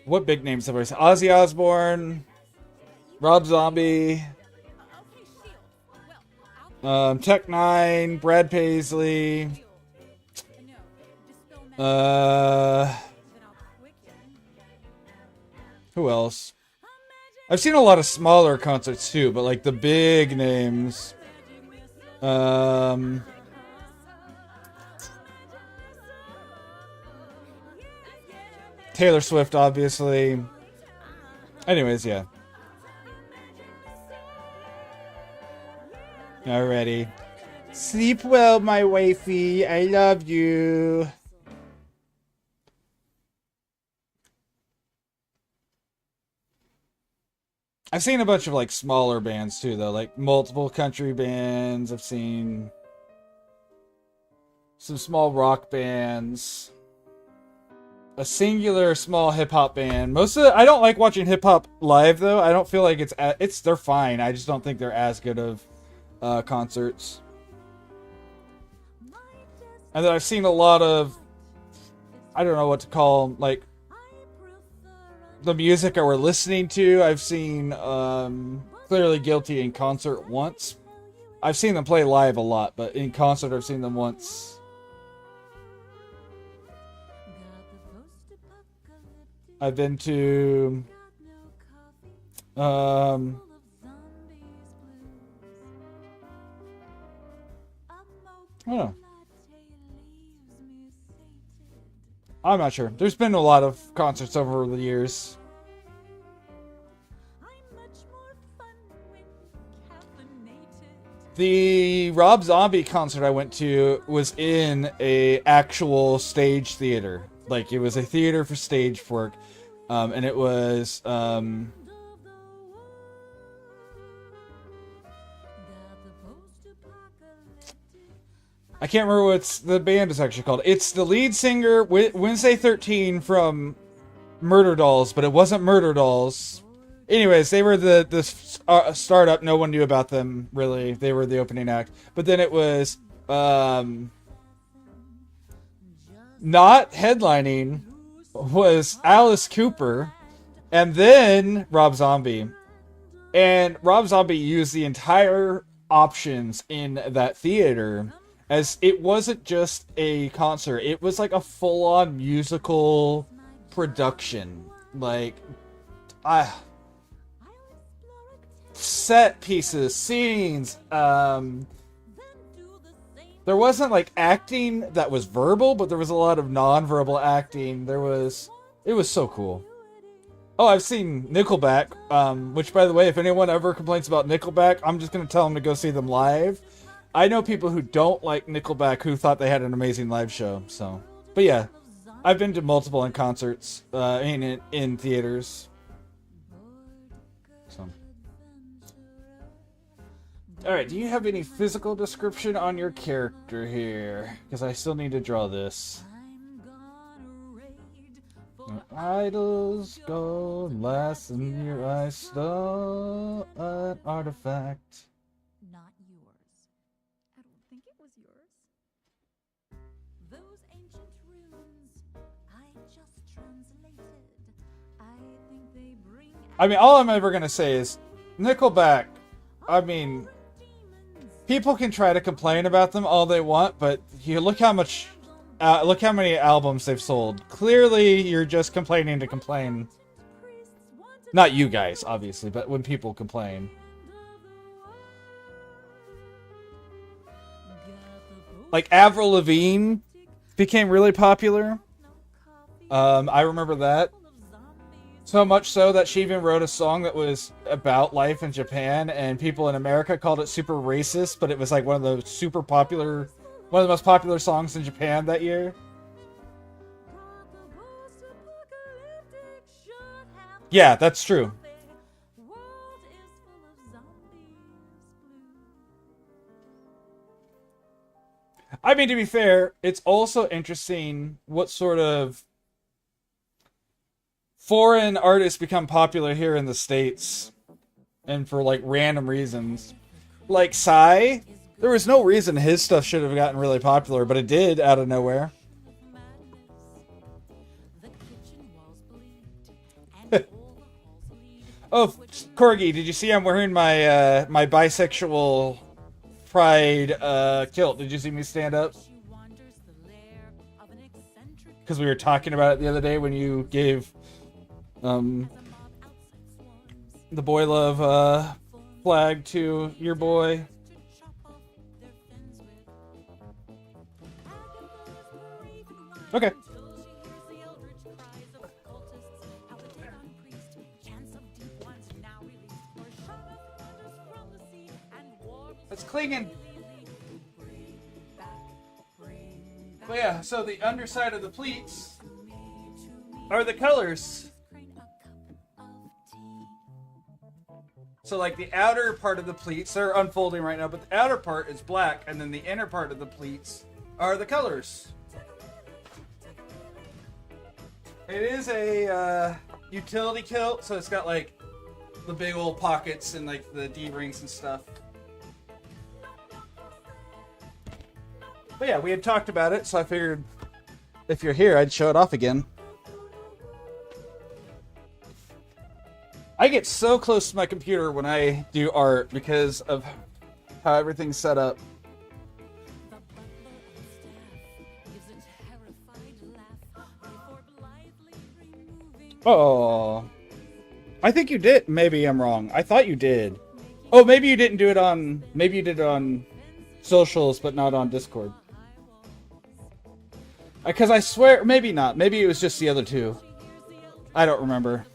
What big names have I seen? Ozzy Osbourne, Rob Zombie, Tech Nine, Brad Paisley, who else? I've seen a lot of smaller concerts too, but like the big names. Taylor Swift, obviously. Anyways, yeah. Alrighty. Sleep well, my wifey. I love you. I've seen a bunch of like smaller bands too, though, like multiple country bands. I've seen some small rock bands. A singular small hip hop band. Most of I don't like watching hip hop live though. I don't feel like they're fine. I just don't think they're as good of concerts. And then I've seen a lot of, I don't know what to call them, like the music that we're listening to. I've seen Clearly Guilty in concert once. I've seen them play live a lot, but in concert I've seen them once. I've been to I don't know. I'm not sure. There's been a lot of concerts over the years. The Rob Zombie concert I went to was in a actual stage theater. Like, it was a theater for stage work. And it was, I can't remember what the band is actually called. It's the lead singer, Wednesday 13 from Murder Dolls, but it wasn't Murder Dolls. Anyways, they were the startup. No one knew about them, really. They were the opening act. But then it was, not headlining was Alice Cooper, and then Rob Zombie. And Rob Zombie used the entire options in that theater, as it wasn't just a concert. It was like a full-on musical production. Like, set pieces, scenes, there wasn't like acting that was verbal, but there was a lot of non-verbal acting. It was so cool. Oh, I've seen Nickelback, which, by the way, if anyone ever complains about Nickelback, I'm just going to tell them to go see them live. I know people who don't like Nickelback who thought they had an amazing live show, so. But yeah, I've been to multiple in concerts, in theaters. So. Alright, do you have any physical description on your character here? Because I still need to draw this. Idols go last in your eyes, stole an artifact. Not yours. I don't think it was yours. Those ancient runes I just translated. I think they bring. I mean, all I'm ever gonna say is Nickelback. I mean, people can try to complain about them all they want, but you look how many albums they've sold. Clearly, you're just complaining to complain. Not you guys, obviously, but when people complain. Like, Avril Lavigne became really popular. I remember that. So much so that she even wrote a song that was about life in Japan, and people in America called it super racist, but it was like one of the most popular songs in Japan that year. Yeah, that's true. I mean, to be fair, it's also interesting what sort of foreign artists become popular here in the States and for like random reasons. Like Psy, there was no reason his stuff should have gotten really popular, but it did out of nowhere. Oh, Corgi, did you see I'm wearing my my bisexual pride kilt? Did you see me stand up? Because we were talking about it the other day when you gave the boy love flag to your boy. Okay. It's clinging. But yeah, so the underside of the pleats are the colors. So like the outer part of the pleats, they're unfolding right now, but the outer part is black, and then the inner part of the pleats are the colors. It is a utility kilt, so it's got like the big old pockets and like the D-rings and stuff. But yeah, we had talked about it, so I figured if you're here, I'd show it off again. I get so close to my computer when I do art because of how everything's set up. Oh, I think you did. Maybe I'm wrong. I thought you did. Oh, maybe you didn't do it on. Maybe you did it on socials, but not on Discord. Because I swear, maybe not. Maybe it was just the other two. I don't remember.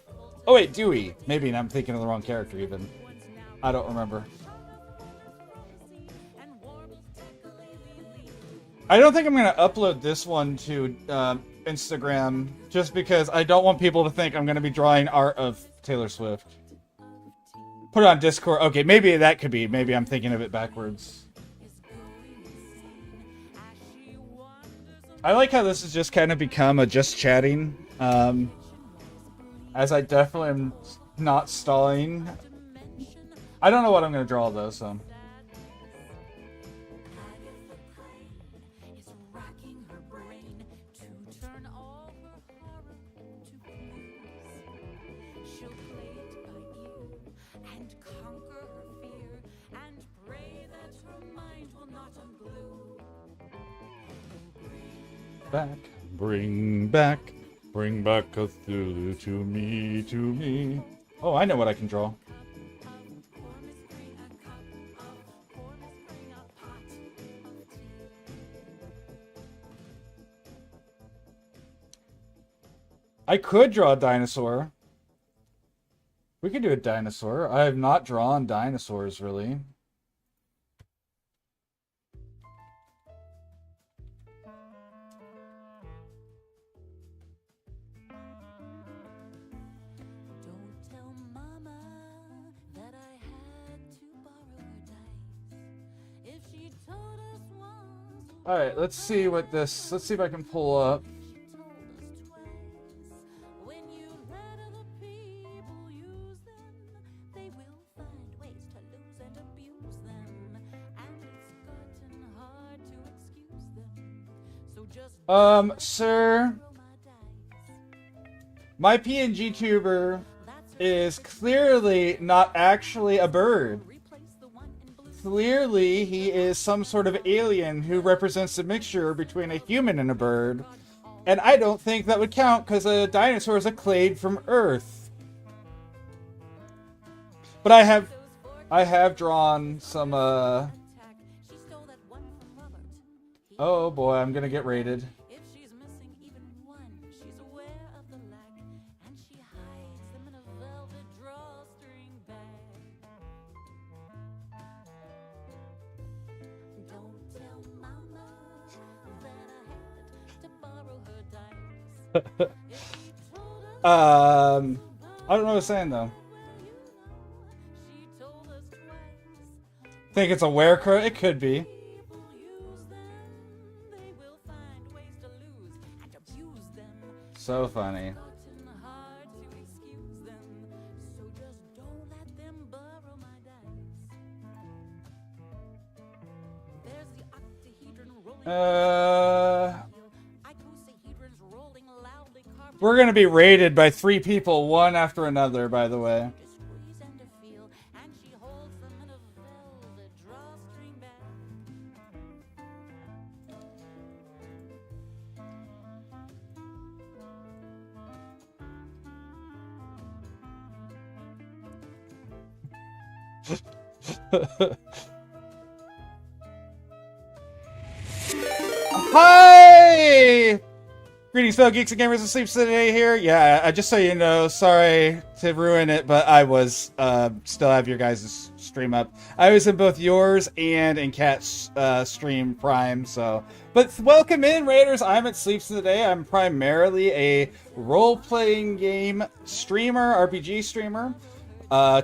Oh wait, Dewey. Maybe I'm thinking of the wrong character even. I don't remember. I don't think I'm going to upload this one to Instagram just because I don't want people to think I'm going to be drawing art of Taylor Swift. Put it on Discord. Okay, maybe that could be. Maybe I'm thinking of it backwards. I like how this has just kind of become a just chatting. As I definitely am not stalling. I don't know what I'm going to draw though, so. Bring back Cthulhu to me, to me. Oh, I know what I can draw. I could draw a dinosaur. We could do a dinosaur. I have not drawn dinosaurs, really. Alright, let's see what this... Let's see if I can pull up. Sir, my PNG tuber is clearly not actually a bird. Clearly, he is some sort of alien who represents a mixture between a human and a bird. And I don't think that would count because a dinosaur is a clade from Earth. But I have drawn some, oh boy, I'm gonna get rated. I don't know what I was saying though. Think it's a werecrow? It could be. So funny. Gotten hard to excuse them, so just don't let them borrow my dice. There's the octahedron rolling. Icosahedrons rolling loudly. We're gonna be raided by 3 people, one after another, by the way. To squeeze and to feel, and she holds them in a velvet drawstring bag. Hi! Greetings, fellow geeks and gamers and sleeps today here. Yeah, just so you know, sorry to ruin it, but I was still have your guys' stream up. I was in both yours and in Cat's stream Prime, so. But welcome in, Raiders. I'm at Sleeps today. I'm primarily a role-playing game streamer, RPG streamer.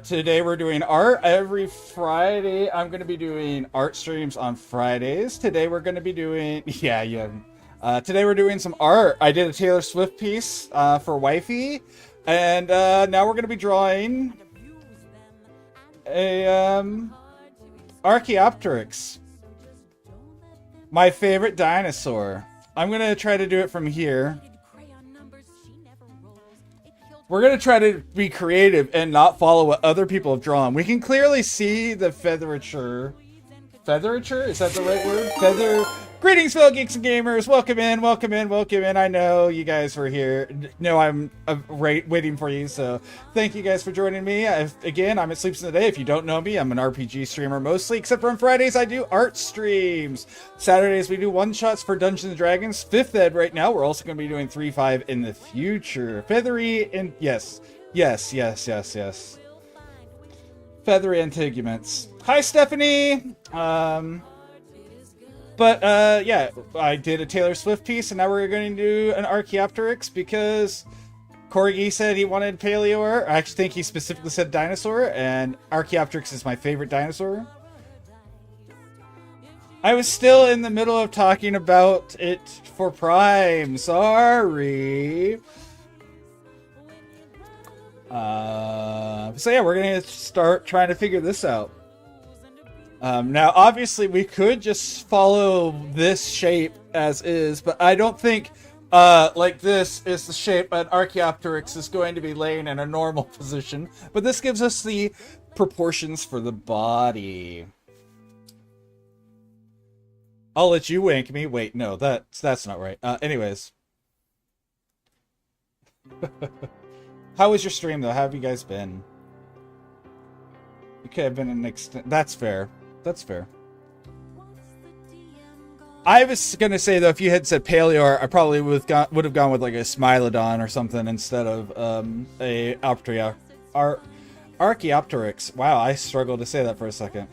Today we're doing art every Friday. I'm going to be doing art streams on Fridays. Today we're going to be doing, today we're doing some art. I did a Taylor Swift piece for Wifey, and now we're going to be drawing a Archaeopteryx, my favorite dinosaur. I'm going to try to do it from here. We're going to try to be creative and not follow what other people have drawn. We can clearly see the featherature. Featherature? Is that the right word? Feather. Greetings, fellow geeks and gamers. Welcome in, welcome in, welcome in. I know you guys were here. No, I'm waiting for you, so thank you guys for joining me. Again, I'm at Sleeps in the Day. If you don't know me, I'm an RPG streamer mostly, except for on Fridays I do art streams. Saturdays we do one-shots for Dungeons & Dragons. 5th Ed right now. We're also going to be doing 3-5 in the future. Feathery and yes. Feathery Antiguments. Hi, Stephanie! Yeah, I did a Taylor Swift piece, and now we're going to do an Archaeopteryx because Corgi said he wanted paleo art. I actually think he specifically said dinosaur, and Archaeopteryx is my favorite dinosaur. I was still in the middle of talking about it for Prime. Sorry. So yeah, we're going to start trying to figure this out. Now, obviously, we could just follow this shape as is, but I don't think, like this is the shape an Archaeopteryx is going to be laying in a normal position. But this gives us the proportions for the body. I'll let you wank me. Wait, no, that's not right. Anyways. How was your stream, though? How have you guys been? You could have been an extent. That's fair. That's fair. I was gonna say though, if you had said paleo art, I probably would have gone with like a Smilodon or something instead of a Archaeopteryx. Wow, I struggled to say that for a second.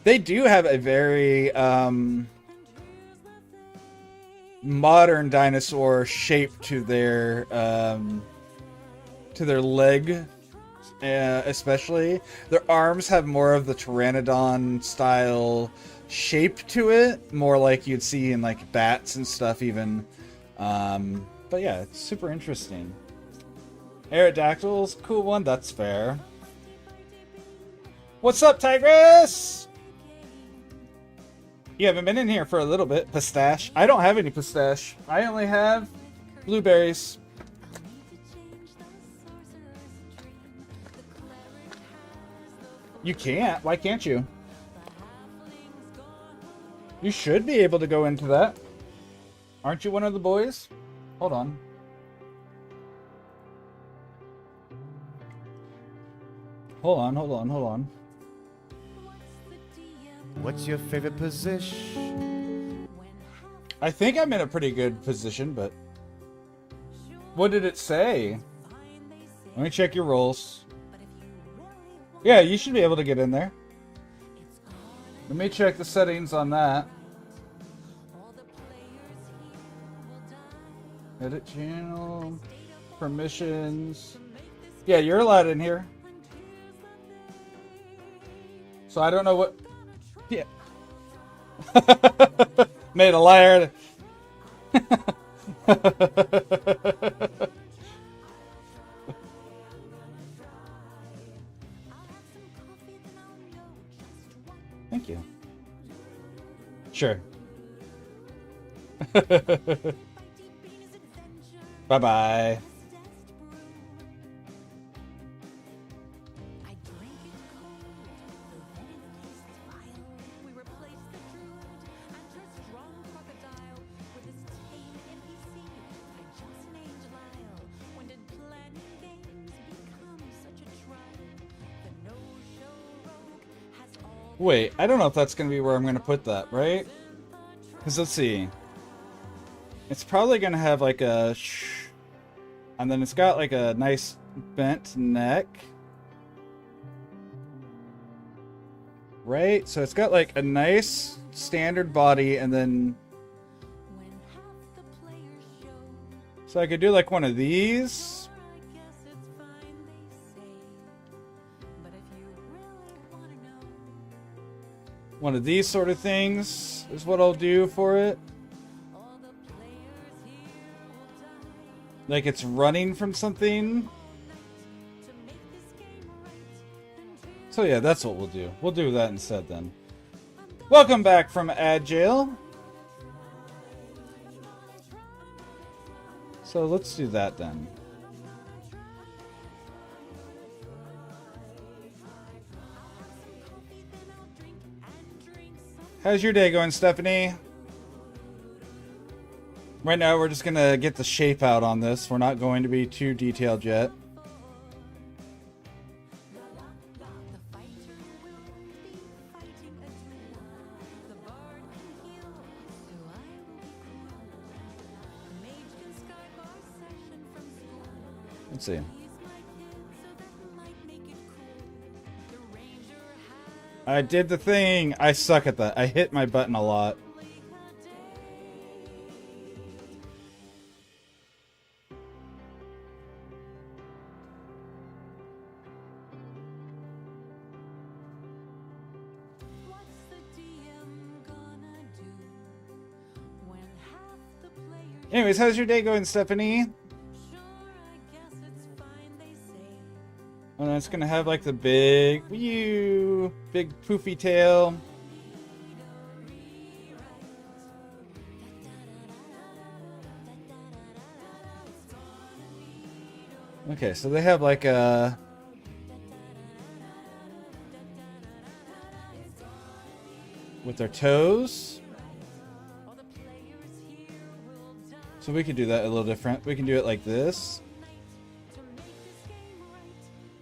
They do have a very modern dinosaur shape to their leg, especially. Their arms have more of the pteranodon style shape to it, more like you'd see in like bats and stuff even. But yeah, it's super interesting. Aerodactyls, cool one, that's fair. What's up, Tigress? You haven't been in here for a little bit. Pistache. I don't have any pistache. I only have blueberries. You can't. Why can't you? You should be able to go into that. Aren't you one of the boys? Hold on. Hold on. What's your favorite position? I think I'm in a pretty good position, but... What did it say? Let me check your rolls. Yeah, you should be able to get in there. Let me check the settings on that. Edit channel. Permissions. Yeah, you're allowed in here. So I don't know what. Yeah. Made a liar. Thank you. Sure. Bye-bye. I drink it cold, though then it tastes vile. We replace the druid and her strong crocodile with this tame NPC I just named Lyle. When did planning games become such a trial? The no-show rogue has all the Wait, I don't know if that's gonna be where I'm gonna put that, right? Because let's see. It's probably gonna have like a and then it's got like a nice bent neck. Right? So it's got like a nice standard body and then when half the players show. so I could do like one of these. Sure, I guess it's fine, they say. But if you really wanna know, One of these sort of things is what I'll do for it. all the players here will die. Like it's running from something. To make this game right, and here's So yeah, that's what we'll do. We'll do that instead then. Welcome back from ad jail. So let's do that then. coffee, then I'll drink and drink some. How's your day going, Stephanie? Right now, we're just gonna get the shape out on this. We're not going to be too detailed yet. The fighter will be fighting a duel. The bard can heal, so I will be cruel. The mage can Skype our session from school. Let's see. He's my kid, so that might make it cool. The ranger has I did the thing. I suck at that. I hit my button a lot. only a day. What's the DM gonna do when half the players? Anyways, how's your day going, Stephanie? Sure, I guess it's fine, they say. And it's gonna have like the big, big poofy tail. Okay, so they have like a with their toes. All the players here will die So we could do that a little different. We can do it like this. to make this game right.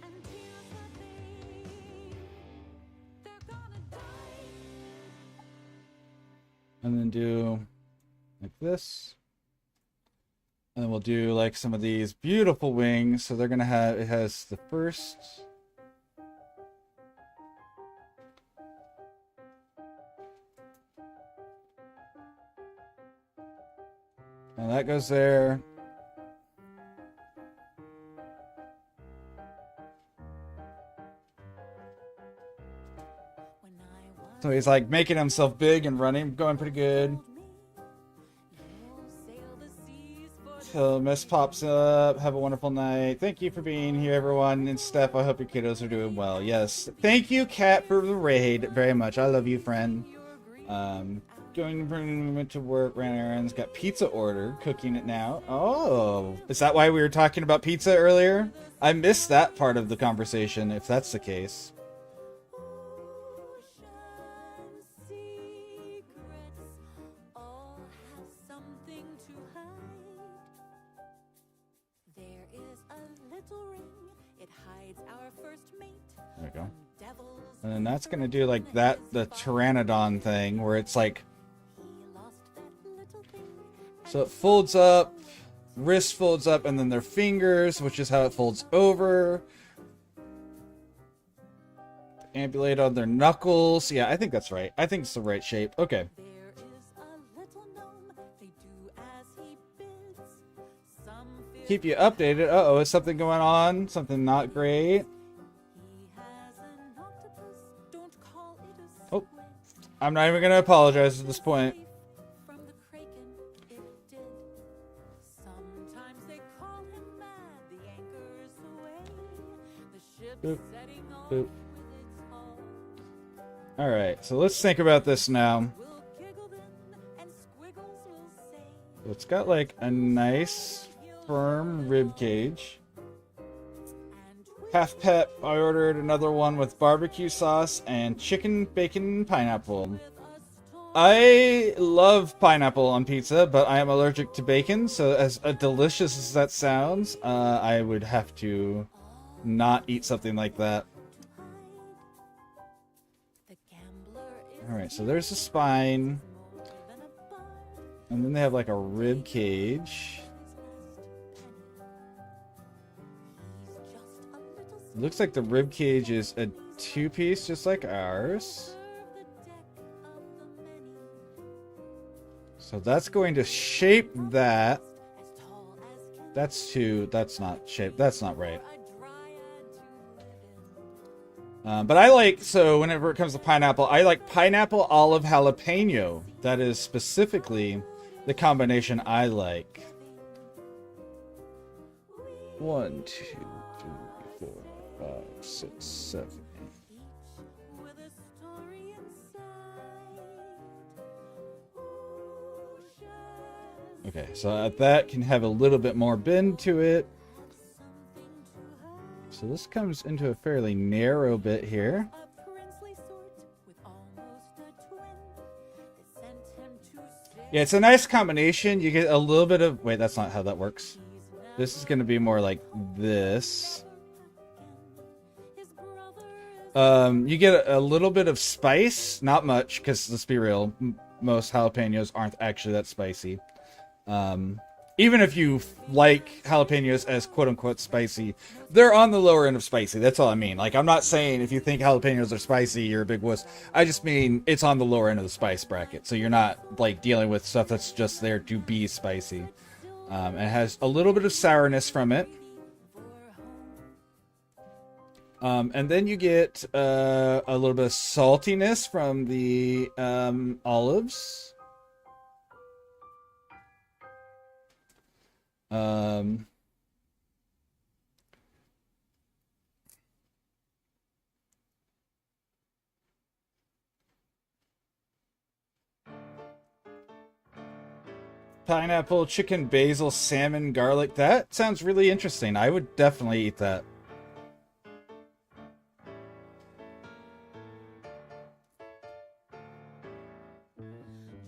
And here's the thing, they're gonna die. And then do like this. And then we'll do like some of these beautiful wings. So they're gonna have, it has the first. And that goes there. When I was So he's like making himself big and running, going pretty good. me, you'll sail the seas for Till Miss pops up. Have a wonderful night. Thank you for being here, everyone. And Steph, I hope your kiddos are doing well. Yes. Thank you, Kat, for the raid very much. I love you, friend. Went to work, ran errands, got pizza ordered, cooking it now. Oh, is that why we were talking about pizza earlier? I missed that part of the conversation, if that's the case. ocean secrets. All have something to hide. There is a little ring. It hides our first mate. There we go. From devils. And then that's gonna do like that, the Pteranodon thing, where it's like, He lost that little thing. so it folds up, wrist folds up, and then their fingers, which is how it folds over. Ambulate on their knuckles. Yeah, I think that's right. I think it's the right shape. Okay. There is a little gnome. They do as he bids. Some fear Keep you updated. Uh-oh, is something going on? Something not great? he has an octopus. Don't call I'm not even gonna apologize at this point. From the kraken, it did. Sometimes they call him mad, the anchor's away. The ship's Boop, setting off boop. with its hull. Alright, so let's think about this now. We'll giggle then, and Squiggles will say, It's got like a nice firm rib cage. and Half pep, I ordered another one with barbecue sauce and chicken, bacon, pineapple. with a storm. I love pineapple on pizza, but I am allergic to bacon, so as delicious as that sounds, I would have to not eat something like that. The gambler is Alright, so there's the spine, more than a bud. and then they have like a rib cage. He's just a little Looks like the rib cage is a two-piece, just like ours. serve the deck of the many. So that's going to shape that. As tall as can That's two. That's not shaped. That's not right. a dryad to live in. But I like, so whenever it comes to pineapple, I like pineapple, olive, jalapeno. That is specifically the combination I like. 1, 2, 3, 4, 5, 6, 7. Each with a story inside. Who shares Okay, so that can have a little bit more bend to it. something to hide? So this comes into a fairly narrow bit here. A princely sort with almost a twin. They sent him to stay. Yeah, it's a nice combination. You get a little bit of, wait, that's not how that works. He's never This is going to be more like this. His brother is You get a little bit of spice, not much, because let's be real, most jalapenos aren't actually that spicy. Even if you like jalapenos as quote-unquote spicy, they're on the lower end of spicy. That's all I mean. Like, I'm not saying if you think jalapenos are spicy, you're a big wuss. I just mean it's on the lower end of the spice bracket. So you're not, like, dealing with stuff that's just there to be spicy. It has a little bit of sourness from it. And then you get a little bit of saltiness from the olives. Pineapple, chicken, basil, salmon, garlic. That sounds really interesting. I would definitely eat that.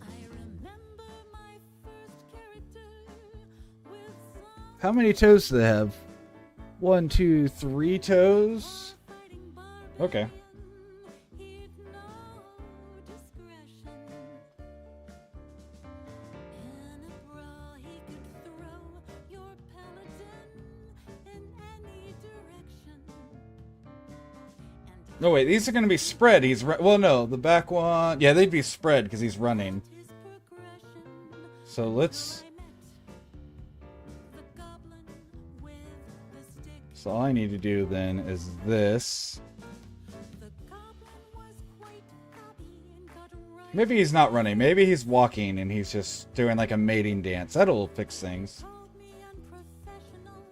I remember my first character with some How many toes do they have? 1, 2, 3 toes. fighting Okay. barbarian. He'd no discretion. In a brawl he could throw your paladin in any direction. And No, wait, these are going to be spread. Well, no, the back one. Yeah, they'd be spread because he's running. his progression. So let's. I met the goblin with the stick. So all I need to do then is this. The goblin was quite happy and got right. Maybe he's not running. Maybe he's walking and he's just doing like a mating dance. That'll fix things. Called me unprofessional.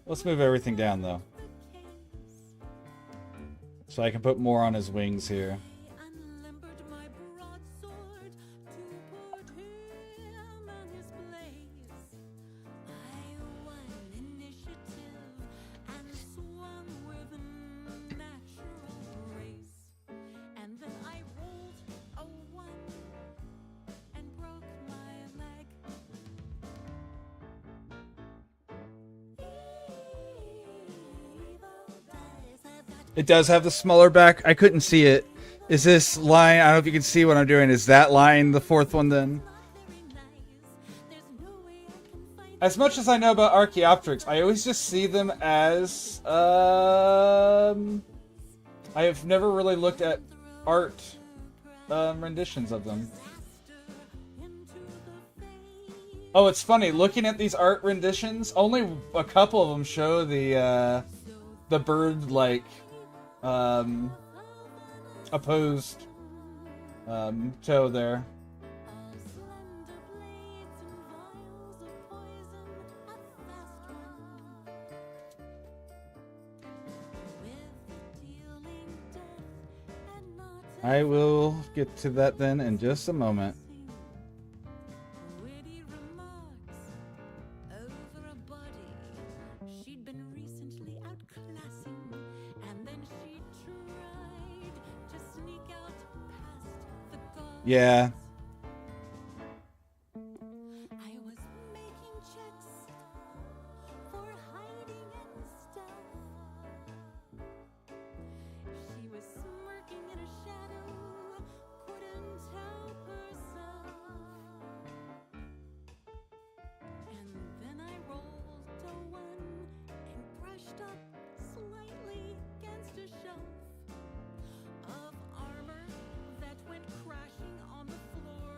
Let's move everything down though, The case. so I can put more on his wings here. I unlimbered my broadsword to put him in his place. I won initiative and swung with natural grace. And then I rolled a 1 and broke my leg. Evil dice have got It does have the smaller back. I couldn't see it. Is this line? I don't know if you can see what I'm doing. Is that line the fourth one then? very nice. There's no way I can find As much as I know about Archaeopteryx, I always just see them as I have never really looked at art renditions of them. into the face. Oh, it's funny looking at these art renditions. Only a couple of them show the bird like opposed toe there. All slender blades and vials of poison, a fast run. With dealing death and not I will get to that then in just a moment. witty remarks over a body she'd been recently outclassing, and then she tried to sneak out past the guards. Yeah. I was making checks for hiding and stealth. She was smirking in a shadow, couldn't help herself. And then I rolled a one and brushed up slightly against a shelf of armor that went crashing on the floor.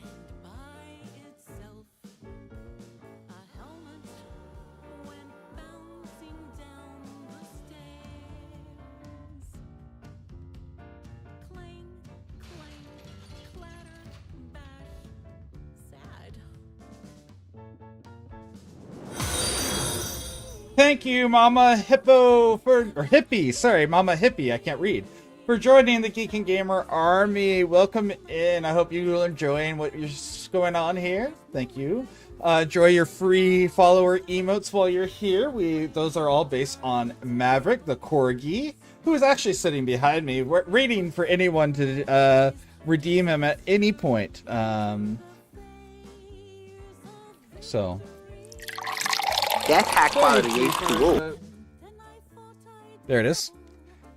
And by itself, a helmet went bouncing down the stairs. Clang, clang, clatter, bash, sad. Thank you, Mama Hippo Hippie. Sorry, Mama Hippie. I can't read. For joining the Geek and Gamer Army. Welcome in. I hope you're enjoying what's going on here. Thank you. Enjoy your free follower emotes while you're here. Those are all based on Maverick, the corgi, who is actually sitting behind me, waiting for anyone to redeem him at any point. So. That's high quality H2O. There it is.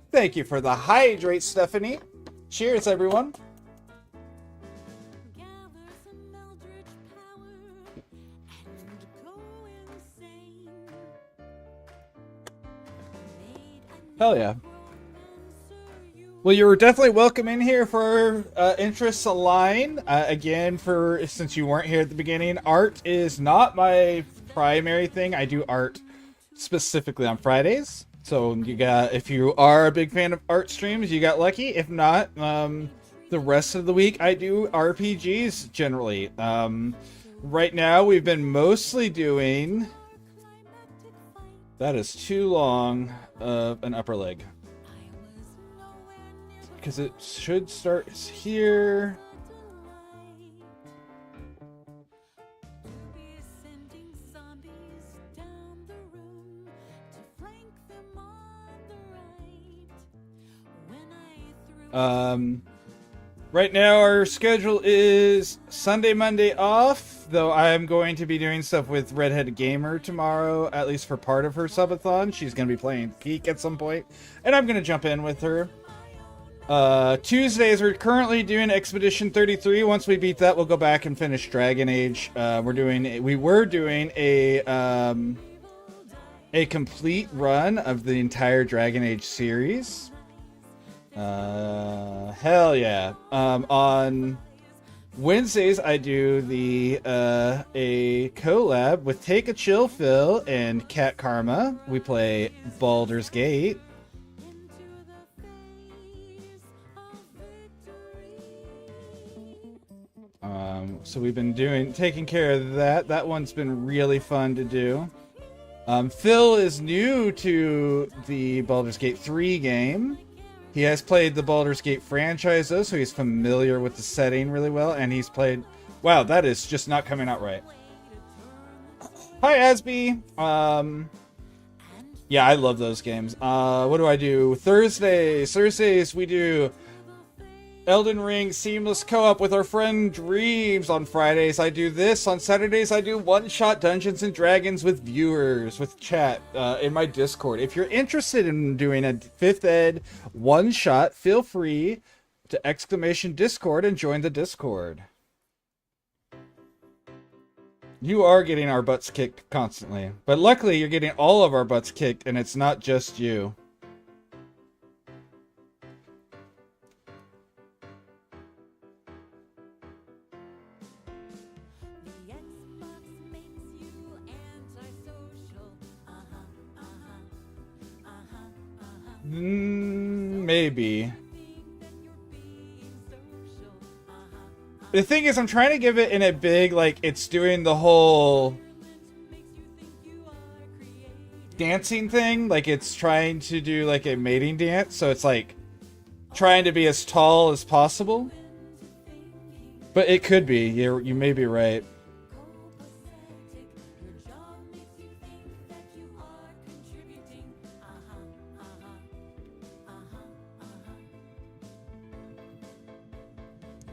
Thank you for the hydrate, Stephanie. Cheers, everyone. Gather some eldritch power and go insane. Made a Hell yeah. necromancer you Well, you're definitely welcome in here for interests align. Again, since you weren't here at the beginning, art is not my primary thing. I do art specifically on Fridays. So if you are a big fan of art streams, you got lucky. If not, the rest of the week I do RPGs generally. Right now we've been mostly doing. climactic fight. That is too long of an upper leg. I was nowhere near Because it should start here. to be sending zombies down the room to flank them on the right. When I threw Right now our schedule is Sunday, Monday off, though I am going to be doing stuff with Redhead Gamer tomorrow, at least for part of her subathon. She's going to be playing Peak at some point, and I'm going to jump in with her. Tuesdays, we're currently doing Expedition 33. Once we beat that, we'll go back and finish Dragon Age. We were doing a complete run of the entire Dragon Age series. Hell yeah. On Wednesdays, I do a collab with Take a Chill Phil and Cat Karma. We play Baldur's Gate. into the face of victory. So we've been taking care of that. That one's been really fun to do. Phil is new to the Baldur's Gate 3 game. He has played the Baldur's Gate franchise though, so he's familiar with the setting really well, and he's played... Wow, that is just not coming out right. Hi, Asby. Yeah, I love those games. What do I do? Thursdays we do Elden Ring Seamless Co-op with our friend Dreams. On Fridays I do this. On Saturdays I do one-shot Dungeons and Dragons with viewers, with chat in my Discord. If you're interested in doing a 5th Ed one-shot, feel free to !Discord and join the Discord. You are getting our butts kicked constantly. But luckily you're getting all of our butts kicked and it's not just you. The Xbox makes you antisocial. Maybe. Think that you're being The thing is, I'm trying to give it in a big, like, it's doing the whole dancing thing. Like, it's trying to do, like, a mating dance. So it's, like, trying to be as tall as possible. But it could be. You may be right.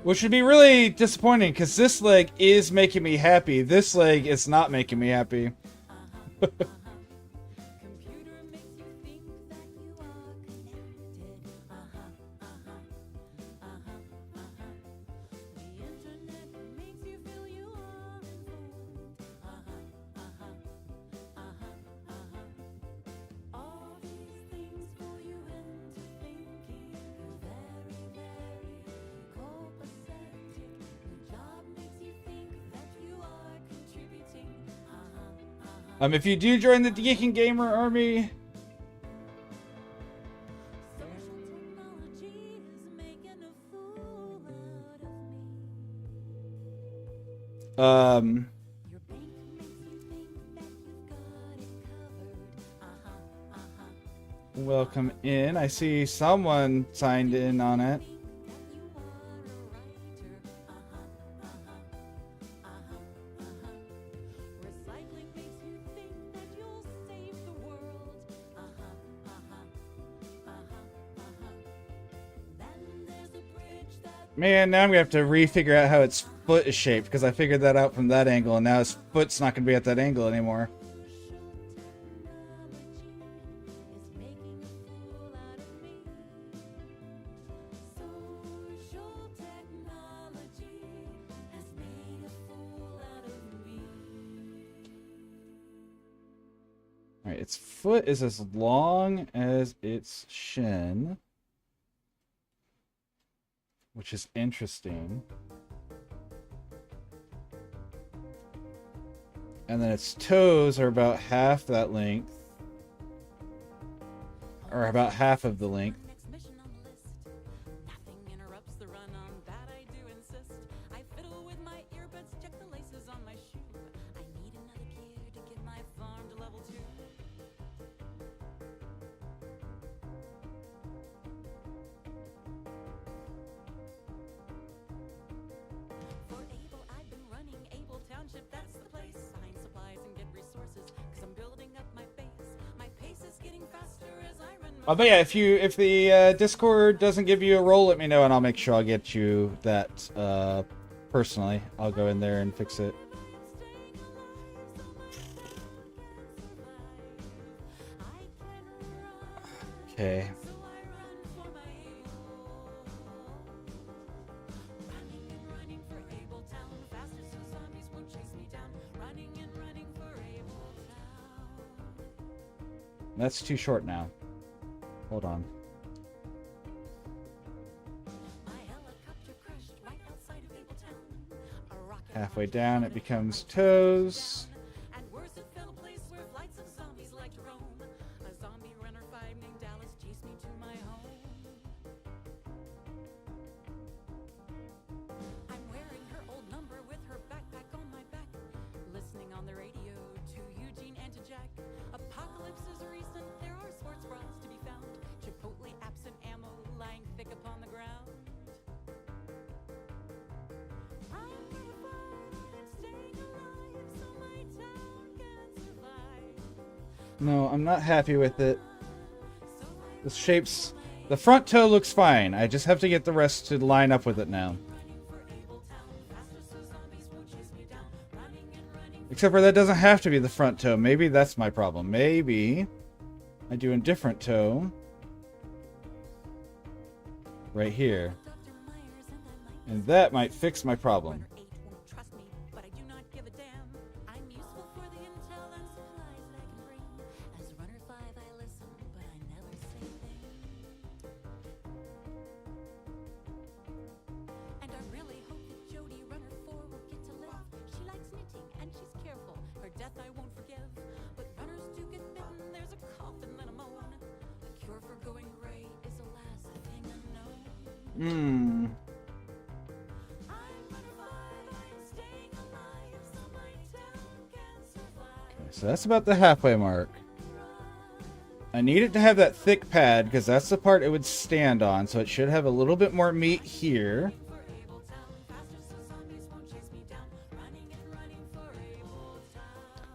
Which would be really disappointing, because this leg is making me happy. This leg is not making me happy. If you do join the Geeking Gamer Army, welcome in. I see someone signed in on it. Man, now I'm gonna have to re-figure out how its foot is shaped, because I figured that out from that angle, and now his foot's not gonna be at that angle anymore. Alright, its foot is as long as its shin, which is interesting. And then its toes are about half that length. Or about half of the length. But yeah, if the Discord doesn't give you a role, let me know and I'll make sure I'll get you that personally. I'll go in there and fix it. Okay. That's too short now. Hold on. Halfway down, it becomes toes. No, I'm not happy with it. The shapes... The front toe looks fine. I just have to get the rest to line up with it now. Except for that doesn't have to be the front toe. Maybe that's my problem. Maybe I do a different toe. Right here. And that might fix my problem. So that's about the halfway mark. I need it to have that thick pad because that's the part it would stand on. So it should have a little bit more meat here.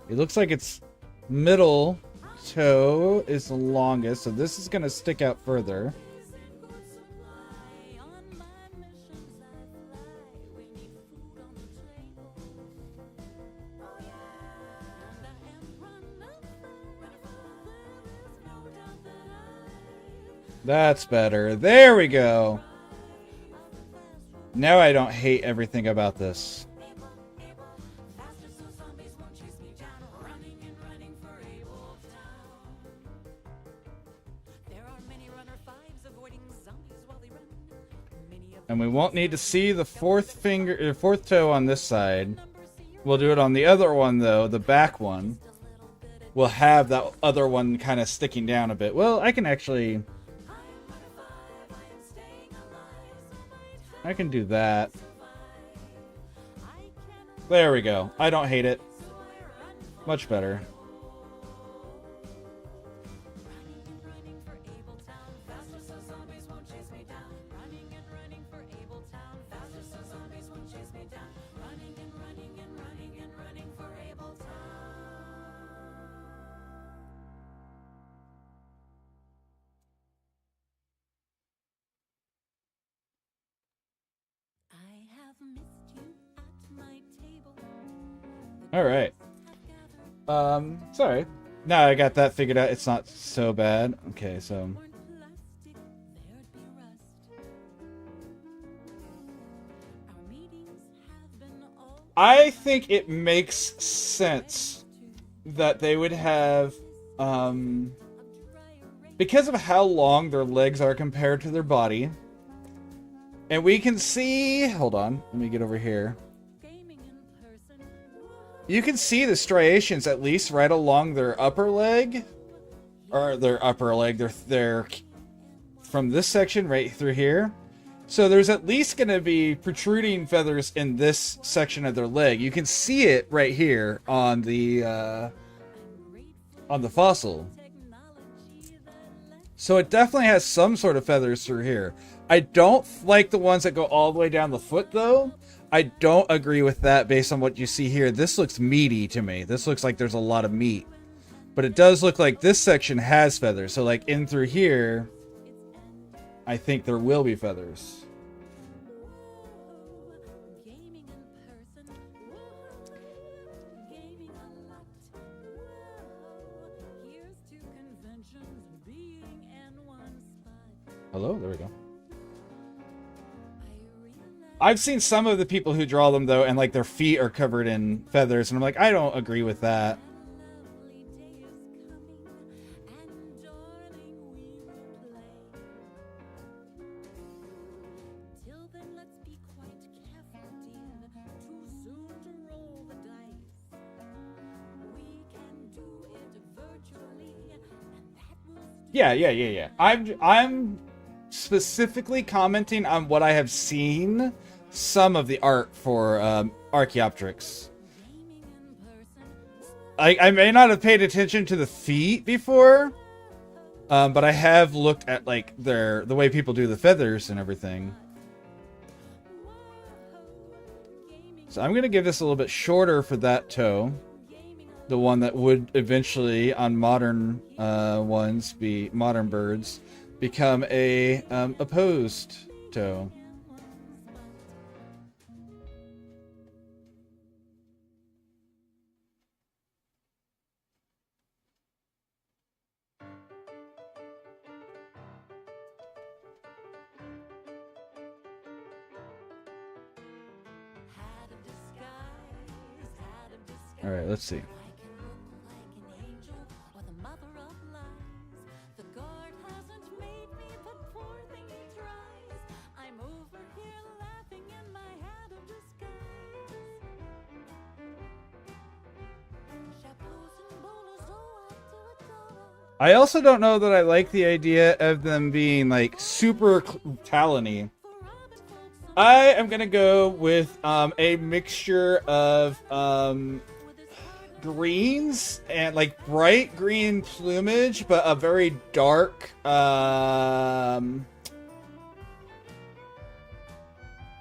It looks like its middle toe is the longest, so this is going to stick out further. That's better. There we go. Now I don't hate everything about this. And we won't need to see the fourth toe on this side. We'll do it on the other one though, the back one. We'll have that other one kind of sticking down a bit. Well, I can do that. There we go. I don't hate it. Much better. All right. Sorry. Now I got that figured out. It's not so bad. Okay, so I think it makes sense that they would have, because of how long their legs are compared to their body, and we can see, hold on, let me get over here. You can see the striations at least right along their upper leg, or their upper leg, their from this section right through here. So there's at least going to be protruding feathers in this section of their leg. You can see it right here on the fossil. So it definitely has some sort of feathers through here. I don't like the ones that go all the way down the foot though. I don't agree with that based on what you see here. This looks meaty to me. This looks like there's a lot of meat. But it does look like this section has feathers. So like in through here, I think there will be feathers. Hello? There we go. I've seen some of the people who draw them, though, and, like, their feet are covered in feathers, and I'm like, I don't agree with that. Yeah. I'm specifically commenting on what I have seen some of the art for Archaeopteryx. I may not have paid attention to the feet before, but I have looked at like the way people do the feathers and everything. So I'm gonna give this a little bit shorter for that toe, the one that would eventually on modern modern birds become a opposed toe. All right, let's see. I also don't know that I like the idea of them being like super talony. I am gonna go with a mixture of greens and like bright green plumage, but a very dark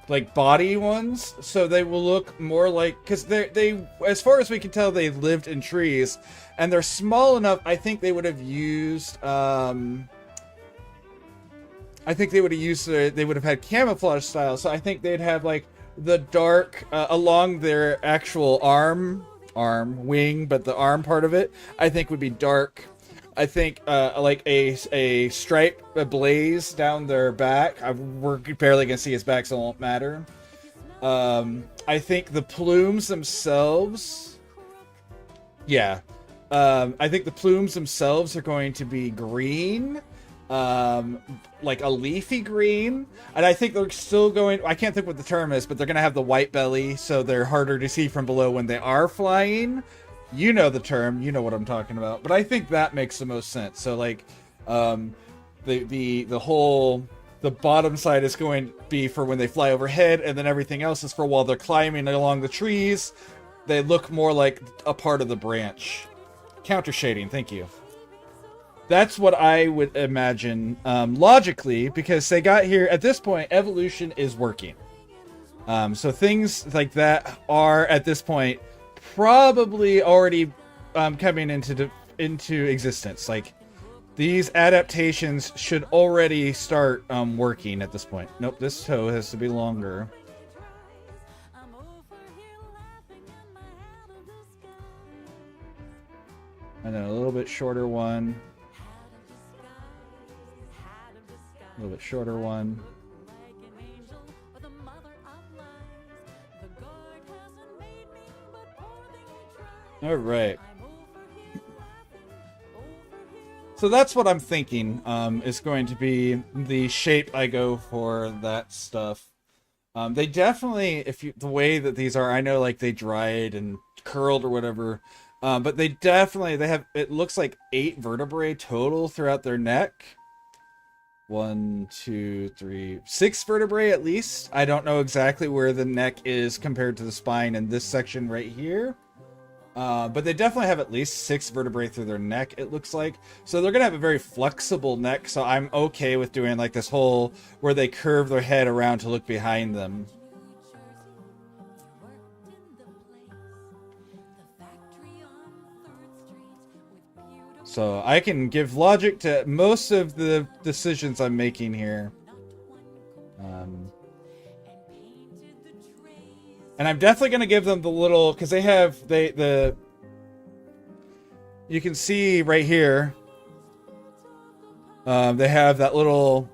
like body ones, so they will look more like, because they as far as we can tell, they lived in trees, and they're small enough. I think they would have used they would have had camouflage style, so I think they'd have like the dark along their actual wing, but the arm part of it I think would be dark. I think like a stripe, a blaze down their back. We're barely gonna see his back, so it won't matter. I think the plumes themselves, yeah. I think the plumes themselves are going to be green, like a leafy green, and I think they're still going. I can't think what the term is, but they're gonna have the white belly, so they're harder to see from below when they are flying. You know the term, you know what I'm talking about, but I think that makes the most sense. So like, the bottom side is going to be for when they fly overhead, and then everything else is for while they're climbing along the trees. They look more like a part of the branch. Counter shading, thank you. That's what I would imagine logically, because they got here at this point. Evolution is working, so things like that are at this point probably already coming into existence. Like, these adaptations should already start working at this point. Nope, this toe has to be longer. And then a little bit shorter one. A little bit shorter one. All right. So that's what I'm thinking is going to be the shape I go for that stuff. They definitely, the way that these are, I know like they dried and curled or whatever, but they have, it looks like 8 vertebrae total throughout their neck. 1, 2, 3, 6 vertebrae at least. I don't know exactly where the neck is compared to the spine in this section right here. But they definitely have at least 6 vertebrae through their neck, it looks like. So they're going to have a very flexible neck, so I'm okay with doing like this whole where they curve their head around to look behind them. So I can give logic to most of the decisions I'm making here. And I'm definitely going to give them the little, because they have, you can see right here, they have that little,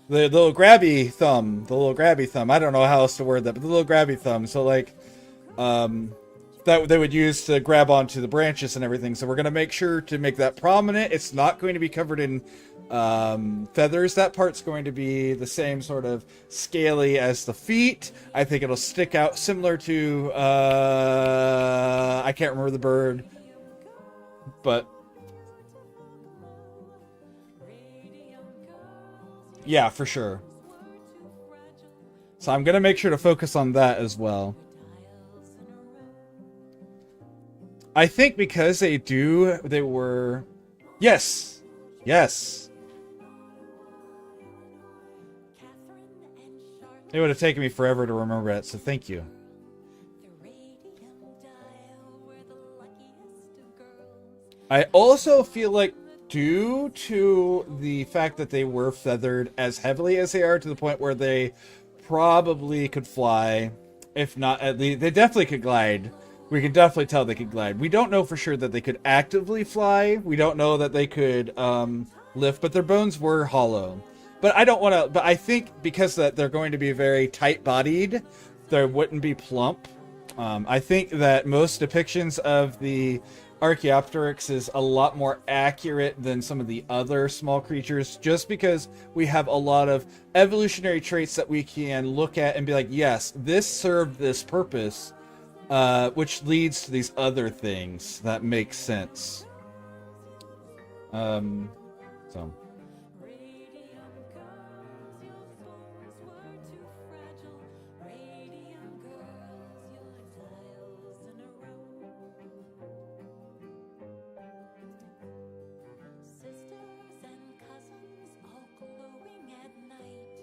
the little grabby thumb, I don't know how else to word that, but the little grabby thumb. So like, that they would use to grab onto the branches and everything. So we're going to make sure to make that prominent. It's not going to be covered in feathers. That part's going to be the same sort of scaly as the feet. I think it'll stick out similar to I can't remember the bird, but yeah, for sure. So I'm gonna make sure to focus on that as well. I think because they were yes. It would have taken me forever to remember that, so thank you. I also feel like, due to the fact that they were feathered as heavily as they are, to the point where they probably could fly, if not at least, they definitely could glide. We can definitely tell they could glide. We don't know for sure that they could actively fly. We don't know that they could lift, but their bones were hollow. But I don't want to. But I think because that they're going to be very tight-bodied, they wouldn't be plump. I think that most depictions of the Archaeopteryx is a lot more accurate than some of the other small creatures, just because we have a lot of evolutionary traits that we can look at and be like, yes, this served this purpose, which leads to these other things that make sense. So.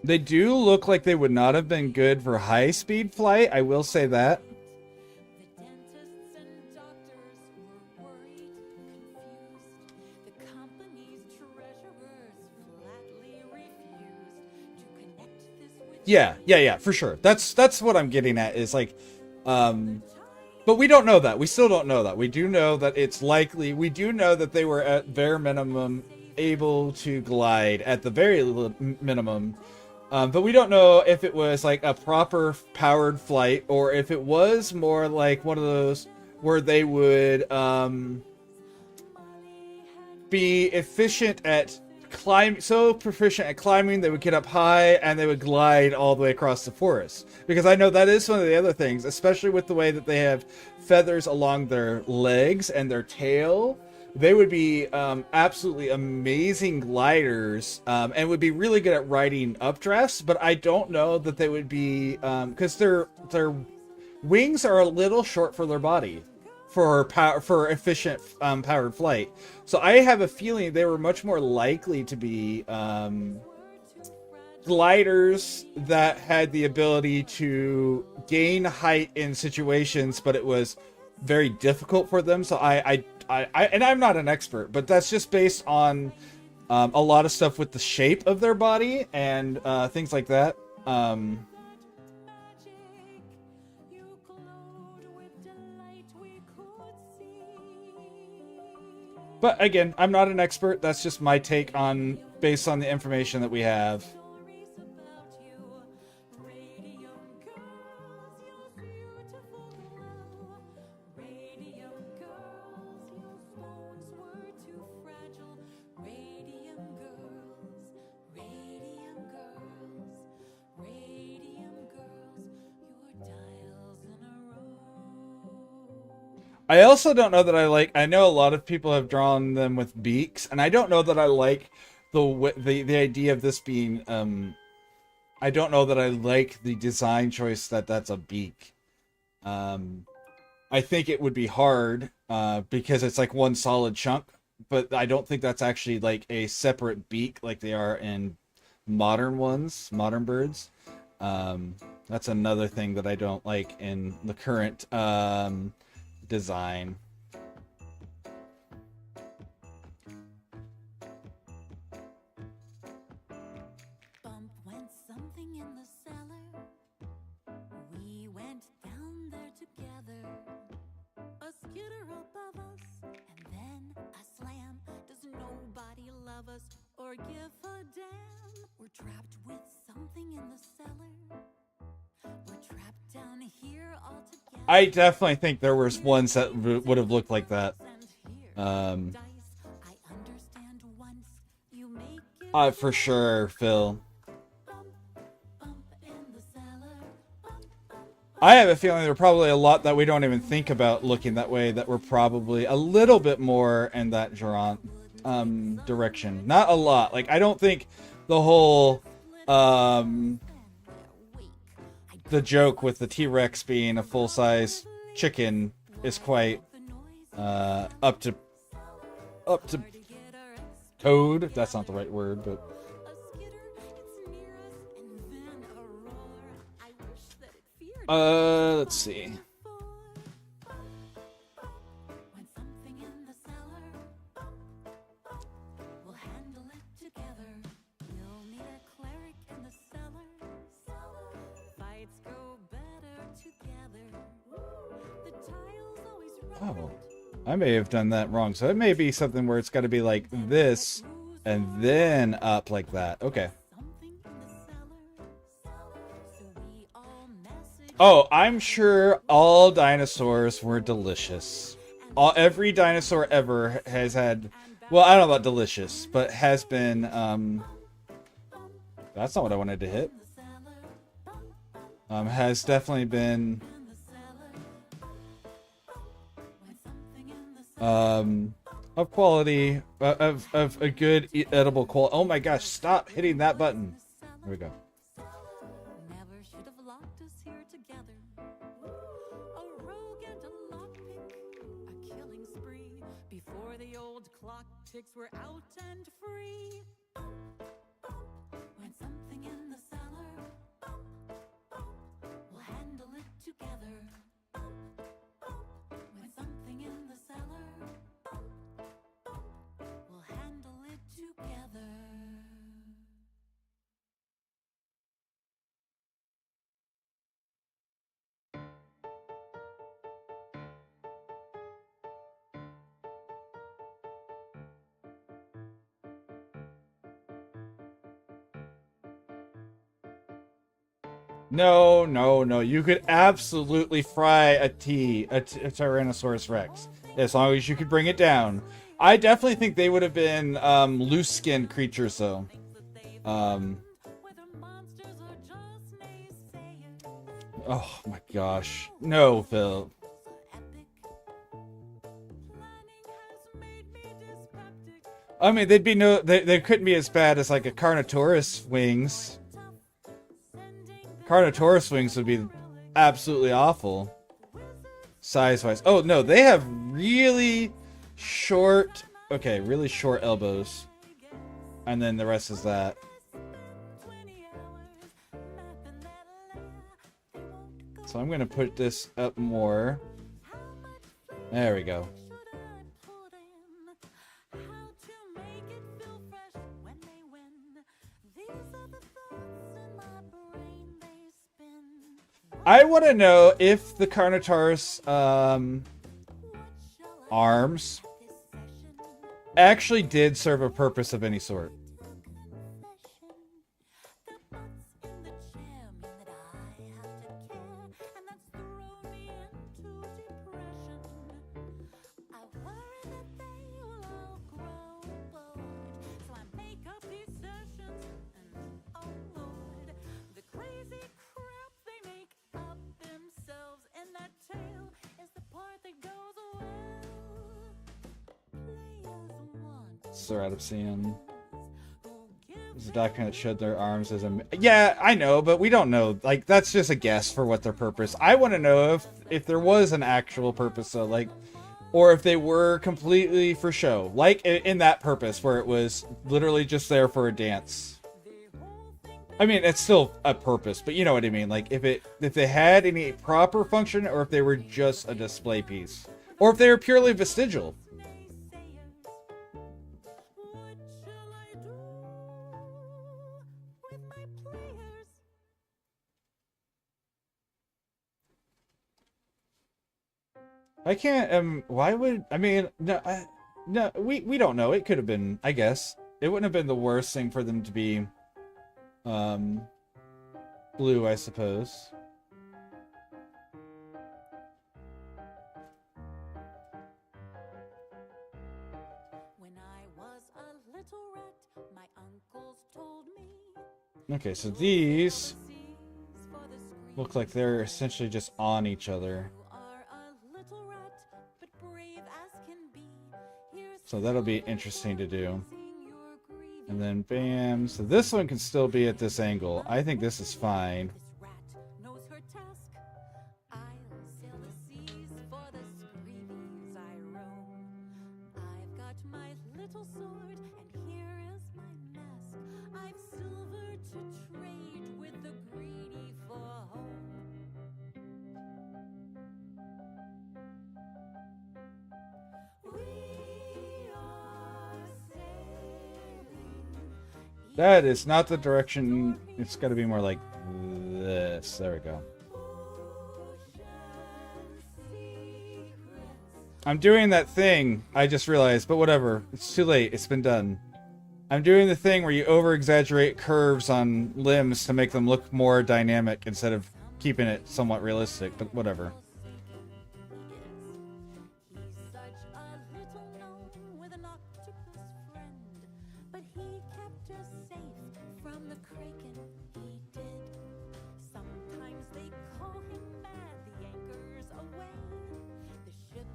They do look like they would not have been good for high-speed flight. I will say that. The dentists and doctors were worried, confused. The company's treasurers flatly refused to connect this with Yeah, for sure. That's what I'm getting at is like, but we don't know that. We still don't know that. We do know that it's likely. We do know that they were at bare minimum able to glide at the very minimum. But we don't know if it was like a proper powered flight or if it was more like one of those where they would be efficient at so proficient at climbing they would get up high and they would glide all the way across the forest. Because I know that is one of the other things, especially with the way that they have feathers along their legs and their tail. They would be absolutely amazing gliders and would be really good at riding updrafts, but I don't know that they would be because their wings are a little short for their body for efficient powered flight. So I have a feeling they were much more likely to be gliders that had the ability to gain height in situations, but it was very difficult for them. So I and I'm not an expert, but that's just based on a lot of stuff with the shape of their body and things like that. you glowed with delight we could see. But again, I'm not an expert. That's just my take on based on the information that we have. Stories about you, radium girls, you're beautiful now. Radium girls, your bones were too fragile. Radium girls, radium girls, radium girls, your dials in a row. I also don't know that I know a lot of people have drawn them with beaks, and I don't know that I like the idea of this being I don't know that I like the design choice that's a beak. I think it would be hard because it's like one solid chunk, but I don't think that's actually like a separate beak like they are in modern birds. That's another thing that I don't like in the current design. Bump went something in the cellar. We went down there together. A skitter above us, and then a slam. Does nobody love us or give a damn? We're trapped with something in the cellar. We're trapped down here all together. I definitely think there was ones that would have looked like that. And here, dice, I understand once you make it For sure, Phil. bump in the cellar. I have a feeling there are probably a lot that we don't even think about looking that way that were probably a little bit more in that direction. Not a lot. Like, I don't think the whole, the joke with the T-Rex being a full-size chicken is quite, up to code. That's not the right word, but... A skitter, it's near us, and then a roar. I wish that it feared let's see. when something in the cellar. We'll handle it together. We'll meet our cleric in the cellar. Fights go better together. The tiles always Oh, round. I may have done that wrong. So it may be something where it's got to be like this and then up like that. Okay. Something in the cellar. So we all message. Oh, I'm sure all dinosaurs were delicious. Every dinosaur ever has had, well, I don't know about delicious, but has been, that's not what I wanted to hit. Has definitely been, of quality, of a good edible quality. Oh my gosh, stop hitting that button. There we go. Never should have locked us here together. A rogue and a lockpick, a killing spree. Before the old clock ticks, we're out and free. When something in the together. Bump, bump, with something in the cellar. Bump, bump, we'll handle it together. No, no, no. You could absolutely fry a Tyrannosaurus Rex, as long as you could bring it down. I definitely think they would have been loose-skinned creatures, though. Whether monsters or just naysayers. Oh my gosh. No, Phil. Epic. Planning has made me dyspeptic. I mean, they'd be no. They couldn't be as bad as like a Carnotaurus wings. Tough. Sending Carnotaurus wings would be absolutely awful, size-wise. Oh no, they have really short. Okay, really short elbows, and then the rest is that. 20 hours mapping that lair. They won't go. So I'm gonna put this up more. How much flavor There we go. should I put in? How to make it feel fresh when they win? These are the thoughts in my brain, they spin. I want to know if the Carnotaurus What shall I arms do this session? actually did serve a purpose of any sort. Confession. The butts in the chair mean that I have to care, and that's thrown me into depression. I worry that they will all grow bored, so I make up these sessions, and oh Lord, the crazy crap they make up themselves, and that tail is the part that goes well. Players want Ceratopsian. who give There's a document that showed their arms as a. Yeah, I know, but we don't know. Like, that's just a guess for what their purpose. I want to know if there was an actual purpose, so like, or if they were completely for show, like in that purpose where it was literally just there for a dance. I mean, it's still a purpose, but you know what I mean. Like, if they had any proper function, or if they were just a display piece, or if they were purely vestigial. naysayers. What shall I do with my players? I can't. Why would I mean? No, no. We don't know. It could have been. I guess it wouldn't have been the worst thing for them to be, blue. I suppose. When I was a little rat, my uncles told me. Okay, so these Seas for the screen. look like they're essentially just on each other. You are a little rat, but brave as can be. Here's So that'll be interesting to do. sing your grieving. And then bam. So this one can still be at this angle. I think this is fine. This rat knows her task. I'll sail the seas for the screevies I roam. I've got my little sword, and here is my mask. I've silver to trade with the greedy for home. We are sailing. That is not the direction. It's got to be more like this. There we go. I'm doing that thing I just realized, but whatever. It's too late. It's been done. I'm doing the thing where you over-exaggerate curves on limbs to make them look more dynamic instead of keeping it somewhat realistic, but whatever. He's such a little gnome with an octopus friend, but he kept us safe from the kraken. He did. Sometimes they call him mad. The anchor's away. The ship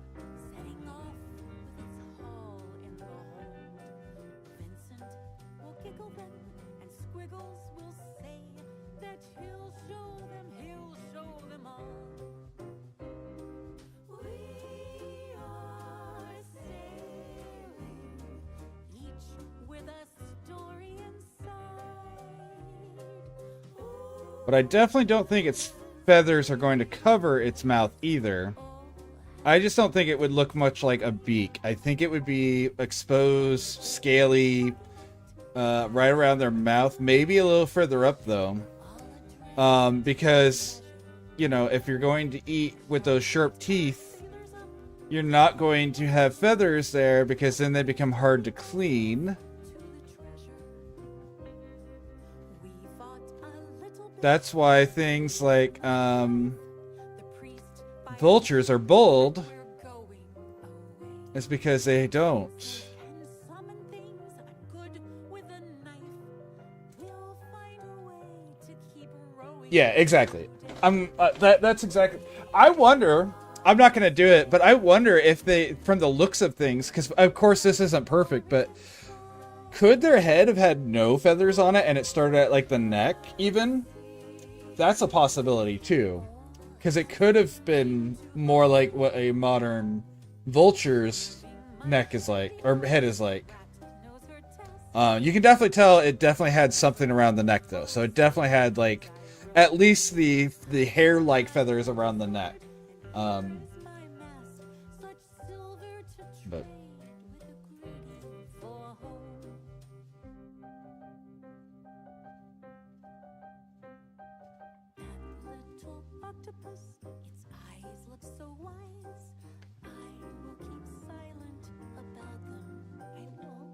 setting off with its hull in the hold. Vincent will giggle then, and Squiggles will say that he'll show them all. We are sailing, each with a story inside. But I definitely don't think it's feathers are going to cover its mouth either. I just don't think it would look much like a beak. I think it would be exposed, scaly, right around their mouth. Maybe a little further up, though. Because, you know, if you're going to eat with those sharp teeth, you're not going to have feathers there because then they become hard to clean. That's why things like vultures are bold. It's because they don't. Yeah, exactly. That's exactly. I wonder. I'm not gonna do it, but I wonder if they, from the looks of things, because of course this isn't perfect, but could their head have had no feathers on it and it started at like the neck even? That's a possibility too, because it could have been more like what a modern vulture's neck is like, or head is like. You can definitely tell it definitely had something around the neck though, so it definitely had like at least the hair-like feathers around the neck. But little octopus, its eyes look so wise. I will keep silent about them. I know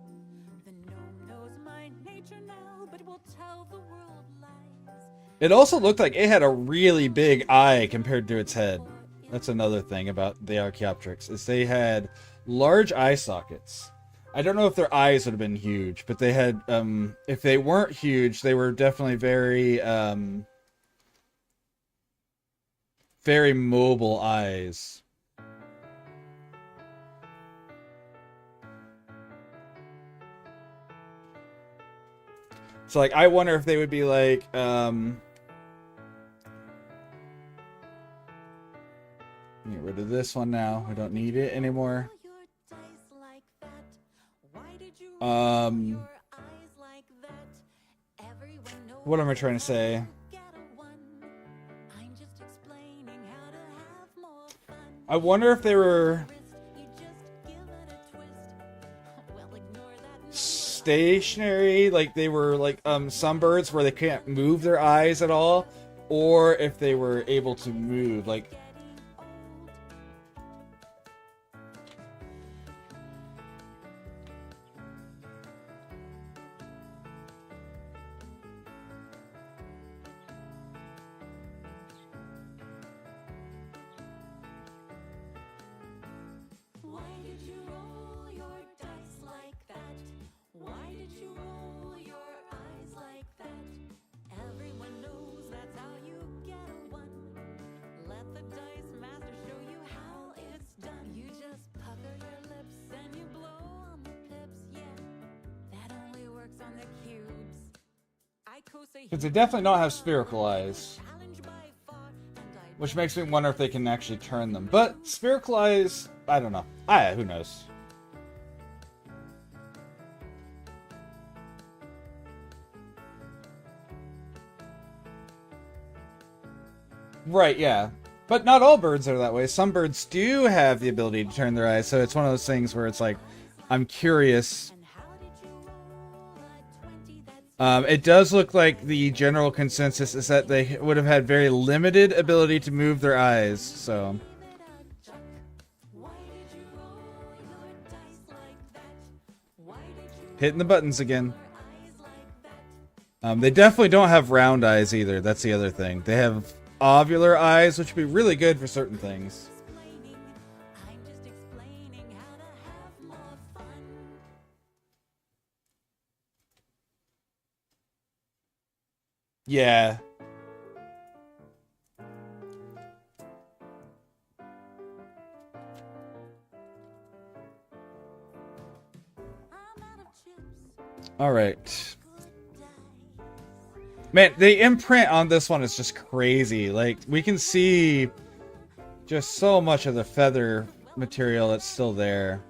the gnome knows my nature now, but will tell the world lies. it also looked like it had a really big eye compared to its head. That's another thing about the Archaeopteryx, is they had large eye sockets. I don't know if their eyes would have been huge, but they had, if they weren't huge, they were definitely very, very mobile eyes. So, like, I wonder if they would be like, get rid of this one now. We don't need it anymore. What am I trying to say? I wonder if they were stationary, like they were like some birds where they can't move their eyes at all, or if they were able to move, like. Because they definitely don't have spherical eyes. Which makes me wonder if they can actually turn them. But spherical eyes, I don't know. Who knows? Right, yeah. But not all birds are that way. Some birds do have the ability to turn their eyes, so it's one of those things where it's like, I'm curious. It does look like the general consensus is that they would have had very limited ability to move their eyes, so. Hitting the buttons again. They definitely don't have round eyes either, that's the other thing. They have ovular eyes, which would be really good for certain things. Yeah. All right. Man, the imprint on this one is just crazy. Like, we can see just so much of the feather material that's still there.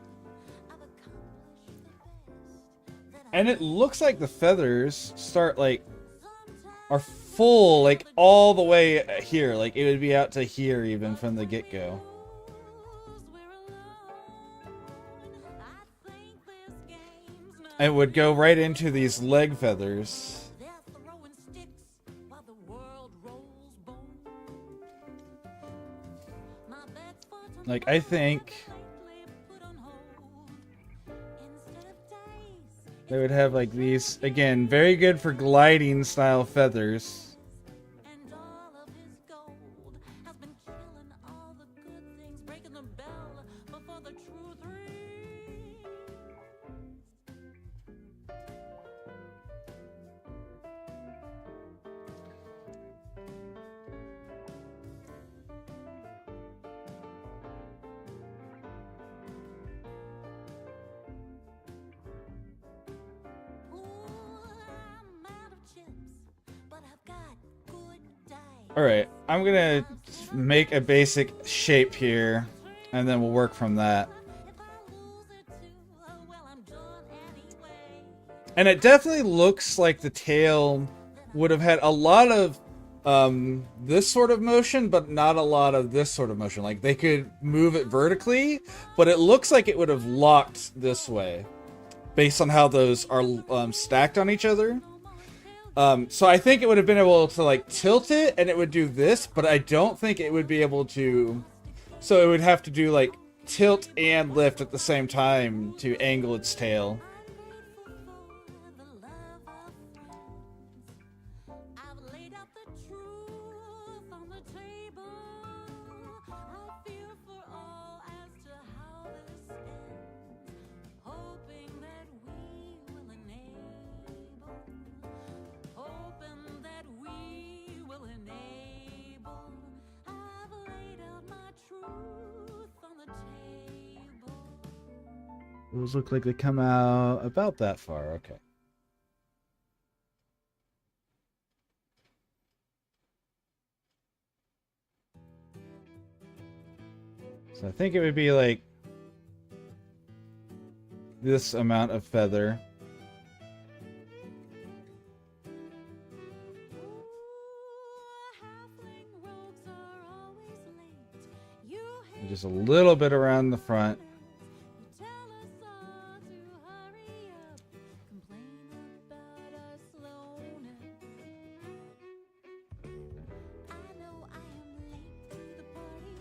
And it looks like the feathers start, like, are full, like all the way here. Like it would be out to here even from the get-go. It would go right into these leg feathers. They're throwing sticks while the world rolls bones. My bed's for Like I think lately put on hold. Instead of days, they would have like these, again, very good for gliding style feathers. and all of his gold has been killing all the good things, breaking the bell before the truth rings. Ooh, I'm out of chips, but I've got good dice. Alright, I'm gonna make a basic shape here, and then we'll work from that. If I lose it too, well, I'm done anyway. And it definitely looks like the tail would have had a lot of this sort of motion, but not a lot of this sort of motion. Like they could move it vertically, but it looks like it would have locked this way based on how those are stacked on each other. So I think it would have been able to like tilt it and it would do this, but I don't think it would be able to. So it would have to do like tilt and lift at the same time to angle its tail. I've laid out the truth on the table. I fear for all as to how this ends, hoping that we will enable, hoping that we will enable. I've laid out my truth on the table. Those look like they come out about that far. Okay. So I think it would be like this amount of feather. Halfling rogues are always late. You hate Just a little bit around the front. tell us all to hurry up, complain about our slowness. I know I am late to the party.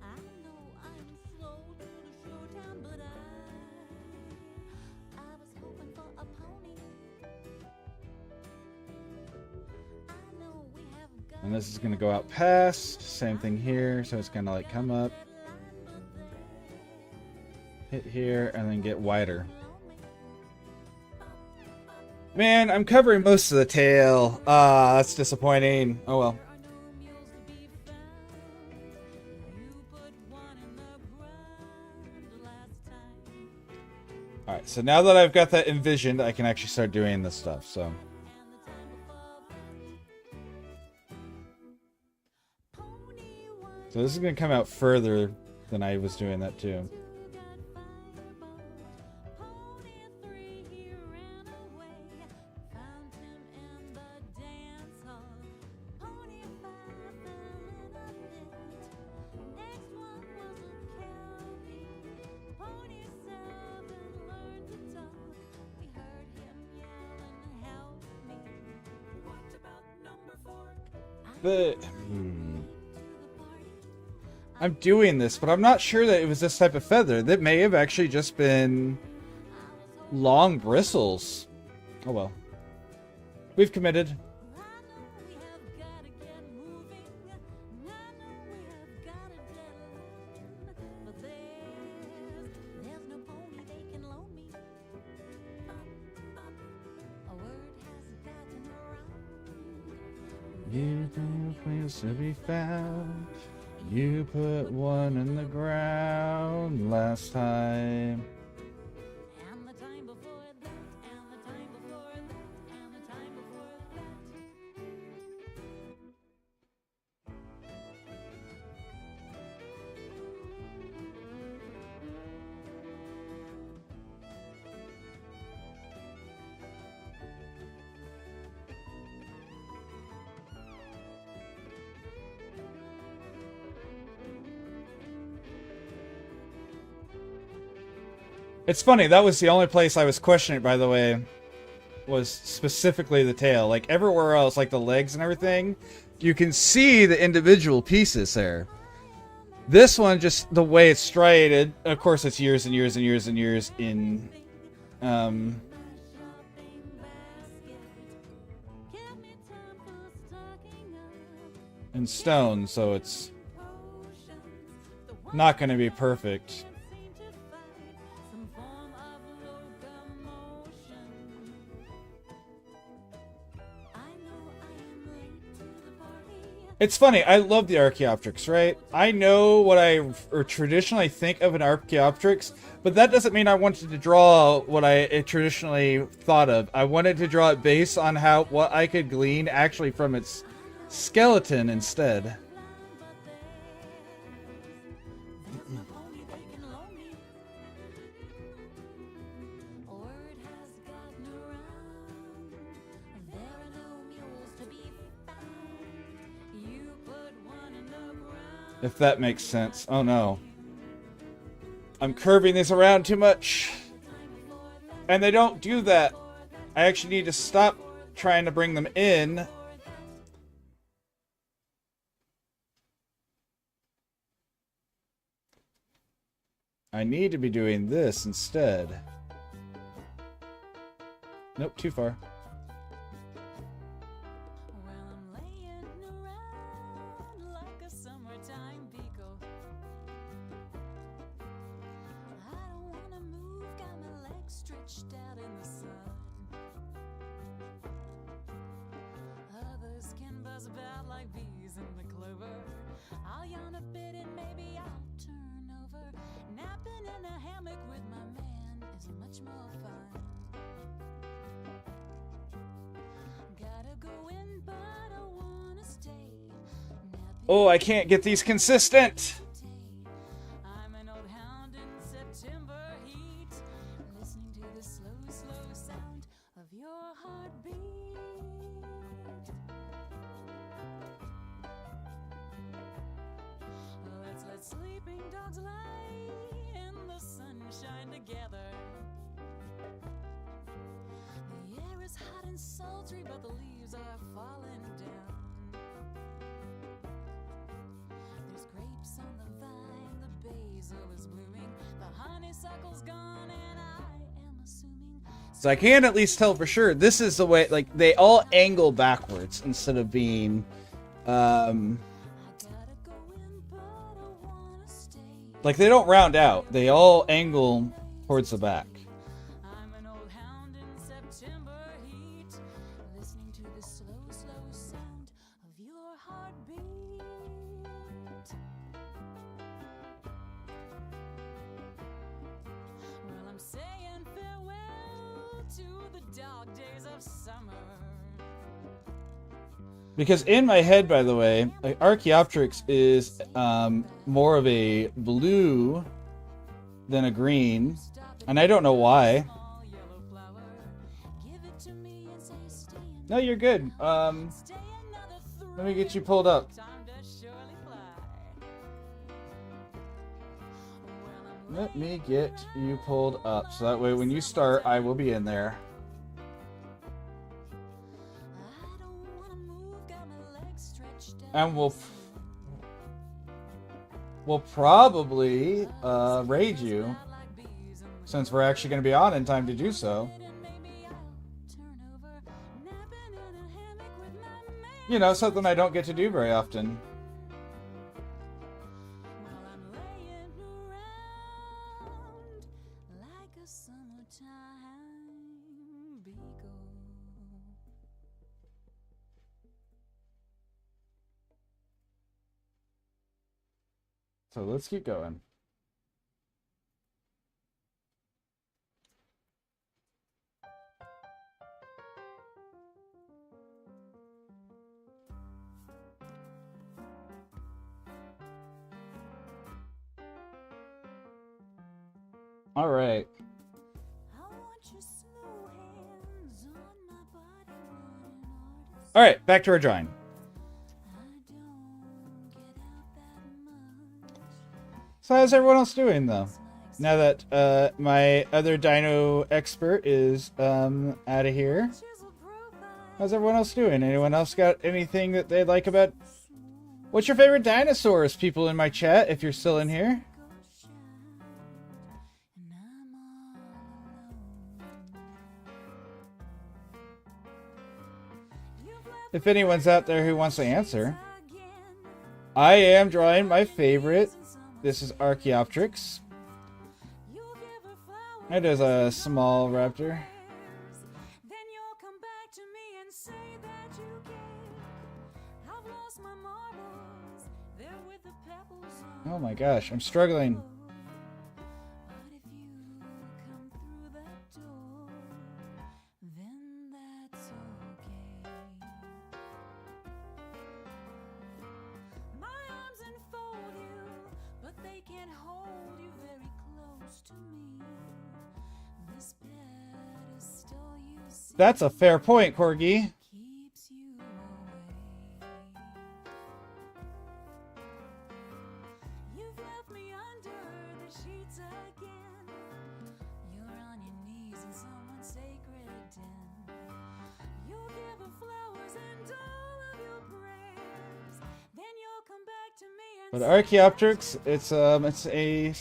I know I am slow to the showtime, but I was hoping for a pony. I know we have got And this is going to go out past. Same thing here. So it's going to like come up, hit here, and then get wider. Man, I'm covering most of the tail. Ah, that's disappointing. Oh well. There are no mules to be found. You put one in the ground last time. Alright, so now that I've got that envisioned, I can actually start doing this stuff. So And the time before that. Pony one, so this is going to come out further than I was doing that too. two got firebolt. Pony three, he ran away. Found him in the dance hall. Pony five fell in a pit. Next one was a Kelpie. Pony seven learned to talk. We heard him yelling, "Help me!" What about number four? I'm doing this, but I'm not sure that it was this type of feather. That may have actually just been long bristles. Oh well. We've committed. I know we have gotta get moving. I know we have got a deadline. But there's no pony they can loan me. A word has gotten around. You don't place to be found. You put one in the ground last time. And the time before that, and the time before that, and the time before that. It's funny, that was the only place I was questioning, by the way, was specifically the tail. Like, everywhere else, like the legs and everything, you can see the individual pieces there. This one, just the way it's striated, of course it's years and years and years and years in, in stone, so it's not going to be perfect. It's funny, I love the Archaeopteryx, right? I know what I traditionally think of an Archaeopteryx, but that doesn't mean I wanted to draw what I traditionally thought of. I wanted to draw it based on what I could glean actually from its skeleton instead. If that makes sense. Oh no. I'm curving this around too much. And they don't do that. I actually need to stop trying to bring them in. I need to be doing this instead. Nope, too far. Oh, I can't get these consistent. I'm an old hound in September heat, listening to the slow, slow sound of your heartbeat. Let's let sleeping dogs lie in the sunshine together. The air is hot and sultry, but the leaves are falling down. Grapes on the vine, the basil is blooming, the honeysuckle's gone, and I am assuming. So I can at least tell for sure this is the way, like, they all angle backwards instead of being, like, they don't round out. They all angle towards the back. I'm an old hound in September heat, listening to the slow, slow sound of your heartbeat. Well, I'm saying farewell to the dog days of summer. Because in my head, by the way, Archaeopteryx is more of a blue than a green. And I don't know why. No, you're good. Let me get you pulled up. Let me get you pulled up. So that way when you start, I will be in there. And we'll probably raid you, since we're actually going to be on in time to do so. You know, something I don't get to do very often. So let's keep going. All right. All right, back to our drawing. So how's everyone else doing, though? Now that my other dino expert is out of here, how's everyone else doing? Anyone else got anything that they like about? What's your favorite dinosaurs, people in my chat? If you're still in here. If anyone's out there who wants to answer, I am drawing my favorite. This is Archaeopteryx. It is a small raptor. Oh my gosh, I'm struggling. That's a fair point, Corgi. But Archaeopteryx, it's a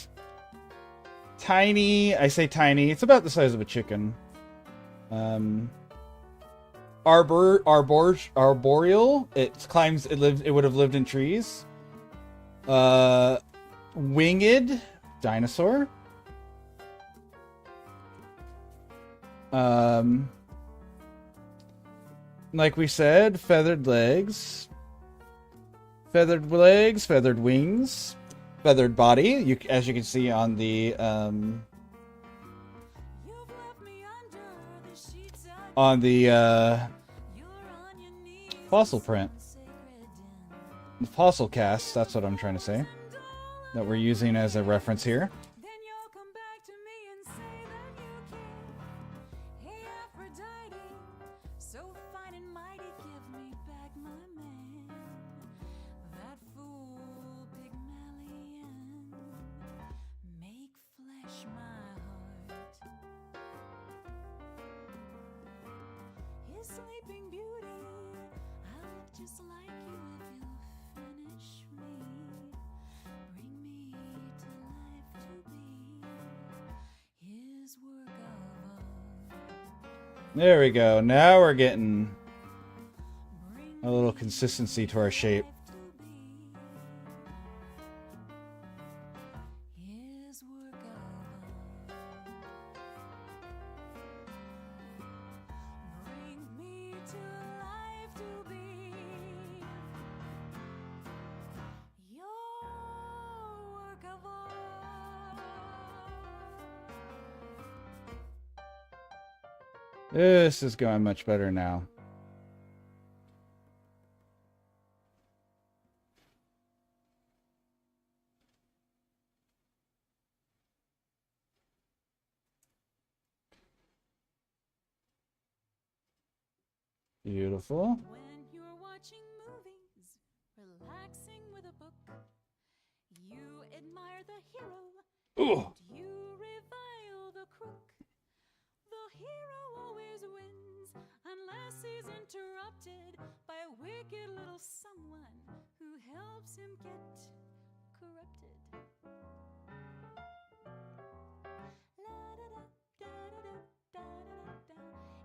tiny, I say tiny, it's about the size of a chicken. Arboreal. It climbs. It would have lived in trees. Winged dinosaur. Like we said, feathered legs, feathered wings, feathered body. As you can see on the fossil print. The fossil cast, that's what I'm trying to say. That we're using as a reference here. There we go. Now we're getting a little consistency to our shape. This is going much better now. Beautiful. When you're watching movies, relaxing with a book, you admire the hero, Ooh. and you revile the crook. The hero always wins unless he's interrupted by a wicked little someone who helps him get corrupted.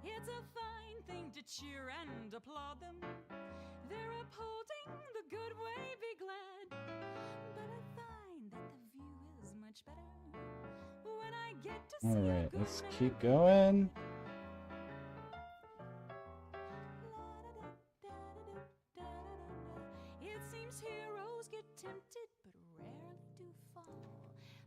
It's a fine thing to cheer and applaud them. They're upholding the good way, be glad. But I find that the view is much better when I get to see All a right, good let's man. keep going. It seems heroes get tempted but rarely do fall.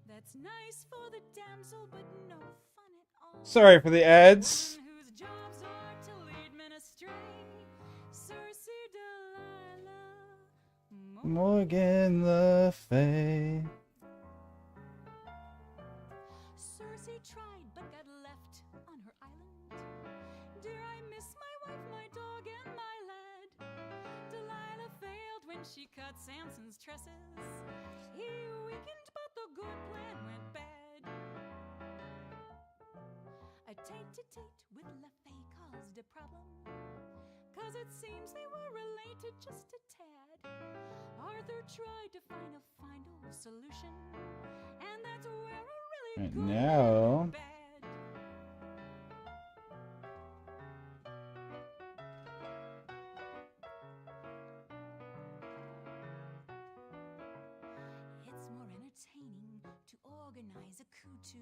That's nice for the damsel but no fun at all. Sorry for the ads. Women whose jobs are to lead men astray. Circe, Delilah, Morgan Le Fay. Circe tried but got left on her island. Dear, I miss my wife, my dog, and my lad. Delilah failed when she cut Samson's tresses. He weakened, but the good plan went bad. to date with LaFay caused a problem. Cause it seems they were related just a tad. Arthur tried to find a final solution, and that's where a really Right good now. and bad. It's more entertaining to organize a coup to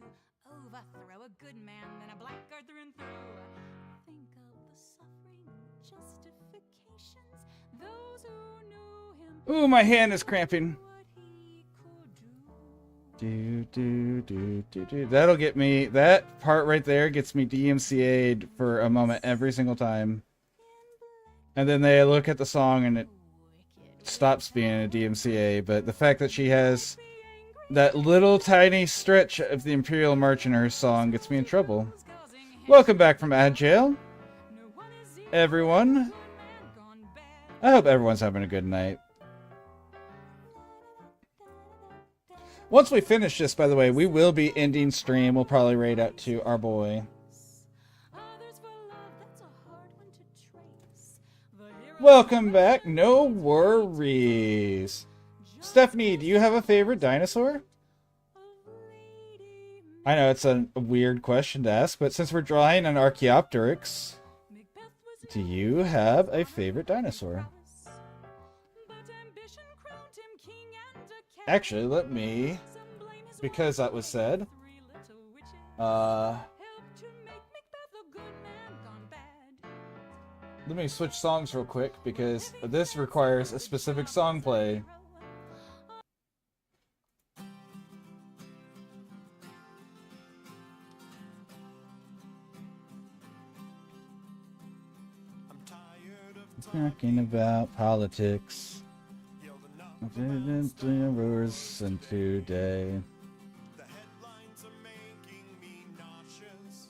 overthrow a good man than a black guard through and through. Think of the suffering justifications, those who knew him. Ooh, my hand is cramping. What he could do. Do. That'll get me. That part right there gets me DMCA'd for a moment every single time. And then they look at the song and it stops being a DMCA. But the fact that she has that little tiny stretch of the Imperial March in her song gets me in trouble. Welcome back from ad jail, everyone. I hope everyone's having a good night. Once we finish this, by the way, we will be ending stream. We'll probably raid out to our boy. Welcome back. No worries. Stephanie, do you have a favorite dinosaur? I know it's a weird question to ask, but since we're drawing an Archaeopteryx, do you have a favorite dinosaur? Actually, let me, because that was said, let me switch songs real quick, because this requires a specific song play. Talking about politics. Rulers and today. The headlines are making me nauseous.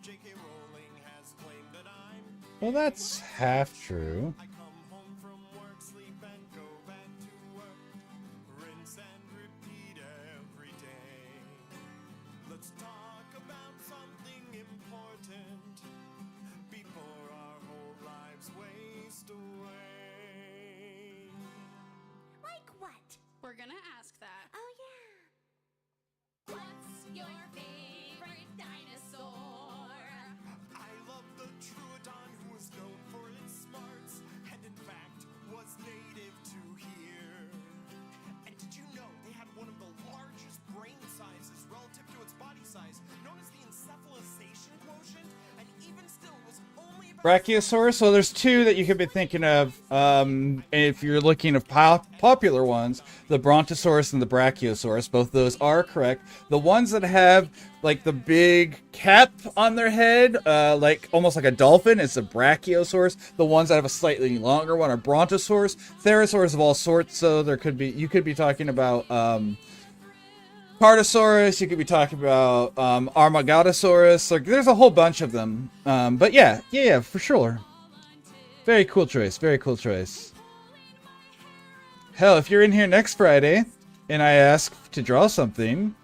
J.K. Rowling has claimed that I'm. Well, that's half true. I come home from work, sleep, and go back to work. Rinse and repeat every day. Let's talk about something important before our whole lives waste away. Like what? We're gonna ask that. Oh, yeah. What's your favorite dinosaur? I love the Troodon, who is known for its smarts, and in fact was native to here. And did you know they had one of the largest brain sizes relative to its body size, known as the encephalization quotient, and even still was only about Brachiosaurus. So there's two that you could be thinking of. If you're looking of popular ones, the Brontosaurus and the Brachiosaurus. Both those are correct. The ones that have like the big cap on their head, like almost like a dolphin, is the Brachiosaurus. The ones that have a slightly longer one are Brontosaurus. Therosaurs of all sorts. So there could be, you could be talking about Cartosaurus, you could be talking about Armagatosaurus. Like, there's a whole bunch of them. But yeah, for sure. Very cool choice. Very cool choice. Hell, if you're in here next Friday and I ask to draw something,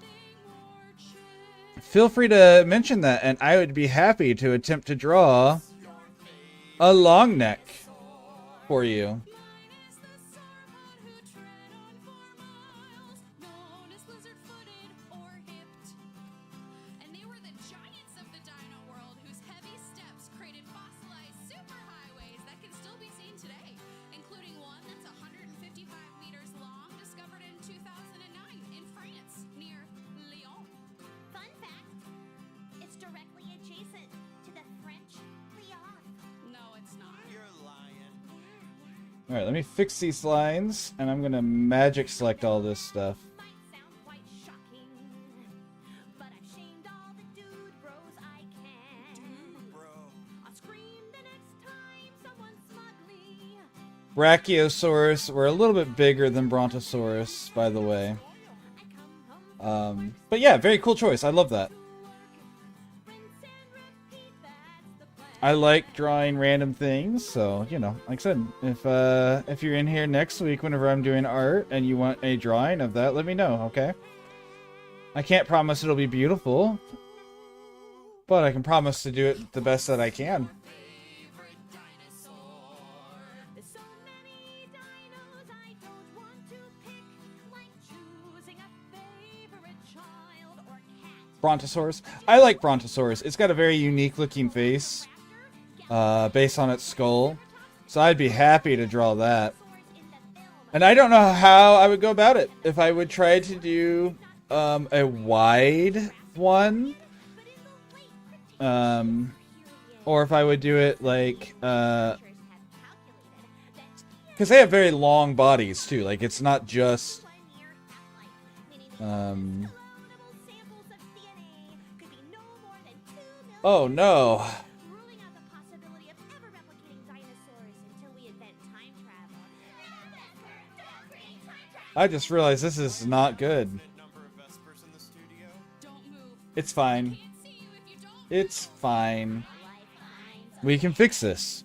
feel free to mention that, and I would be happy to attempt to draw a long neck for you. And they were the giants of the dino world whose heavy steps created fossilized superhighways that can still be seen today, including one that's 155 meters long, discovered in 2009 in France, near Lyon. Fun fact, it's directly adjacent to the French Lyon. No, it's not. You're lying. Alright, let me fix these lines, and I'm gonna magic select all this stuff. Might sound quite shocking, but I've shamed all the dude bros I can. Bro. I'll scream the next time someone smugly. Brachiosaurus were a little bit bigger than Brontosaurus, by the way. I come home, But yeah, very cool choice. I love that. rinse and repeat, that's the plan. I like drawing random things, so you know, like I said, if you're in here next week whenever I'm doing art and you want a drawing of that, let me know, okay? I can't promise it'll be beautiful, But I can promise to do it the best that I can. There's so many dinos I don't want to pick, like choosing a favorite child or cat. Brontosaurus. I like Brontosaurus. It's got a very unique looking face, based on its skull. So I'd be happy to draw that. And I don't know how I would go about it. If I would try to do a wide one, or if I would do it like, because they have very long bodies too. Like it's not just, oh no. Ruling out the possibility of ever replicating dinosaurs until we invent time travel. I just realized this is not good. Don't move. It's fine. Can't see you if you don't. It's fine. We can fix this.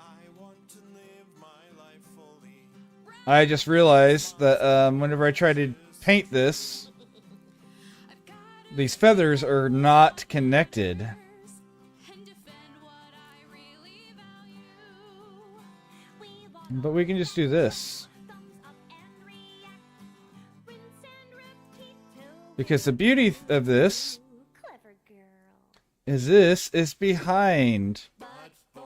I want to live my life fully. I just realized that whenever I try to paint this, these feathers are not connected. And defend what I really value. But we can just do this. Because the beauty of this Clever girl. is this is behind But for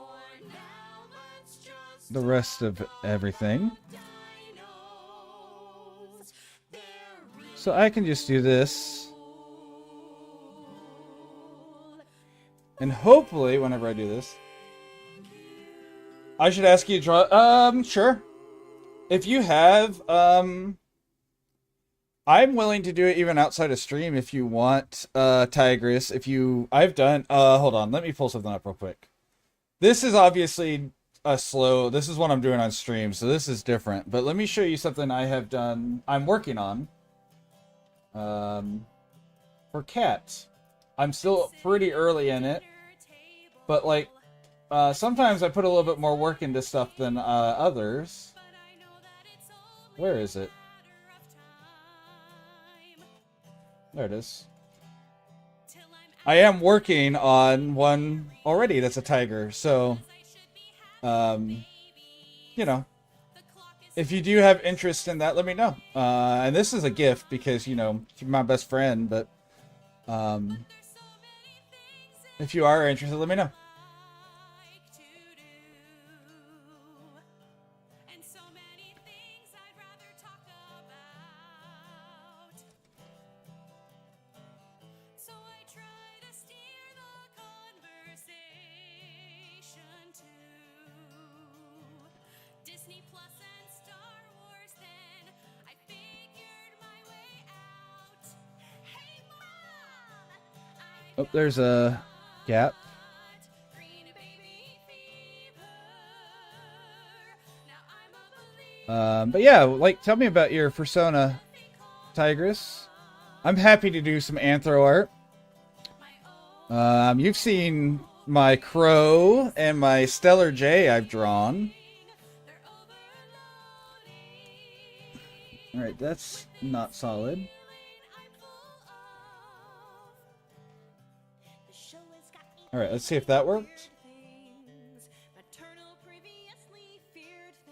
now, let's just the rest of everything. dinos. They're So I can just do this. And hopefully, whenever I do this, I should ask you to draw. Sure. If you have, I'm willing to do it even outside of stream if you want, Tigress. If you, I've done, hold on, let me pull something up real quick. This is obviously this is what I'm doing on stream, so this is different. But let me show you something I have done, I'm working on, for cats. I'm still pretty early in it, but like, sometimes I put a little bit more work into stuff than others. Where is it? There it is. I am working on one already that's a tiger, so, you know, if you do have interest in that, let me know. And this is a gift because, you know, you're my best friend, but, if you are interested, let me know. Disney Plus and Star Wars, then I figured my way out. Hey Mom! Oh, there's a gap. Green baby fever. Now I'm a believer. But yeah, like, tell me about your persona, Tigress. I'm happy to do some anthro art. You've seen my crow and my stellar jay I've drawn. Alright, that's not solid. Alright, let's see if that worked.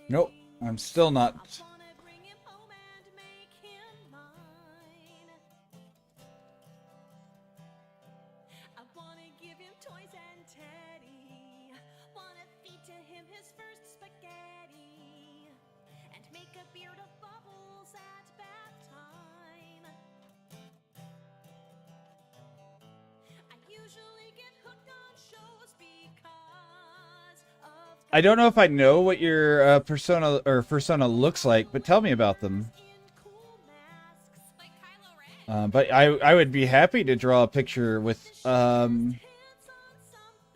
Nope, I'm still not. I don't know if I know what your persona looks like, but tell me about them. But I would be happy to draw a picture with I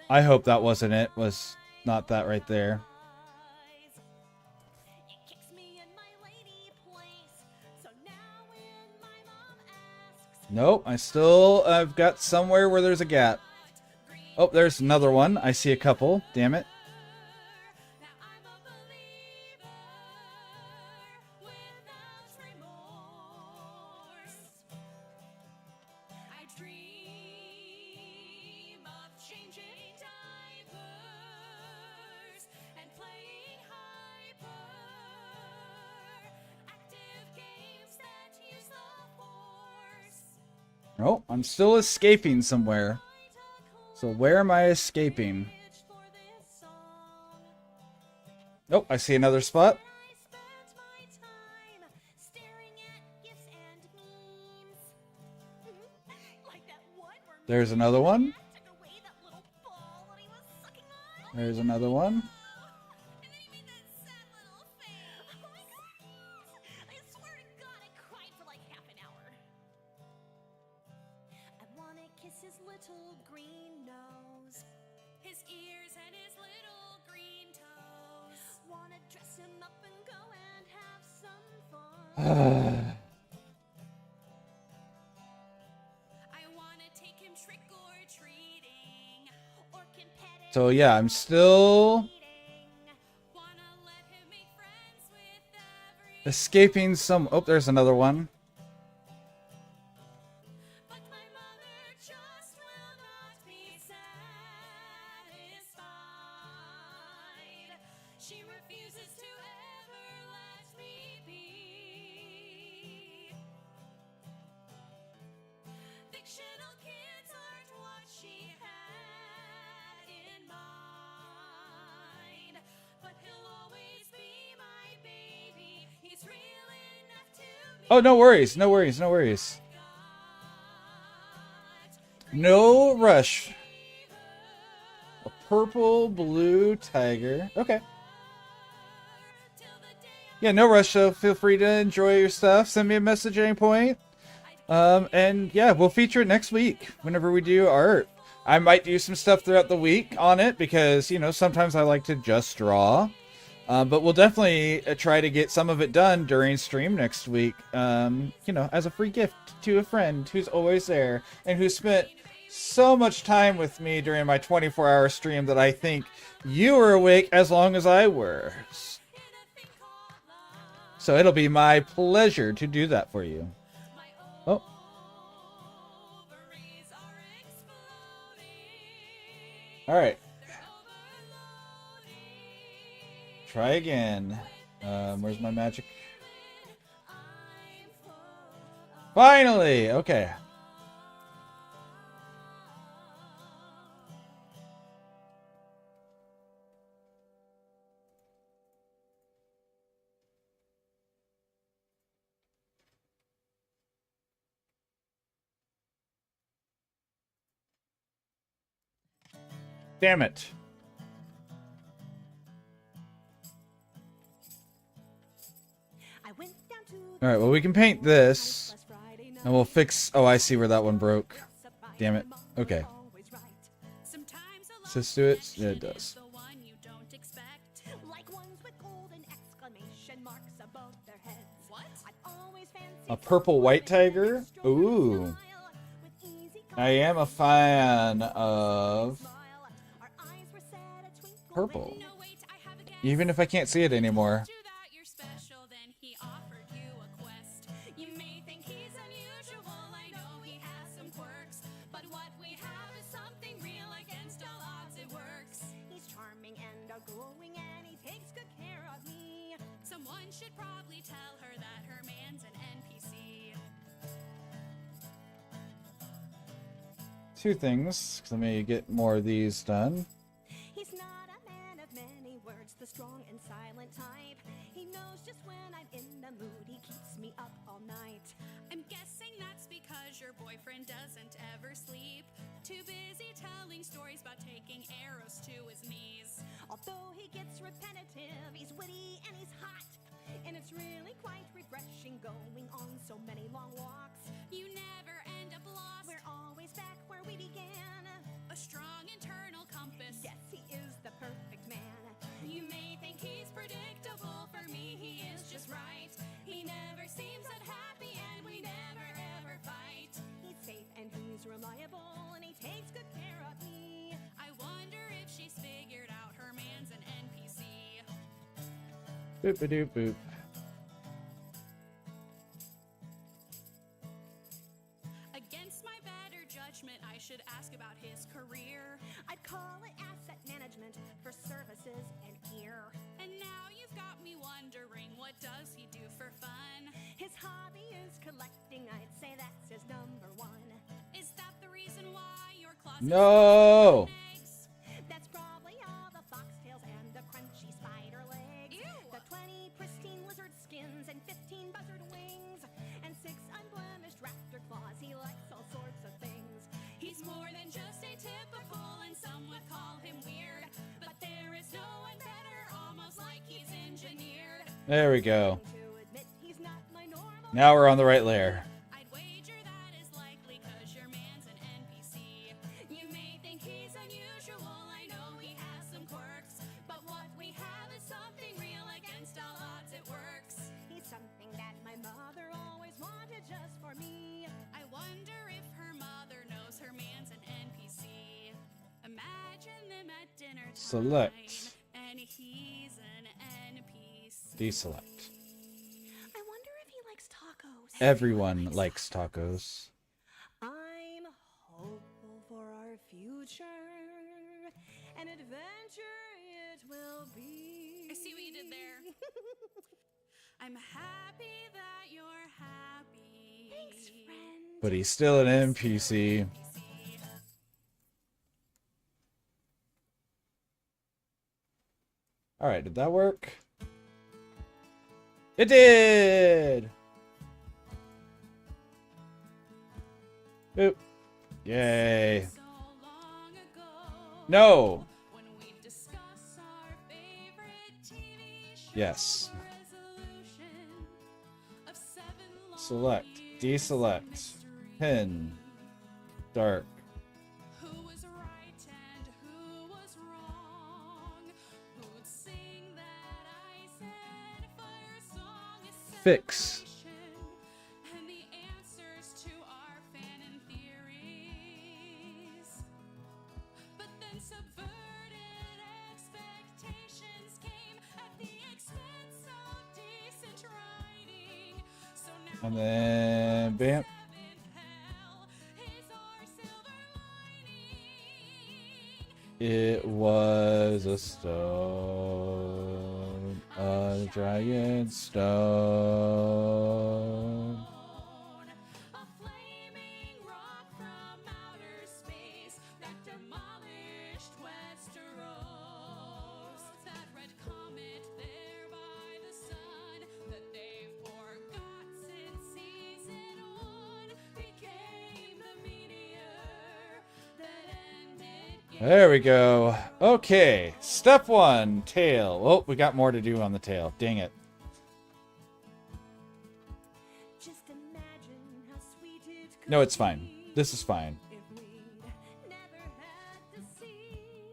hope that wasn't it. Was not that right there. Nope, I've got somewhere where there's a gap. Oh, there's another one. I see a couple. Damn it. Oh, I'm still escaping somewhere. So where am I escaping? Oh, I see another spot. There's another one. There's another one. And then he made that sad little face. Oh my God! I swear to God, I cried for like half an hour. I wanna kiss his little green nose. His ears and his little green toes. Wanna dress him up and go and have some fun. I wanna take him trick or treating. Or can pet him. So yeah, I'm still Wanna let him make friends with every. escaping some. Oh, there's another one. But my mother just will not be satisfied. She refuses to ever let me be. Fictional kids aren't what she had in mind. But he'll always be my baby. He's real enough to be. Oh, no worries, no worries, no worries. No rush. A purple blue tiger. Okay. Yeah, no rush. So feel free to enjoy your stuff. Send me a message at any point. And yeah, we'll feature it next week whenever we do art. I might do some stuff throughout the week on it because, you know, sometimes I like to just draw. But we'll definitely try to get some of it done during stream next week. You know, as a free gift to a friend who's always there and who spent so much time with me during my 24-hour stream that I think you were awake as long as I were. So it'll be my pleasure to do that for you. Oh. All right. Try again. Where's my magic? Finally! Okay. Damn it. I went down to All right, well, we can paint this. And we'll fix... Oh, I see where that one broke. Damn it. Okay. Sometimes a Does this do it? Yeah, it is does. the one you don't expect. like ones with golden exclamation marks above their heads. What? I've always fancied A purple white tiger? Ooh. with easy I am a fan of Our eyes were set a twinkle purple. No, wait, I have a guess. Even if I can't see it anymore. Do that, you're special, then he offered you a quest. You may think he's unusual, I know he has some quirks. But what we have is something real against all odds, it works. He's charming and outgoing and he takes good care of me. Someone should probably tell her that her man's an NPC. Two things. Let me get more of these done. He's not a man of many words, the strong and silent type. He knows just when I'm in the mood, he keeps me up all night. I'm guessing that's because your boyfriend doesn't ever sleep. Too busy telling stories about taking arrows to his knees. Although he gets repetitive, he's witty and he's hot. And it's really quite refreshing going on so many long walks. You never end up lost. We're always back where we began. A strong internal compass. Yes, he is the perfect man. You may think he's predictable, for me he is just right. He never seems unhappy and we never ever fight. He's safe and he's reliable and he takes good care of me. I wonder if she's figured out her man's an NPC. Boop-a-doop boop. Against my better judgment, I should ask about his career. I'd call it asset management for services and gear. And now you've got me wondering, what does he do for fun? His hobby is collecting, I'd say that's his number one. No. That's probably all the foxtails and the crunchy spider legs. The 20 pristine lizard skins and 15 buzzard wings. And 6 unblemished raptor claws. He likes all sorts of things. He's more than just atypical, and some would call him weird. But there is no one better, almost like he's engineered. There we go. To admit he's not my normal. Now we're on the right layer. I'd wager that is likely 'cause your man's an NPC. You may think he's unusual, I know he has some quirks. But what we have is something real, against all odds it works. He's something that my mother always wanted just for me. I wonder if her mother knows her man's an NPC. Imagine them at dinner time, Select. and he's an NPC. Deselect. I wonder if he likes tacos. Everyone likes tacos. I'm hopeful for our future. An adventure it will be. I see what you did there. I'm happy that you're happy. Thanks, friend. But he's still an NPC. Alright, did that work? It did! Boop. Yay. So long ago, No! when we discuss our favorite TV show, Yes. resolution of 7 long Select. years of Deselect. mystery. Pin. Dark. Who was right and who was wrong? Who'd sing that ice and fire song? Is Fix. separation and the answers to our fanon theories. But then subverted expectations came at the expense of decent writing. So now And then, bam. seventh hell is our silver lining. It was a stone. A giant stone. A flaming rock from outer space that demolished Westeros. That red comet there by the sun that they forgot since season 1 became the meteor that ended. There we go. Okay, step 1, tail. Oh, we got more to do on the tail. Dang it. Just imagine how sweet it could No, it's fine. be This is fine. if we'd never had to see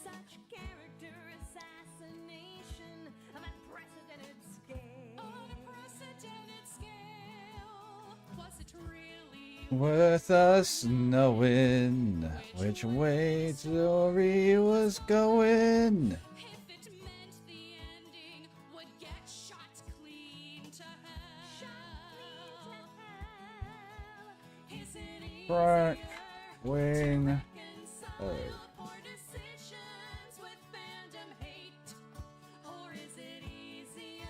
such character assassination of unprecedented scale. Unprecedented scale. Was it really Worth us knowing which way Dory was going. if it meant the ending would get shot clean to hell? Is it Crack, easier wing. to reconcile poor decisions with fandom hate? Or is it easier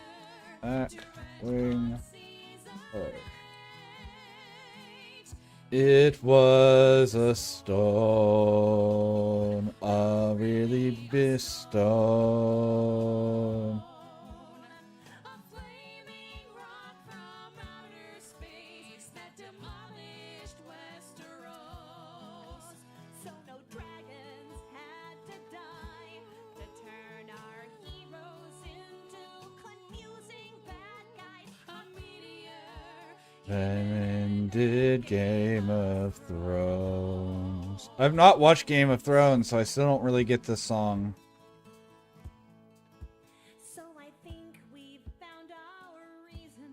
Back, to wing. red season Oh. 8? It was a stone, a really big stone. A flaming rock from outer space that demolished Westeros. So no dragons had to die to turn our heroes into confusing bad guys. A meteor. Then ended Game of Thrones. I've not watched Game of Thrones, so I still don't really get this song. So I think we've found our reason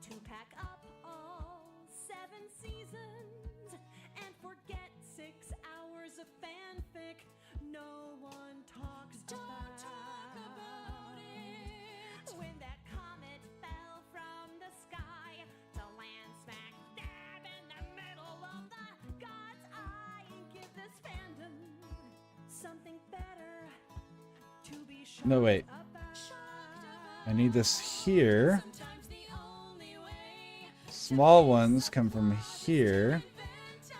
to pack up all 7 seasons and forget 6 hours of fanfic no one talks Don't talk about it. When that comet fell from the sky to land smack dab in the middle of the God's eye, give this fandom something better to be shocked No, wait. about. I need this here. Sometimes the only way Small ones come from here.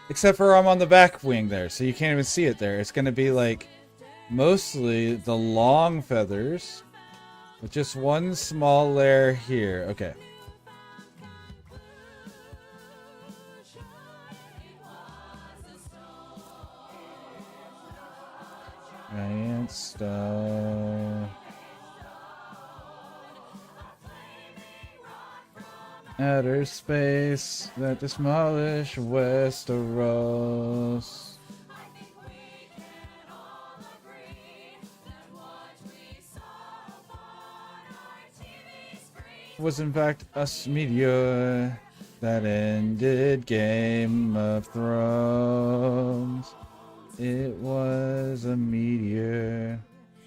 Except for I'm on the back wing there, so you can't even see it there. It's going to be like mostly the long feathers with just one small layer here. Okay. Giant stone. Outer space that demolished Westeros. Was in fact a meteor that ended Game of Thrones. It was a meteor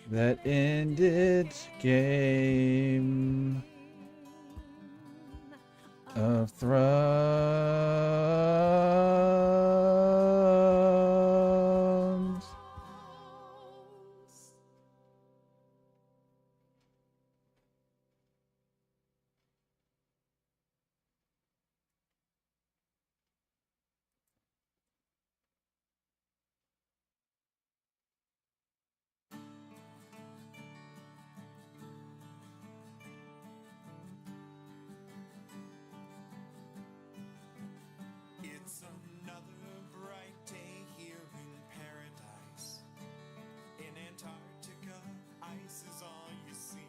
that ended Game of Thrones. It's another bright day here in paradise. In Antarctica, ice is all you see.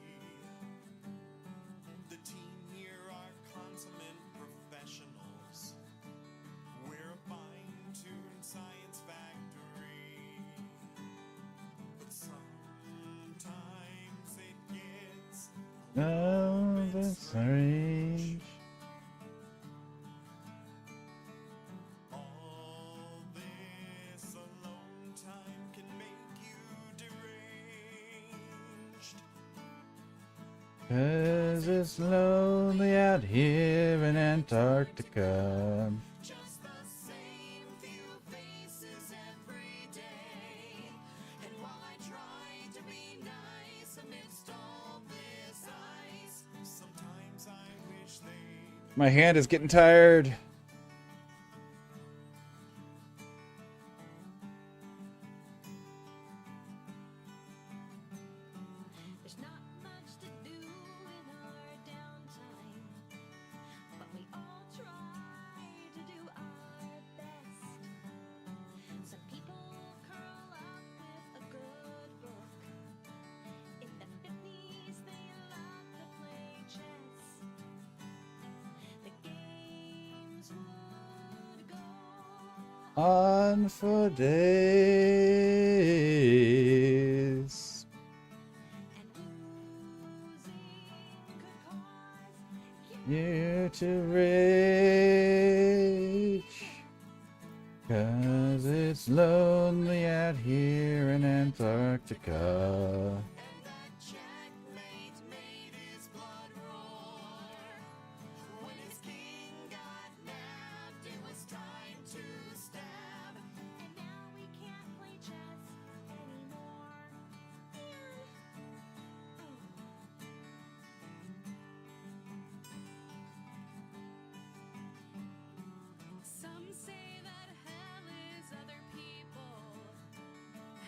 The team here are consummate professionals. We're a fine-tuned science factory. But sometimes it gets Oh, that's strange. all this alone time can make you deranged. 'Cause it's lonely out here in Antarctica. Just the same few faces every day. And while I try to be nice amidst all this ice, sometimes I wish they My hand is getting tired. There's not much to do in our downtime, but we all try to do our best. Some people curl up with a good book. In the 50s, they loved to play chess. The games would go On for days. and losing could cause You to rage. 'Cause it's lonely out here in Antarctica. and that checkmate made his blood roar. When his king got nabbed, it was time to stab. And now we can't play chess anymore. Some say that hell is other people,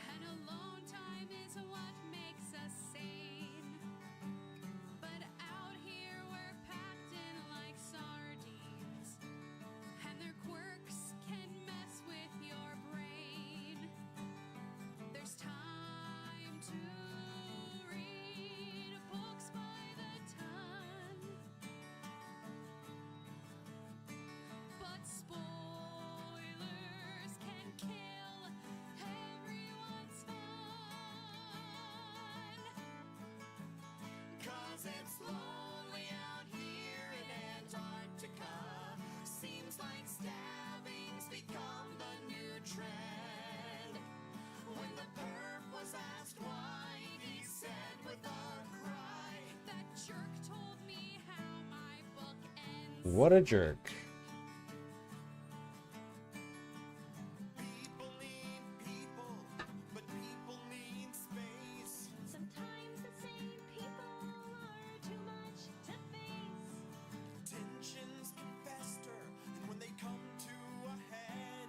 and alone time is what makes us sane. But out here we're packed in like sardines, and their quirks can mess with your brain. There's time to read books by the ton. But spoilers can kill everyone's fun. 'Cause it's lonely out here in Antarctica. Seems like stabbing's become the new trend. When the perp was asked why, he said with a cry, That jerk told me how my book ends. What a jerk. people need people, but people need space. Sometimes the same people are too much to face. Tensions can fester, and when they come to a head,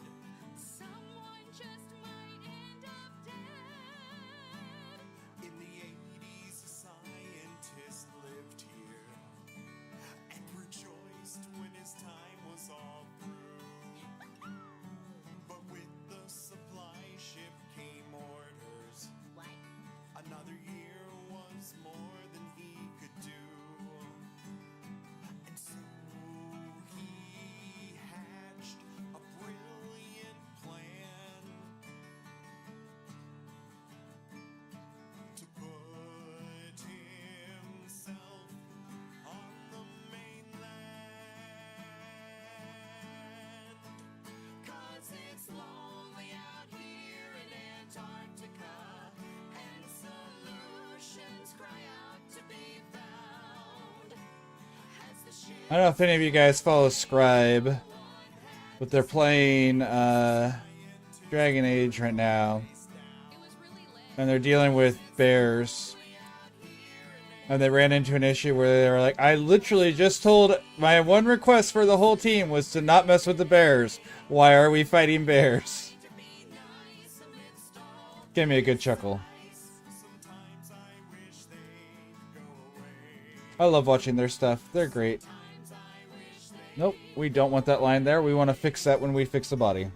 I don't know if any of you guys follow Scribe, but they're playing Dragon Age right now, and they're dealing with bears. And they ran into an issue where they were like, I literally just told my one request for the whole team was to not mess with the bears. Why are we fighting bears? Give me a good chuckle. I love watching their stuff. They're great. Nope, we don't want that line there. We want to fix that when we fix the body.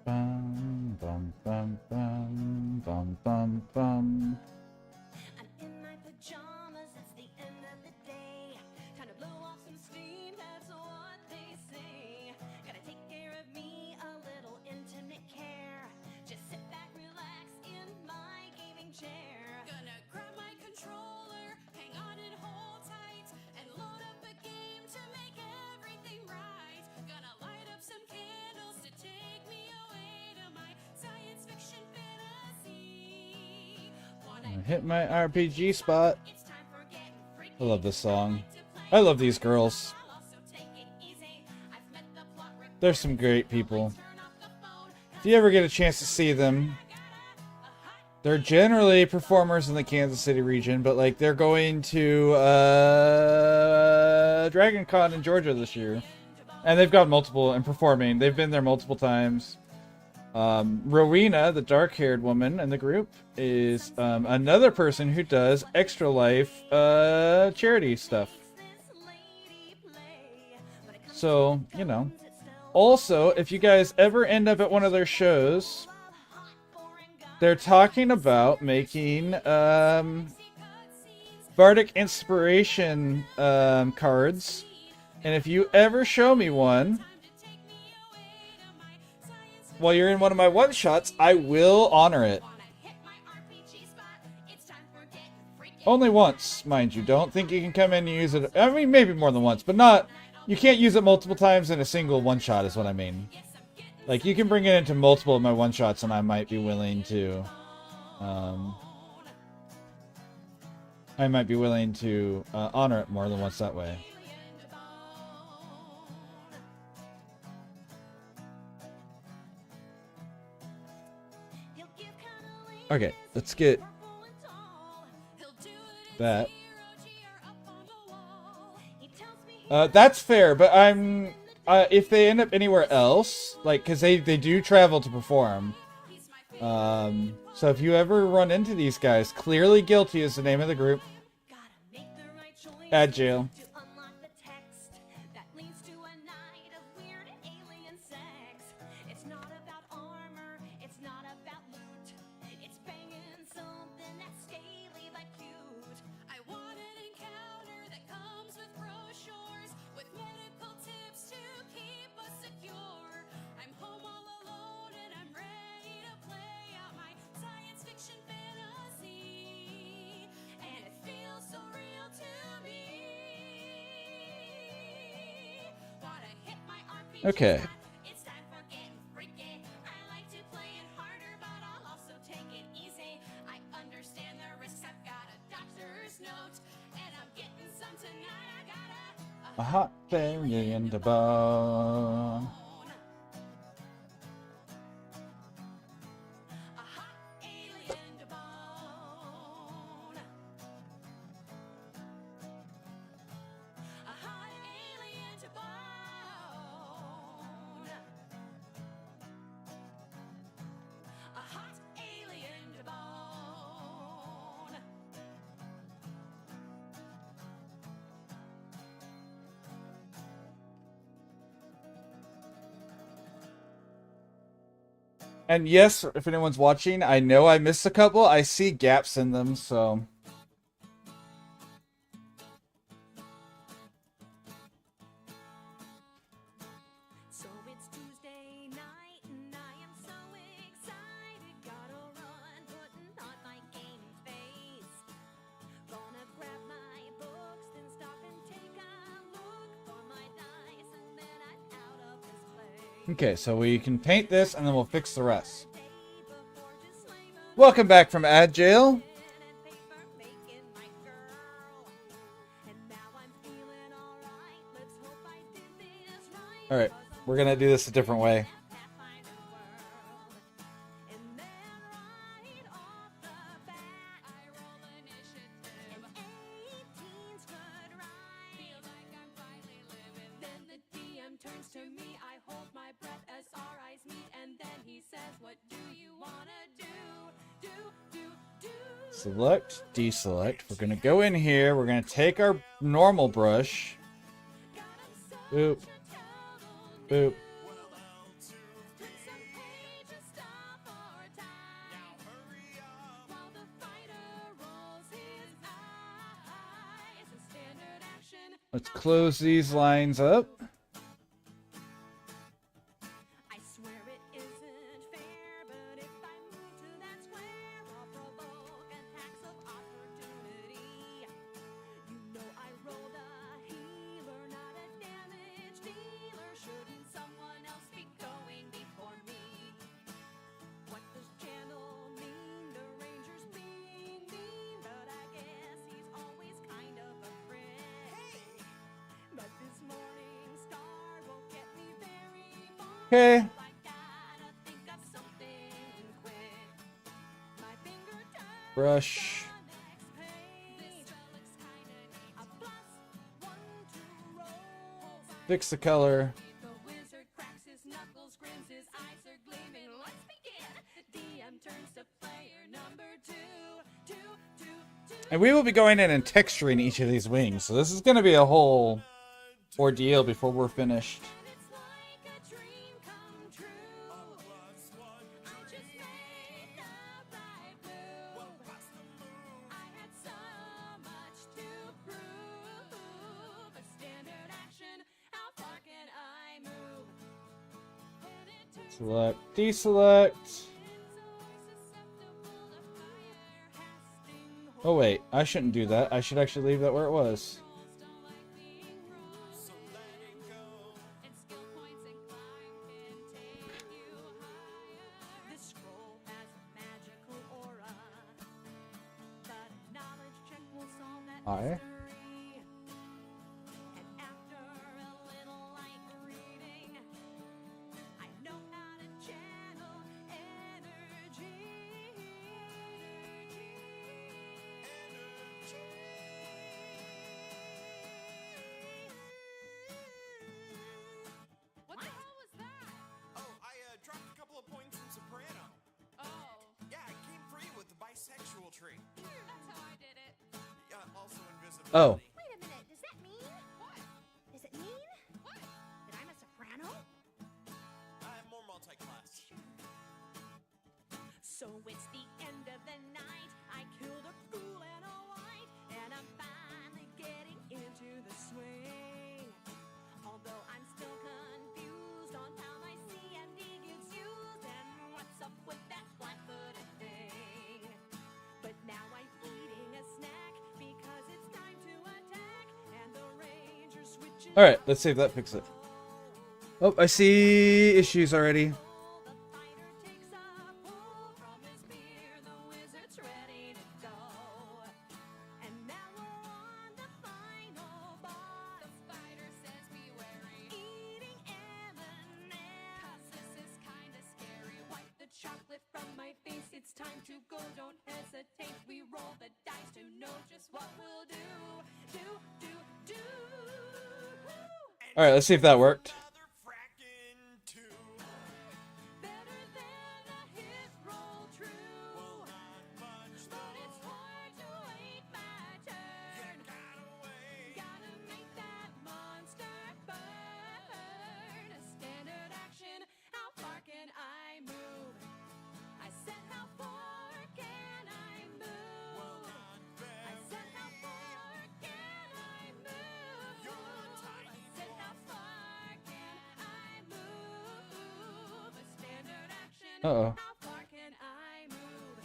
Bum, bum, bum, bum, bum, bum, bum. I'm in my pajamas, it's the end of the day. Time to blow off some steam, that's what they say. Gotta take care of me, a little intimate care. Just sit back, relax in my gaming chair. Gonna grab my controller, hang on and hold tight, and load up a game to make everything right. Gonna light up some candles to take me away to my science fiction fantasy. Wanna Hit my RPG spot. it's time for getting freaky. I love this song. I love these girls. I'll also take it easy. I've met the plot They're some great people. turn off the phone. If you ever get a chance to see them, they're generally performers in the Kansas City region, but like they're going to Dragon Con in Georgia this year. And they've got multiple and performing. They've been there multiple times. Rowena, the dark-haired woman in the group, is another person who does Extra Life charity stuff. So, you know. Also, if you guys ever end up at one of their shows, they're talking about making Bardic Inspiration cards. And if you ever show me one while you're in one of my one-shots, I will honor it. Only once, mind you. Don't think you can come in and use it. I mean, maybe more than once, but not... You can't use it multiple times in a single one-shot is what I mean. Like, you can bring it into multiple of my one-shots, and I might be willing to... honor it more than once that way. Okay, let's get that. That's fair, but I'm... if they end up anywhere else, like, because they do travel to perform. So if you ever run into these guys, Clearly Guilty is the name of the group. At jail. Okay. It's time for getting freaky. I like to play it harder, but I'll also take it easy. I understand the risks. I've got a doctor's note, and I'm getting some tonight. I got A hot berry in the bone. a hot alien to bone. A hot alien to bone. A hot alien to bone. And yes, if anyone's watching, I know I missed a couple. I see gaps in them, so... So it's Tuesday night and I am so excited. Gotta run, putting on my Okay, so we can paint this and then we'll fix the rest. Welcome back from ad jail. Alright, we're gonna do this a different way. Turns to me, I hold my breath as our eyes meet, and then he says, what do you wanna do? Select, deselect. We're gonna go in here. We're gonna take our normal brush. Boop. Boop. Let's close these lines up. I swear it isn't fair, but if I move to that square, I'll provoke attacks of opportunity. You know I rolled a healer, not a damage dealer. Shouldn't someone else be going before me? What does channel mean? The ranger's being mean, but I guess he's always kind of a friend. But this morning star won't get me very far. Okay. I gotta think of something quick. My finger turns Brush. to the next page. This spell looks kinda neat. A +1 to roll. Fix the color. The wizard cracks his knuckles, grins, his eyes are gleaming. Let's begin. DM turns to player number 2. And we will be going in and texturing each of these wings. So this is going to be a whole ordeal before we're finished. And it's like a dream come true. I just made the right move. I had so much to prove. A standard action, how far can I move? And it turns Select, deselect. it's always susceptible to fire. Casting Oh wait, I shouldn't do that. I should actually leave that where it was. holes, don't like being wrong. So let it go. And skill points and climb can take you higher. This scroll has a magical aura, but a knowledge check will solve that Aye. mystery. And after a little light reading, I know how to channel energy. What the hell was that? Oh, I dropped a couple of points in soprano. Oh, Yeah, I came free with the bisexual tree. that's how I did it. Yeah, also invisibility. Oh. Wait a minute, does that mean? What? Does it mean What? that I'm a soprano? I have more multi-class. So it's the end of the night. I killed a fool and a white, and I'm finally getting into the swing. Although I'm still confused on how my CMD gets used and what's up with that flat-footed thing. But now I'm eating a snack because it's time to attack, and the ranger switches. Alright, let's see if that fixes it. Oh, I see issues already. The fighter takes a pull from his spear, the wizard's ready to go. And now we're on the final boss. The spider says be wary, Eating M&M's. 'cause this is kinda scary. Wipe the chocolate from my face, it's time to go, don't hesitate. We roll the dice to know just what we'll do. Alright, let's see if that worked. Another frackin' 2. Better than a hit roll, true. Well, not much But though. it's hard to wait my turn. Gotta wait. Gotta make that monster burn. A standard action, how far can I move? I said how far can I move? Well, not I very. said how far can I move? You're a tiny I said how far can I move? A standard action, Uh-oh. how far can I move?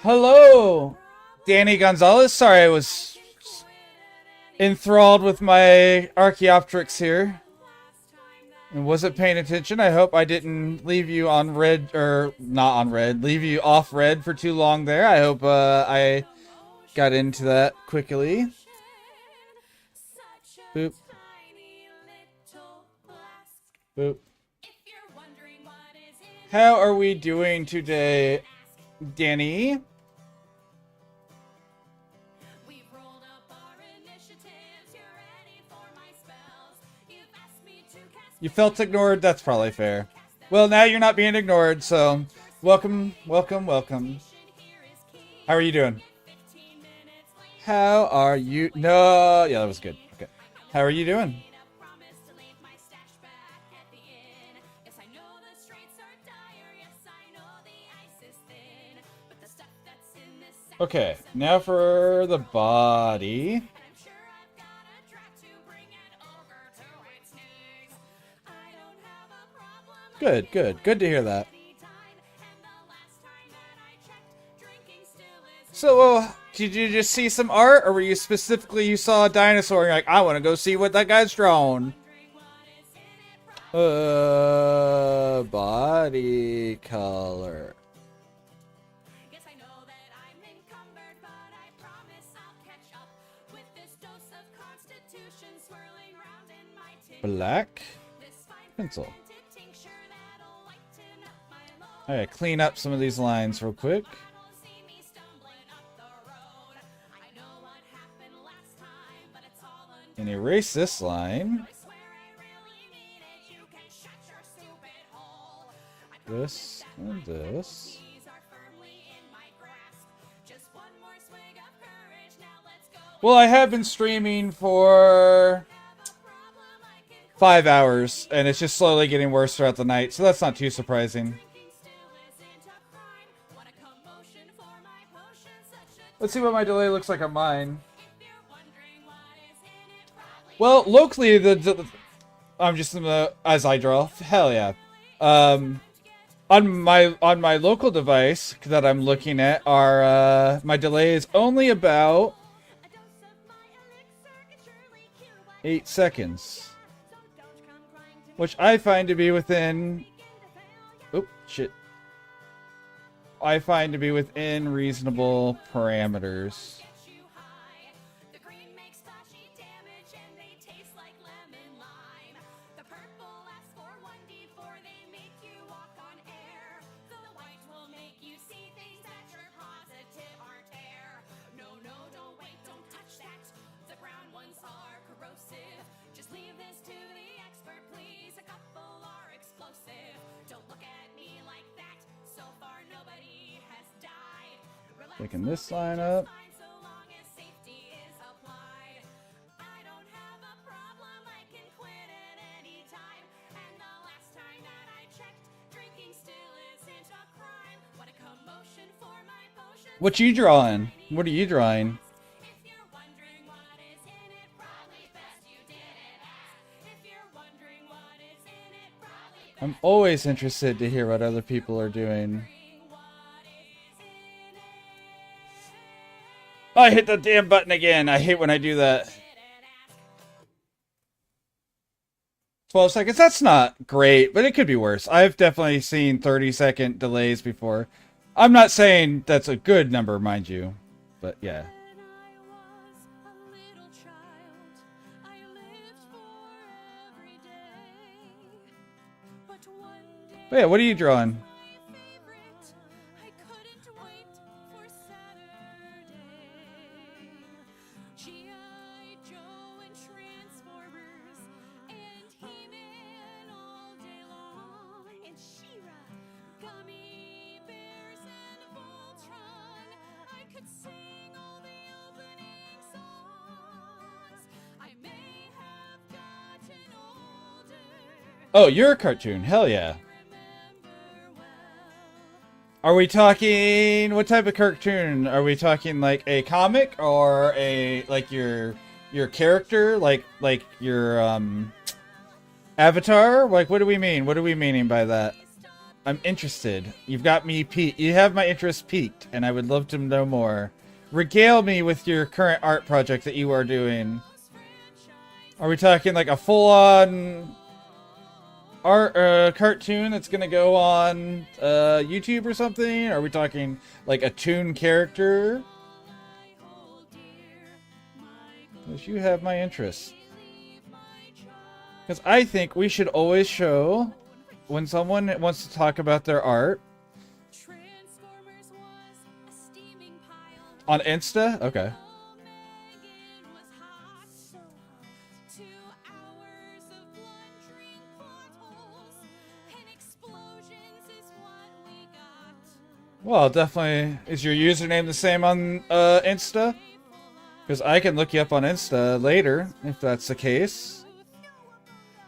Hello, Danny Gonzalez. Sorry, I was enthralled with my Archaeopteryx here and wasn't paying attention. I hope I didn't leave you on red, or not on red, leave you off red for too long there. I hope I got into that quickly. Boop. Boop. How are we doing today, Danny? You felt ignored? That's probably fair. Well, now you're not being ignored, so welcome, welcome, welcome. How are you doing? How are you? No, yeah, that was good. Okay. How are you doing? Okay, now for the body. Good, good. Good to hear that. So, did you just see some art, or were you specifically, you saw a dinosaur and you're like, I want to go see what that guy's drawn? Body color. Black pencil. Alright, clean up some of these lines real quick. And erase this line. This and this. Well, I have been streaming for 5 hours, and it's just slowly getting worse throughout the night, so that's not too surprising. Let's see what my delay looks like on mine. Well, locally, I'm just in the, as I draw. Hell yeah. On my local device that I'm looking at, my delay is only about 8 seconds. Which I find to be within... Oh, shit. I find to be within reasonable parameters. Picking this line up. What you drawing? What are you drawing? I'm always interested to hear what other people are doing. I hit the damn button again. I hate when I do that. 12 seconds. That's not great, but it could be worse. I've definitely seen 30-second delays before. I'm not saying that's a good number, mind you. But yeah. But yeah, what are you drawing? Oh, you're a cartoon. Hell yeah. Are we talking, what type of cartoon? Are we talking like a comic or a, like your character? Like your, avatar? Like, what do we mean? What are we meaning by that? I'm interested. You've got me peaked. You have my interest peaked, and I would love to know more. Regale me with your current art project that you are doing. Are we talking like a full-on art cartoon that's gonna go on YouTube or something? Are we talking like a toon character? Because you have my interest. Because I think we should always show when someone wants to talk about their art on Insta. Okay. Well, definitely. Is your username the same on Insta? Because I can look you up on Insta later, if that's the case.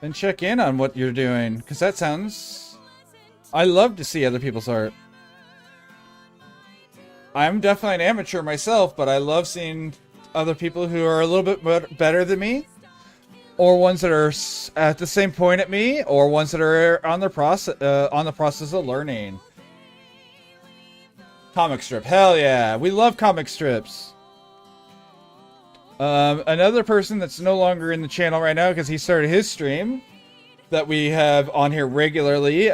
And check in on what you're doing. Because that sounds... I love to see other people's art. I'm definitely an amateur myself, but I love seeing other people who are a little bit better than me. Or ones that are at the same point at me. Or ones that are on the process of learning. Comic strip. Hell yeah. We love comic strips. Another person that's no longer in the channel right now because he started his stream that we have on here regularly.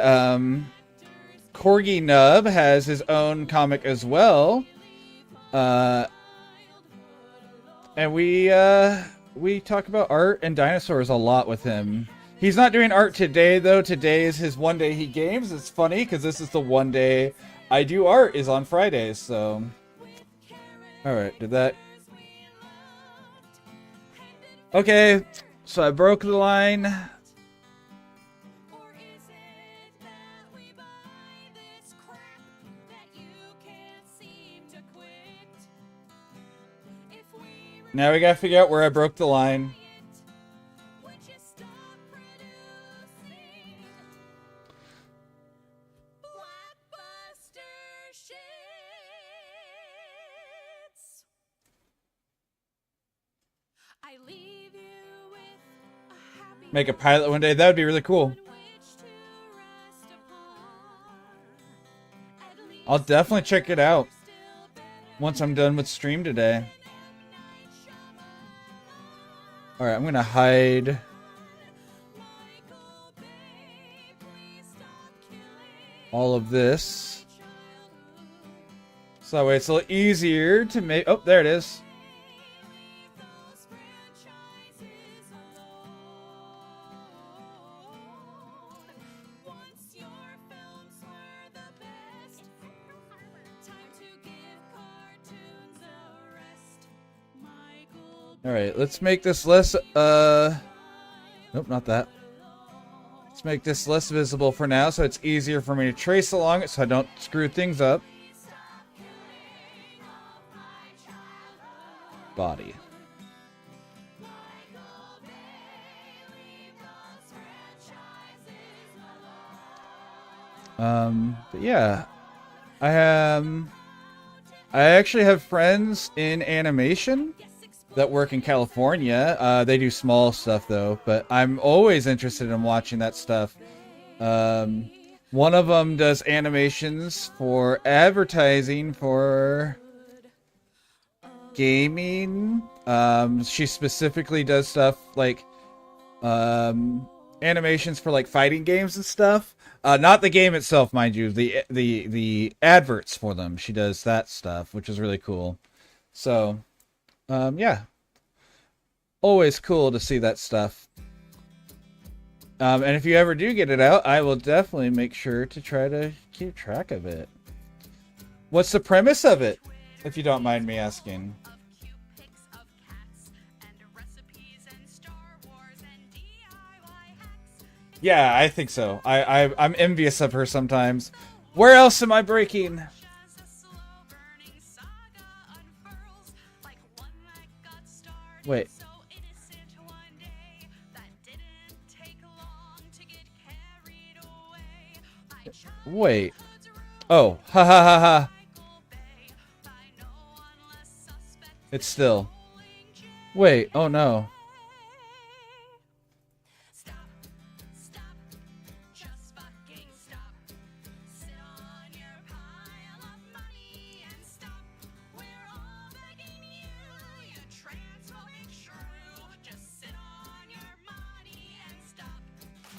Corgi Nub has his own comic as well. And we talk about art and dinosaurs a lot with him. He's not doing art today though. Today is his one day he games. It's funny because this is the one day I do art is on Fridays, so... Alright, did that... Okay, so I broke the line. Now we gotta figure out where I broke the line. Make a pilot one day. That would be really cool. I'll definitely check it out once I'm done with stream today. Alright, I'm gonna hide all of this. So that way it's a little easier to make... Oh, there it is. Alright, let's make this less, nope, not that. Let's make this less visible for now so it's easier for me to trace along it so I don't screw things up. Body. But yeah. I actually have friends in animation that work in California. They do small stuff though, but I'm always interested in watching that stuff. One of them does animations for advertising for gaming. She specifically does stuff like animations for like fighting games and stuff. Not the game itself, mind you. The adverts for them. She does that stuff, which is really cool. So. Yeah. Always cool to see that stuff. And if you ever do get it out, I will definitely make sure to try to keep track of it. What's the premise of it, if you don't mind me asking? Yeah, I think so. I'm envious of her sometimes. Where else am I breaking? Wait. Wait. Oh, ha ha ha ha. It's still. Wait, oh no.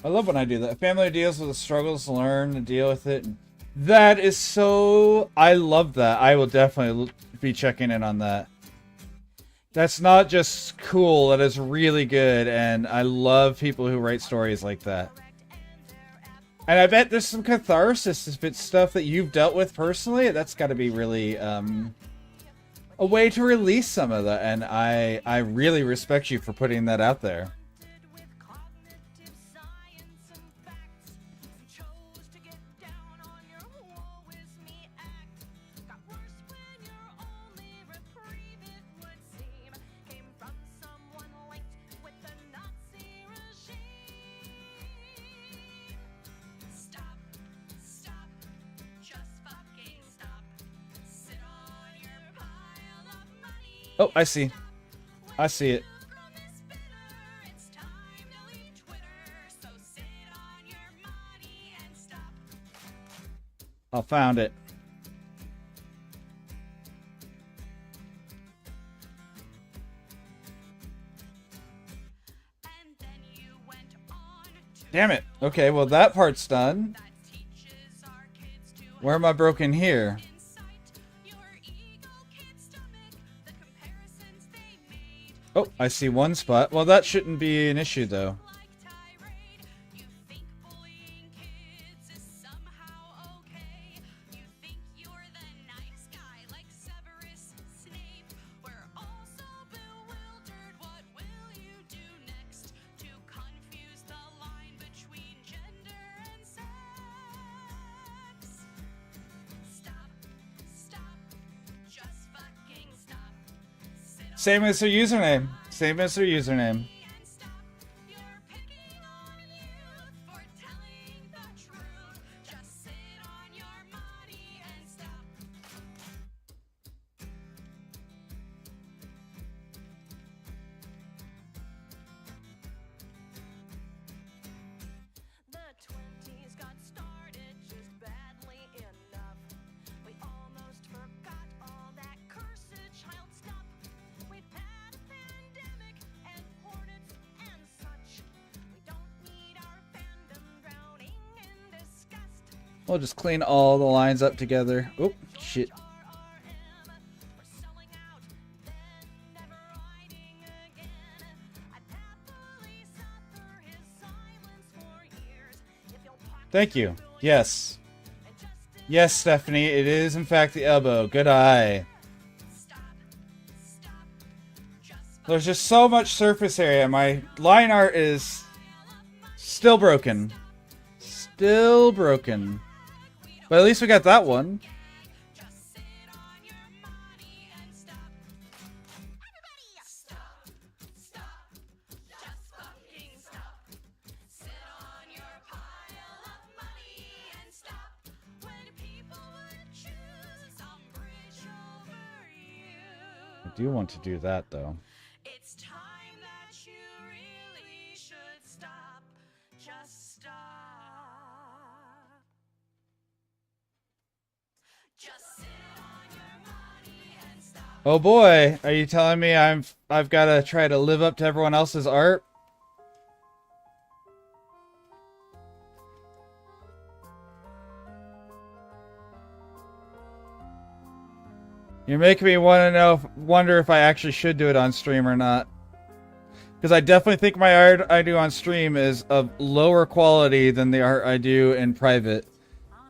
I love when I do that. A family deals with the struggles, learn to deal with it. That is so... I love that. I will definitely be checking in on that. That's not just cool, that is really good, and I love people who write stories like that. And I bet there's some catharsis if it's stuff that you've dealt with personally. That's got to be really a way to release some of that, and I really respect you for putting that out there. Oh, I see. I see it. I found it. Damn it. Okay, well that part's done. Where am I broken here? Oh, I see one spot. Well, that shouldn't be an issue, though. Same as their username. Same as their username. We'll just clean all the lines up together. Oh, shit. Thank you. Yes. Yes, Stephanie, it is in fact the elbow. Good eye. There's just so much surface area. My line art is still broken. Still broken. But at least we got that one. I do want to do that though. It's time that you really should stop. Just stop. Just sit on your money and stop. Oh boy, are you telling me I've got to try to live up to everyone else's art? You're making me wonder if I actually should do it on stream or not. Because I definitely think my art I do on stream is of lower quality than the art I do in private.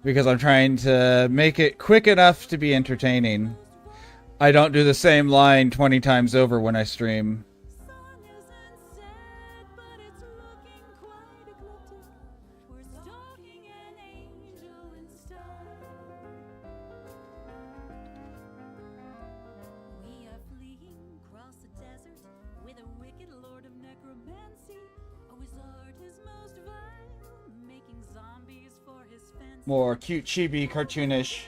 Because I'm trying to make it quick enough to be entertaining. I don't do the same line 20 times over when I stream. More cute, chibi, cartoonish.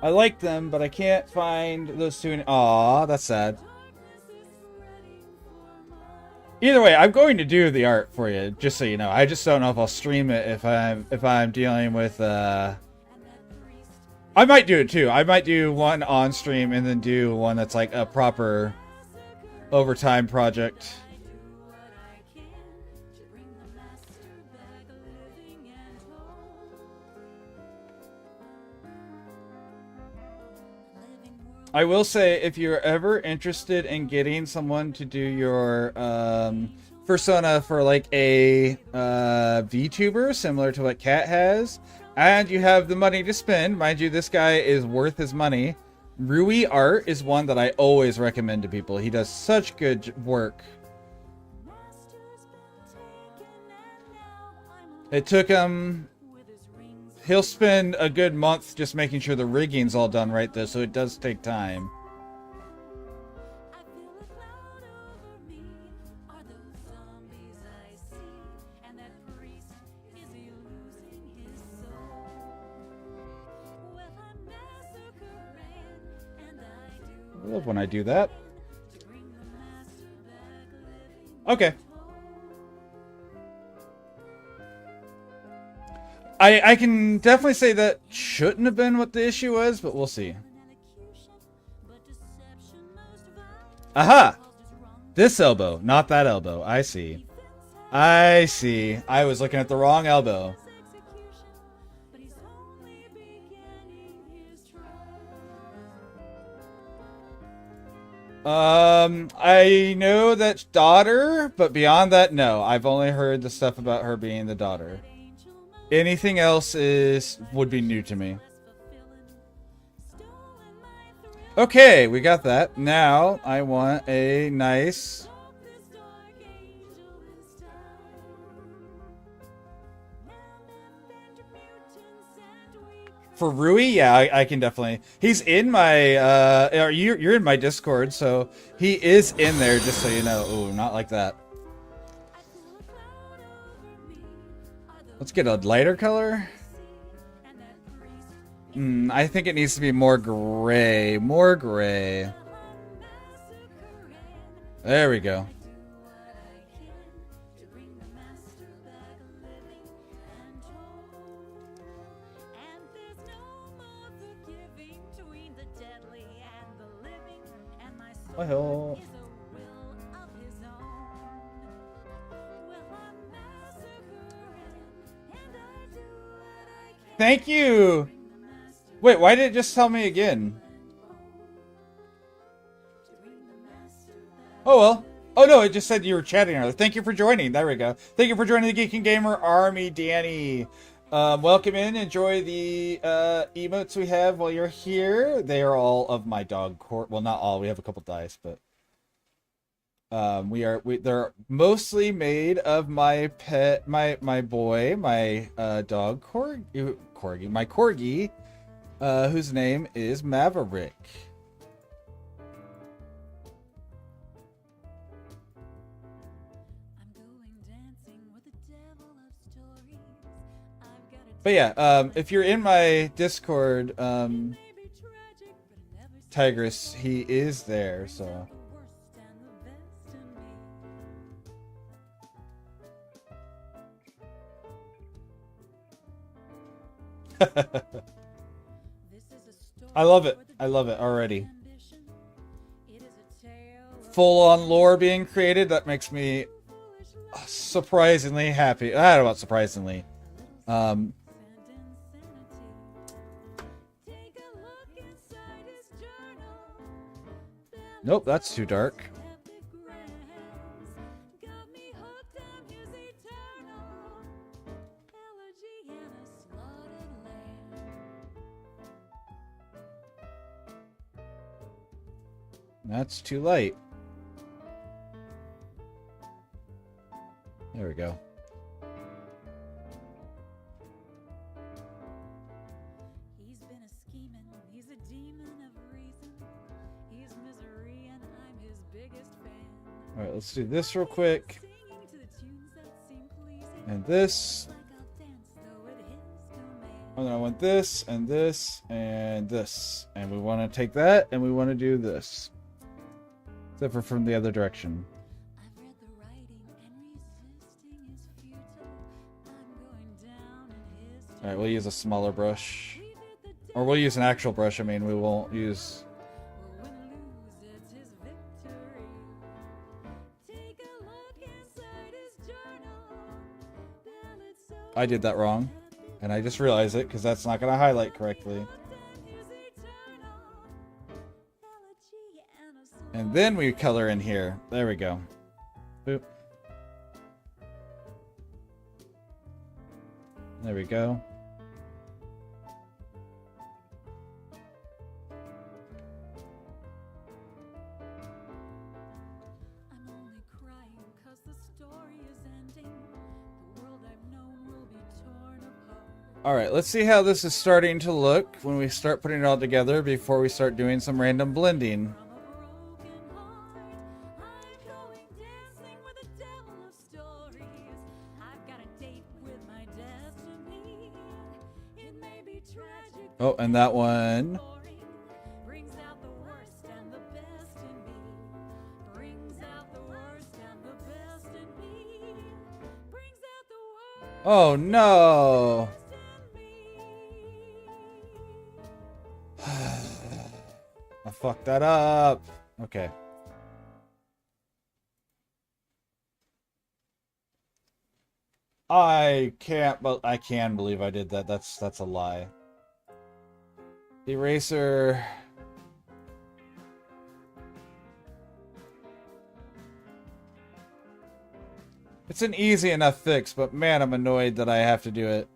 I like them, but I can't find those two. Aww, that's sad. Either way, I'm going to do the art for you, just so you know. I just don't know if I'll stream it if I'm dealing with. I might do it too. I might do one on stream and then do one that's like a proper overtime project. I will say, if you're ever interested in getting someone to do your persona for like a VTuber similar to what Cat has, and you have the money to spend, mind you, this guy is worth his money. Rui Art is one that I always recommend to people. He does such good work. It took him... He'll spend a good month just making sure the rigging's all done right, though, so it does take time. I love when I do that. Okay. I can definitely say that shouldn't have been what the issue was, but we'll see. Aha! This elbow, not that elbow. I see. I see. I was looking at the wrong elbow. I know that daughter, but beyond that, no. I've only heard the stuff about her being the daughter. Anything else would be new to me. Okay, we got that. Now I want a nice... For Rui, yeah, I can definitely... He's in my... you're in my Discord, so he is in there, just so you know. Ooh, not like that. Let's get a lighter color. I think it needs to be more gray. More gray. There we go. Well, thank you. Wait, why did it just tell me again? Oh well. Oh no, it just said you were chatting earlier. Thank you for joining. There we go. Thank you for joining the Geek and Gamer Army, Danny. Welcome in. Enjoy the emotes we have while you're here. They are all of my dog court. Well, not all. We have a couple dice, but they're mostly made of my pet, my boy, my dog corgi, my corgi, whose name is Maverick. But yeah, if you're in my Discord, Tigress, he is there, so. I love it. I love it already. Full-on lore being created, that makes me surprisingly happy. I don't know about surprisingly. Nope, that's too dark. That's too light. There we go. He's been a scheming, he's a demon of reason. He's misery and I'm his biggest fan. Alright, let's do this real quick. Singing to the tunes that seem pleasing. And this. Like I'll dance though at his command. And then I want this, and this, and this. And we want to take that, and we want to do this. Except for from the other direction. I've read the writing and resisting is futile. I'm going down in his Alright, we'll use a smaller brush. Or we'll use an actual brush, I mean, we won't use... win lose, it's his victory. Take a look inside his journal. Ballad so I did that wrong. And I just realized it, because that's not going to highlight correctly. then we color in here. There we go. Boop. There we go. I'm only crying 'cause the story is ending. The world I've known will be torn apart. Alright, let's see how this is starting to look when we start putting it all together before we start doing some random blending. From a broken heart, I'm going dancing with the devil of stories. I've got a date with my destiny. It may be tragic. Oh, and that one. Boring. Brings out the worst and the best in me. Brings out the worst and the best in me. Brings out the worst Oh no! in me. I fucked that up. Okay. I can't, but I can believe I did that. That's a lie. Eraser. It's an easy enough fix, but man, I'm annoyed that I have to do it.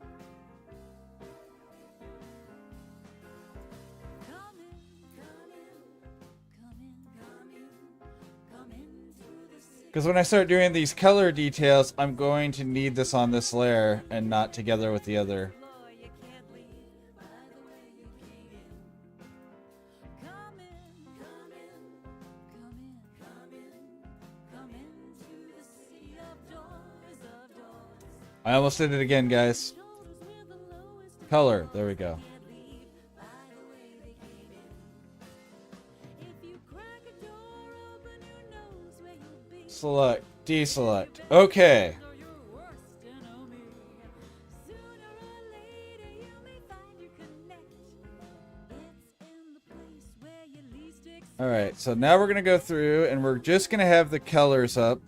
Come in, come in, come in, come in, come into the city. Because when I start doing these color details, I'm going to need this on this layer and not together with the other. Floor you can't leave by the way you came in. Come in, come in, come in, come in, come into the city of doors, of doors. I almost did it again, guys. Shoulders with the lowest of Color. There we go. can't leave by the way they came in. If you crack a door open, who knows where you'll be. Select. Deselect. Okay. Or your worst enemy. Sooner or later you may find you connect. It's in the place where you least expect. Alright, so now we're going to go through and we're just going to have the colors up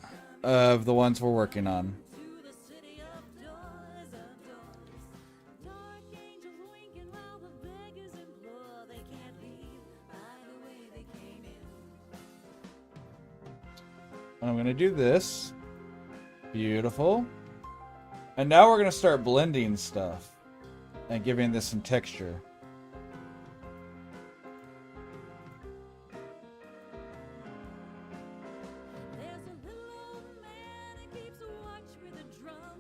of the ones we're working on. To the city of doors, of doors. Dark angels winking while the beggars implore. They can't leave by the way they came in. And I'm going to do this. Beautiful. And now we're going to start blending stuff and giving this some texture. There's a little old man who keeps watch with a drum.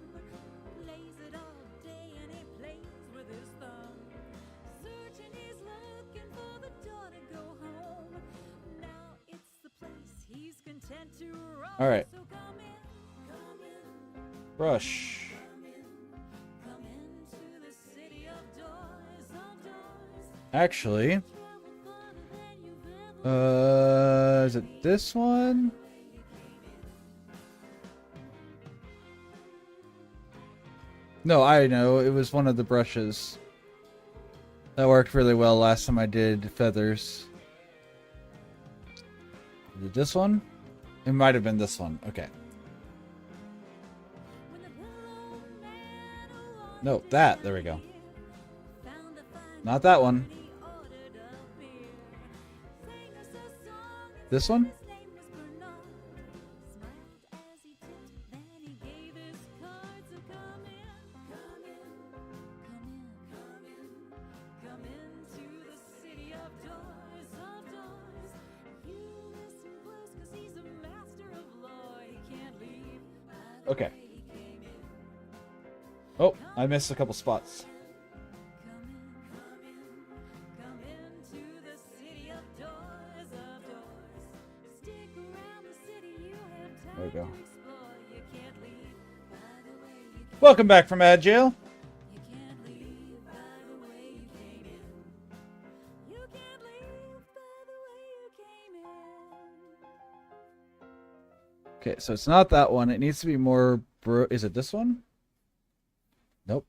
Plays it all day and he plays with his thumb. Searching, he's looking for the door to go home. Now it's the place he's content to roam. All right. So come in, Brush. come into the city of doors, of doors. Actually, Travel farther than you've ever is it this one? No, I know. It was one of the brushes. That worked really well last time I did feathers. Is it this one? It might have been this one. Okay. when the little old man who wanted No, to that. There we go. found a fine Not that one. he ordered a beer. Sang us a song and This one? his name was Bernard. Smiled as he tipped, then he gave his card. So come in, come in, come in, come in, come into the city of doors, of doors. You listen close 'cause he's a master of lore. He can't leave by the Okay. way he came in. Oh, I missed a couple spots. Come into the city of doors, of doors. Stick around the city, you have time There we go. to explore. You can't leave by the way you came. Welcome back from ad jail. You can't leave by the way you came in. You can't leave by the way you came in. Okay, so it's not that one. It needs to be more. Is it this one? Nope.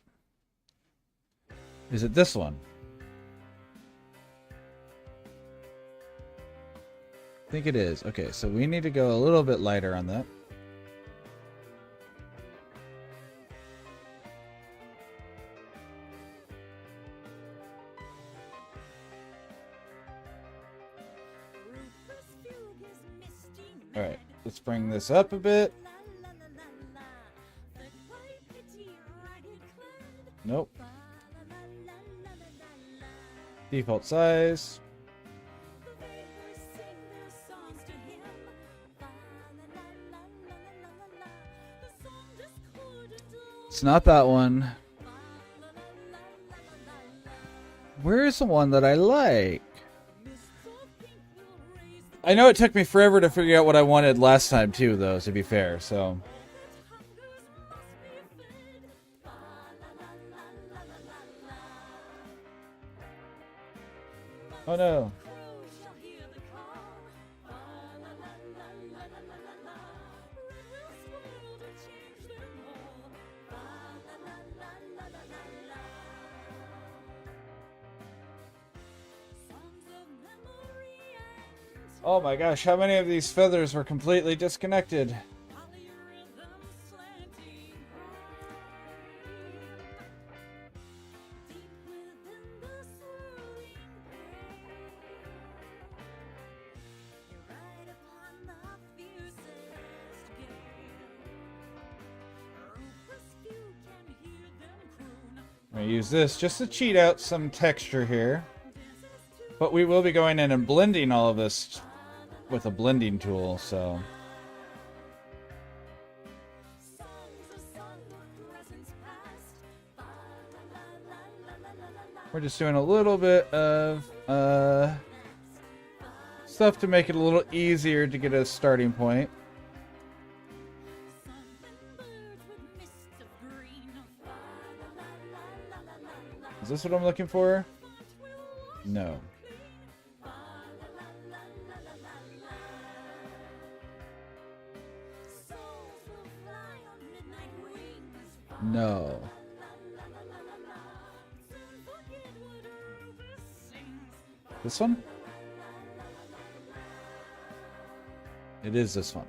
Is it this one? I think it is. Okay, so we need to go a little bit lighter on that. Rufus Fugue is Alright, let's bring this up a bit. Nope. Default size. It's not that one. Where is the one that I like? I know it took me forever to figure out what I wanted last time too, though, to be fair, so... Oh no. Oh my gosh, how many of these feathers were completely disconnected? I'm going to use this just to cheat out some texture here. But we will be going in and blending all of this with a blending tool, so... We're just doing a little bit of stuff to make it a little easier to get a starting point. Is this what I'm looking for? No. No. This one? It is this one.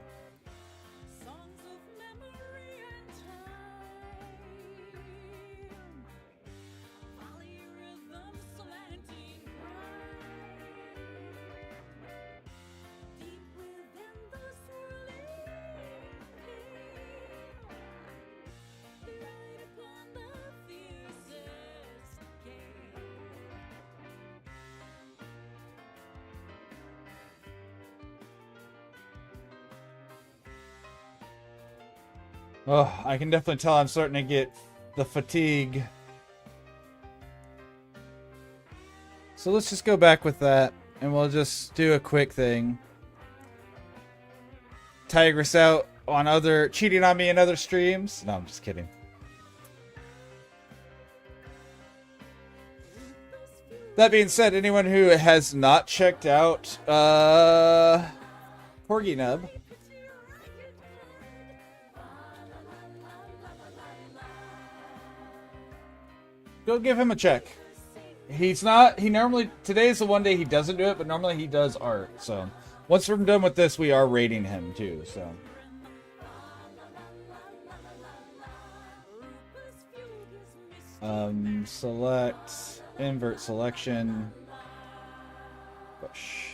Oh, I can definitely tell I'm starting to get the fatigue. So let's just go back with that, and we'll just do a quick thing. Tigress out on cheating on me in other streams. No, I'm just kidding. That being said, anyone who has not checked out Porgy Nub, go give him a check. He normally, today's the one day he doesn't do it, but normally he does art, so. Once we're done with this, we are rating him too, so. Select, invert selection, push.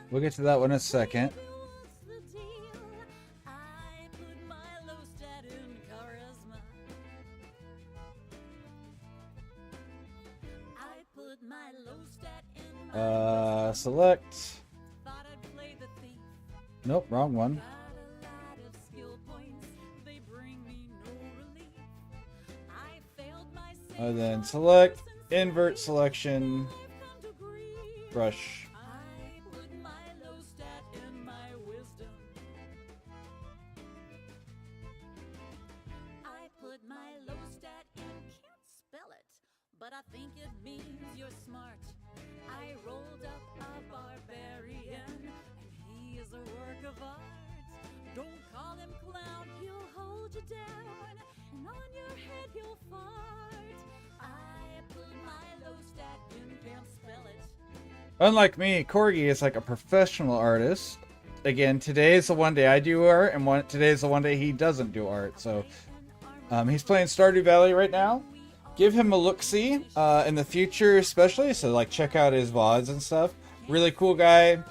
We'll get to that one in a second. Select. Nope, wrong one. And then select, invert selection, brush. think it means you're smart. I rolled up a barbarian, and he is a work of art. Don't call him clown, he'll hold you down, and on your head he'll fart. I put my low stat in, can't spell it. Unlike me, Corgi is like a professional artist. Again, today is the one day I do art, and today is the one day he doesn't do art. So he's playing Stardew Valley right now. Give him a look-see in the future, especially. So like check out his VODs and stuff. Really cool guy.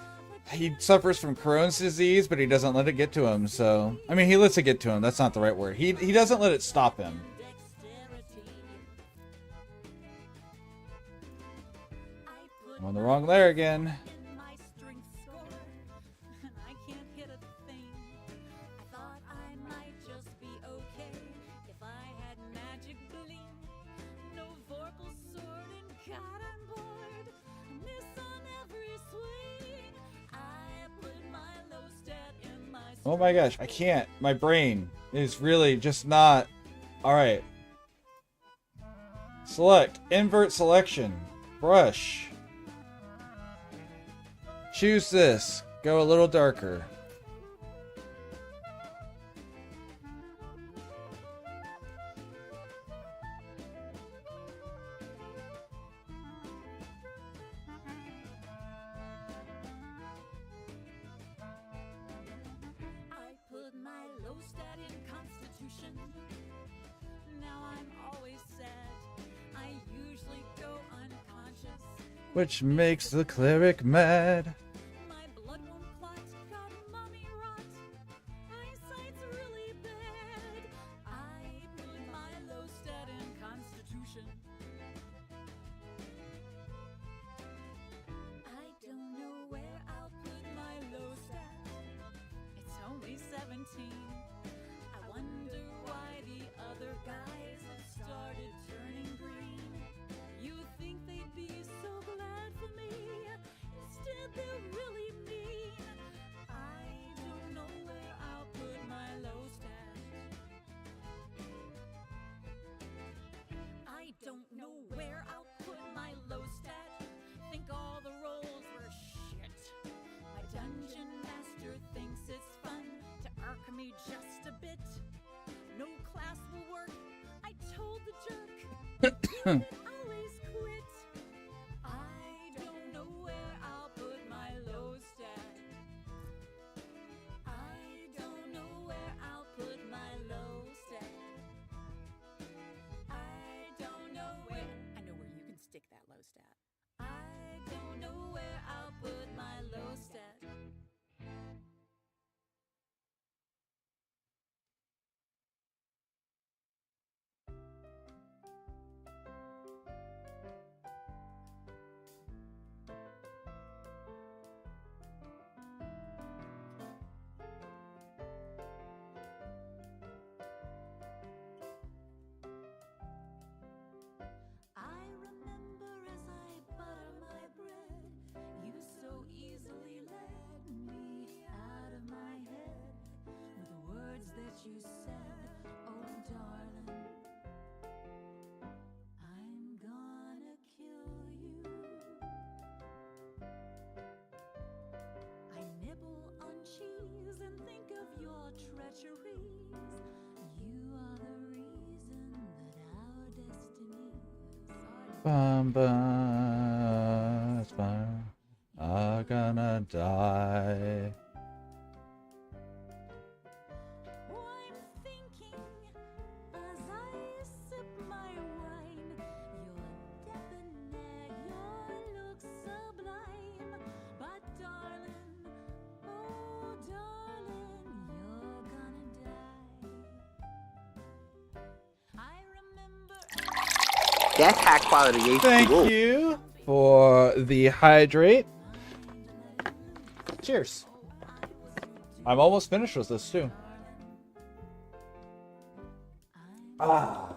He suffers from Crohn's disease, but he doesn't let it get to him. So I mean, he lets it get to him. That's not the right word. He doesn't let it stop him. I'm on the wrong layer again. In my strength score, and I can't hit a thing. I thought I might just be okay if I had magic bling. No Vorpal sword and got on board. Miss on every swing. I put my low stat in my Oh my gosh, I can't. My brain is really just not. Alright. Select. Invert selection. Brush. Choose this. Go a little darker. I put my low stat in Constitution. Now I'm always sad. I usually go unconscious. Which makes the cleric mad. My blood won't clot, got mommy rot. Eyesight's really bad. I put my low stat in Constitution. I don't know where I'll put my low stat. It's only 17. I wonder why the other guys have started turning green. You think they'd be so glad for me? Instead, they're really mean. I don't know where I'll put my low stat. I don't know where I'll put my low stat. Think all the rolls were shit. My dungeon master thinks it's fun to irk me just a bit. No class will work, I told the jerk. You can always quit. I don't know where I'll put my low stat. I don't know where I'll put my low stat. I don't know where. I know where you can stick that low stat. I don't know where I'll put my low stat. I remember as I butter my bread, you so easily led me out of my head with the words that you said. Oh, darling, I'm gonna kill you. I nibble on cheese and think of your treacheries. You are the reason that our destinies are. Bum bum. I'm gonna die. Oh, I'm thinking as I sip my wine. You're debonair, your looks sublime. But darling, oh darling, you're gonna die. I remember. That's high quality H2O. Thank you for the hydrate. Cheers. I'm almost finished with this too. Ah.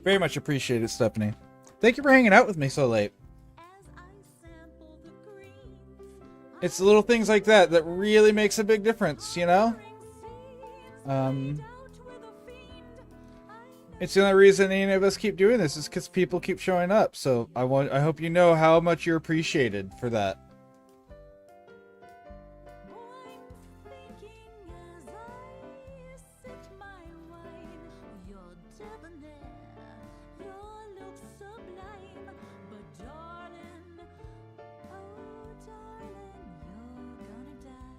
Very much appreciated, Stephanie. Thank you for hanging out with me so late. As I sample the greens, It's the little things like that that really makes a big difference, you know? out with a fiend. I It's the only reason any of us keep doing this is because people keep showing up. So I hope you know how much you're appreciated for that. Oh, I'm thinking as I sip my wine. You're debonair, your look sublime. But darling, oh darling, you're gonna die.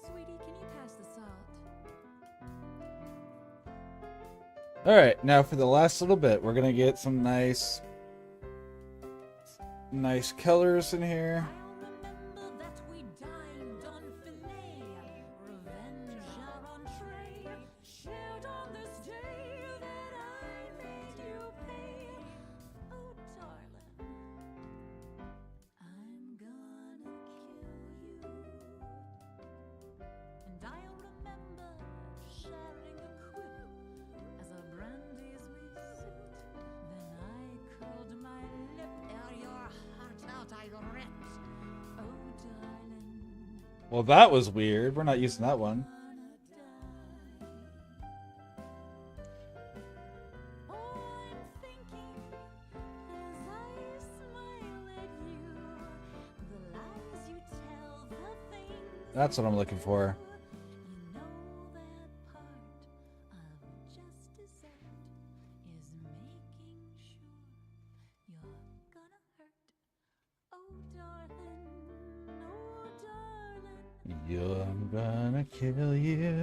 Sweetie, can you pass the salt? All right, now for the last little bit, we're gonna get some nice colors in here. I'll remember that we dined on filet, revenge our entree, shared on this day that I made you pay. Oh, darling, I'm gonna kill you. And I'll remember sharing a quip as our brandies we sipped. Then I curled my lip ere your heart out I ripped. Oh, darling, Well, that was weird. We're not using that one. gonna die. Oh, I'm thinking as I smile at you, the lies you tell, the things That's what I'm looking for. you know that part of just dessert is making sure you're gonna hurt. Oh, darling, I'm gonna kill you.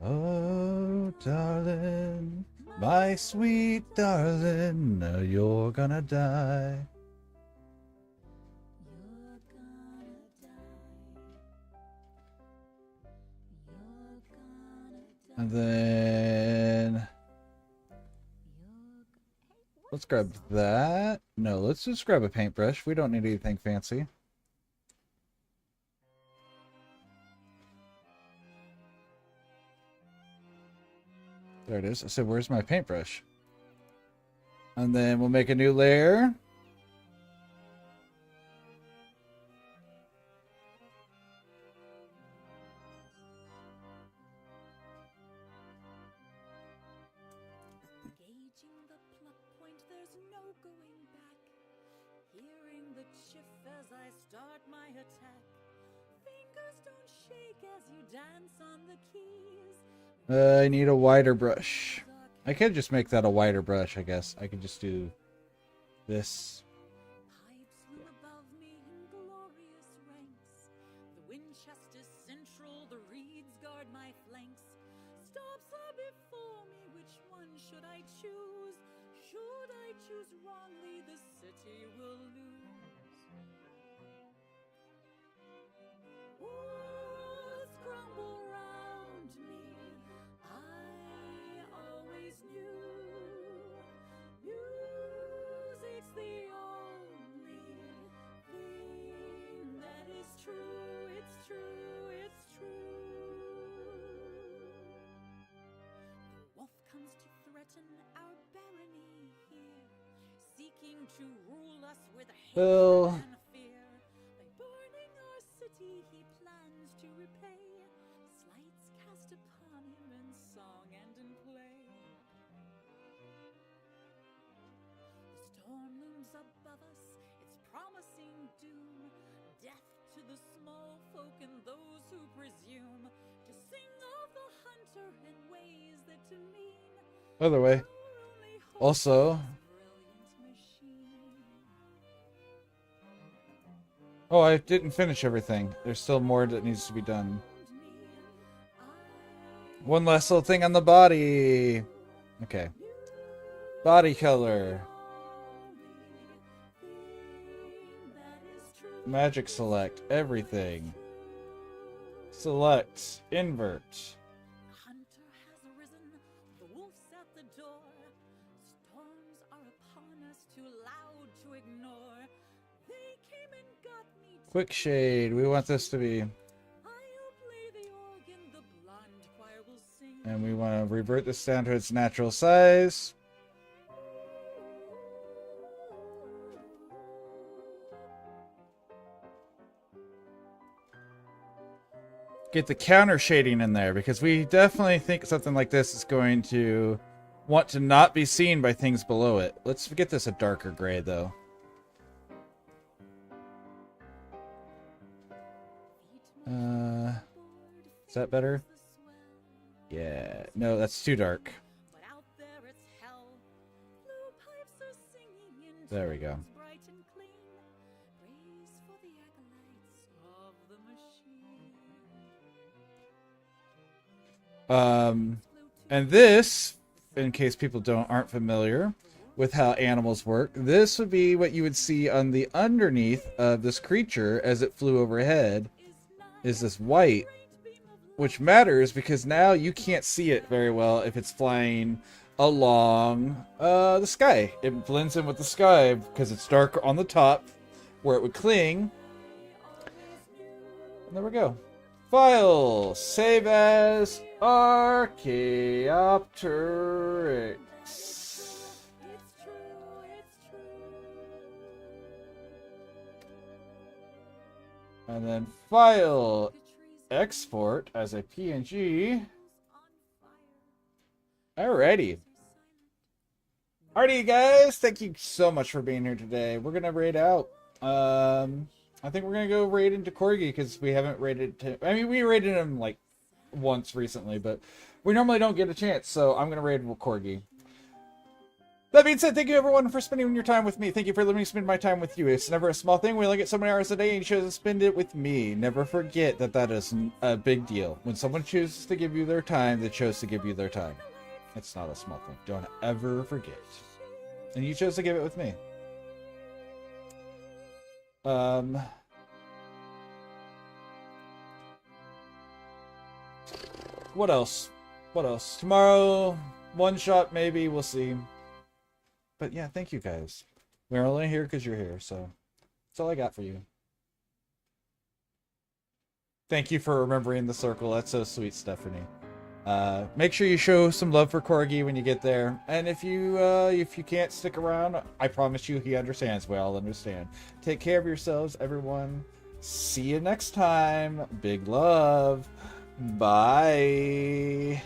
Oh, darling. My sweet darling. No, you're gonna die. you're gonna die. You're gonna die. And then You're let's grab that. No, let's just grab a paintbrush. We don't need anything fancy. There it is. I said, where's my paintbrush? And then we'll make a new layer. gauging the pluck point, there's no going back. Hearing the chiff as I start my attack. Fingers don't shake as you dance on the keys. I need a wider brush. I could just make that a wider brush, I guess. I could just do this. Pipes loom above me in glorious ranks. The Winchester's central, the reeds guard my flanks. Stops are before me, which one should I choose? Should I choose wrongly, the city will lose. Walls crumble round me, I always knew. Music's the only thing that is true. It's true, it's true. The wolf comes to threaten our barony here, seeking to rule us with Well. hatred and fear. By burning our city, he plans to repay slights cast upon him in song and in play. The storm looms above us, its promising doom. Death to the small folk and those who presume to sing of the hunter in ways that to mean Other way. our only hope Also, is brilliant machine. oh, I didn't finish everything. There's still more that needs to be done. One last little thing on the body. Okay. Body color. Magic select. Everything. Select. Invert. The hunter has arisen, the wolf's at the door. Storms are upon us, too loud to ignore. They came and got me. Quick shade. We want this to be. I'll play the organ, the blonde choir will sing. And we want to revert this down to its natural size. get the counter shading in there, because we definitely think something like this is going to want to not be seen by things below it. Let's get this a darker gray, though. Is that better? Yeah. No, that's too dark. But out there it's hell. Blue pipes are singing in There we go. tones bright and clean. Praise for the acolytes of the machine. And this, in case people aren't familiar with how animals work, this would be what you would see on the underneath of this creature as it flew overhead, is this white, which matters because now you can't see it very well if it's flying along the sky. It blends in with the sky because it's darker on the top where it would cling. And there we go. File, save as Archaeopteryx. It's true, it's true. And then file, export as a PNG. Alrighty. Alrighty, guys. Thank you so much for being here today. We're gonna raid out. I think we're gonna go raid into Corgi because we haven't raided. I mean, we raided him like once recently, but we normally don't get a chance. So I'm gonna raid Corgi. That being said, thank you everyone for spending your time with me. Thank you for letting me spend my time with you. It's never a small thing. We only get so many hours a day, and you chose to spend it with me. Never forget that that is a big deal. When someone chooses to give you their time, they chose to give you their time. It's not a small thing. Don't ever forget. And you chose to give it with me. What else? What else? Tomorrow, one shot maybe. We'll see. But yeah, thank you guys. We're only here because you're here, so that's all I got for you. Thank you for remembering the circle. That's so sweet, Stephanie. Make sure you show some love for Corgi when you get there. And if you can't stick around, I promise you he understands. We all understand. Take care of yourselves, everyone. See you next time. Big love. Bye.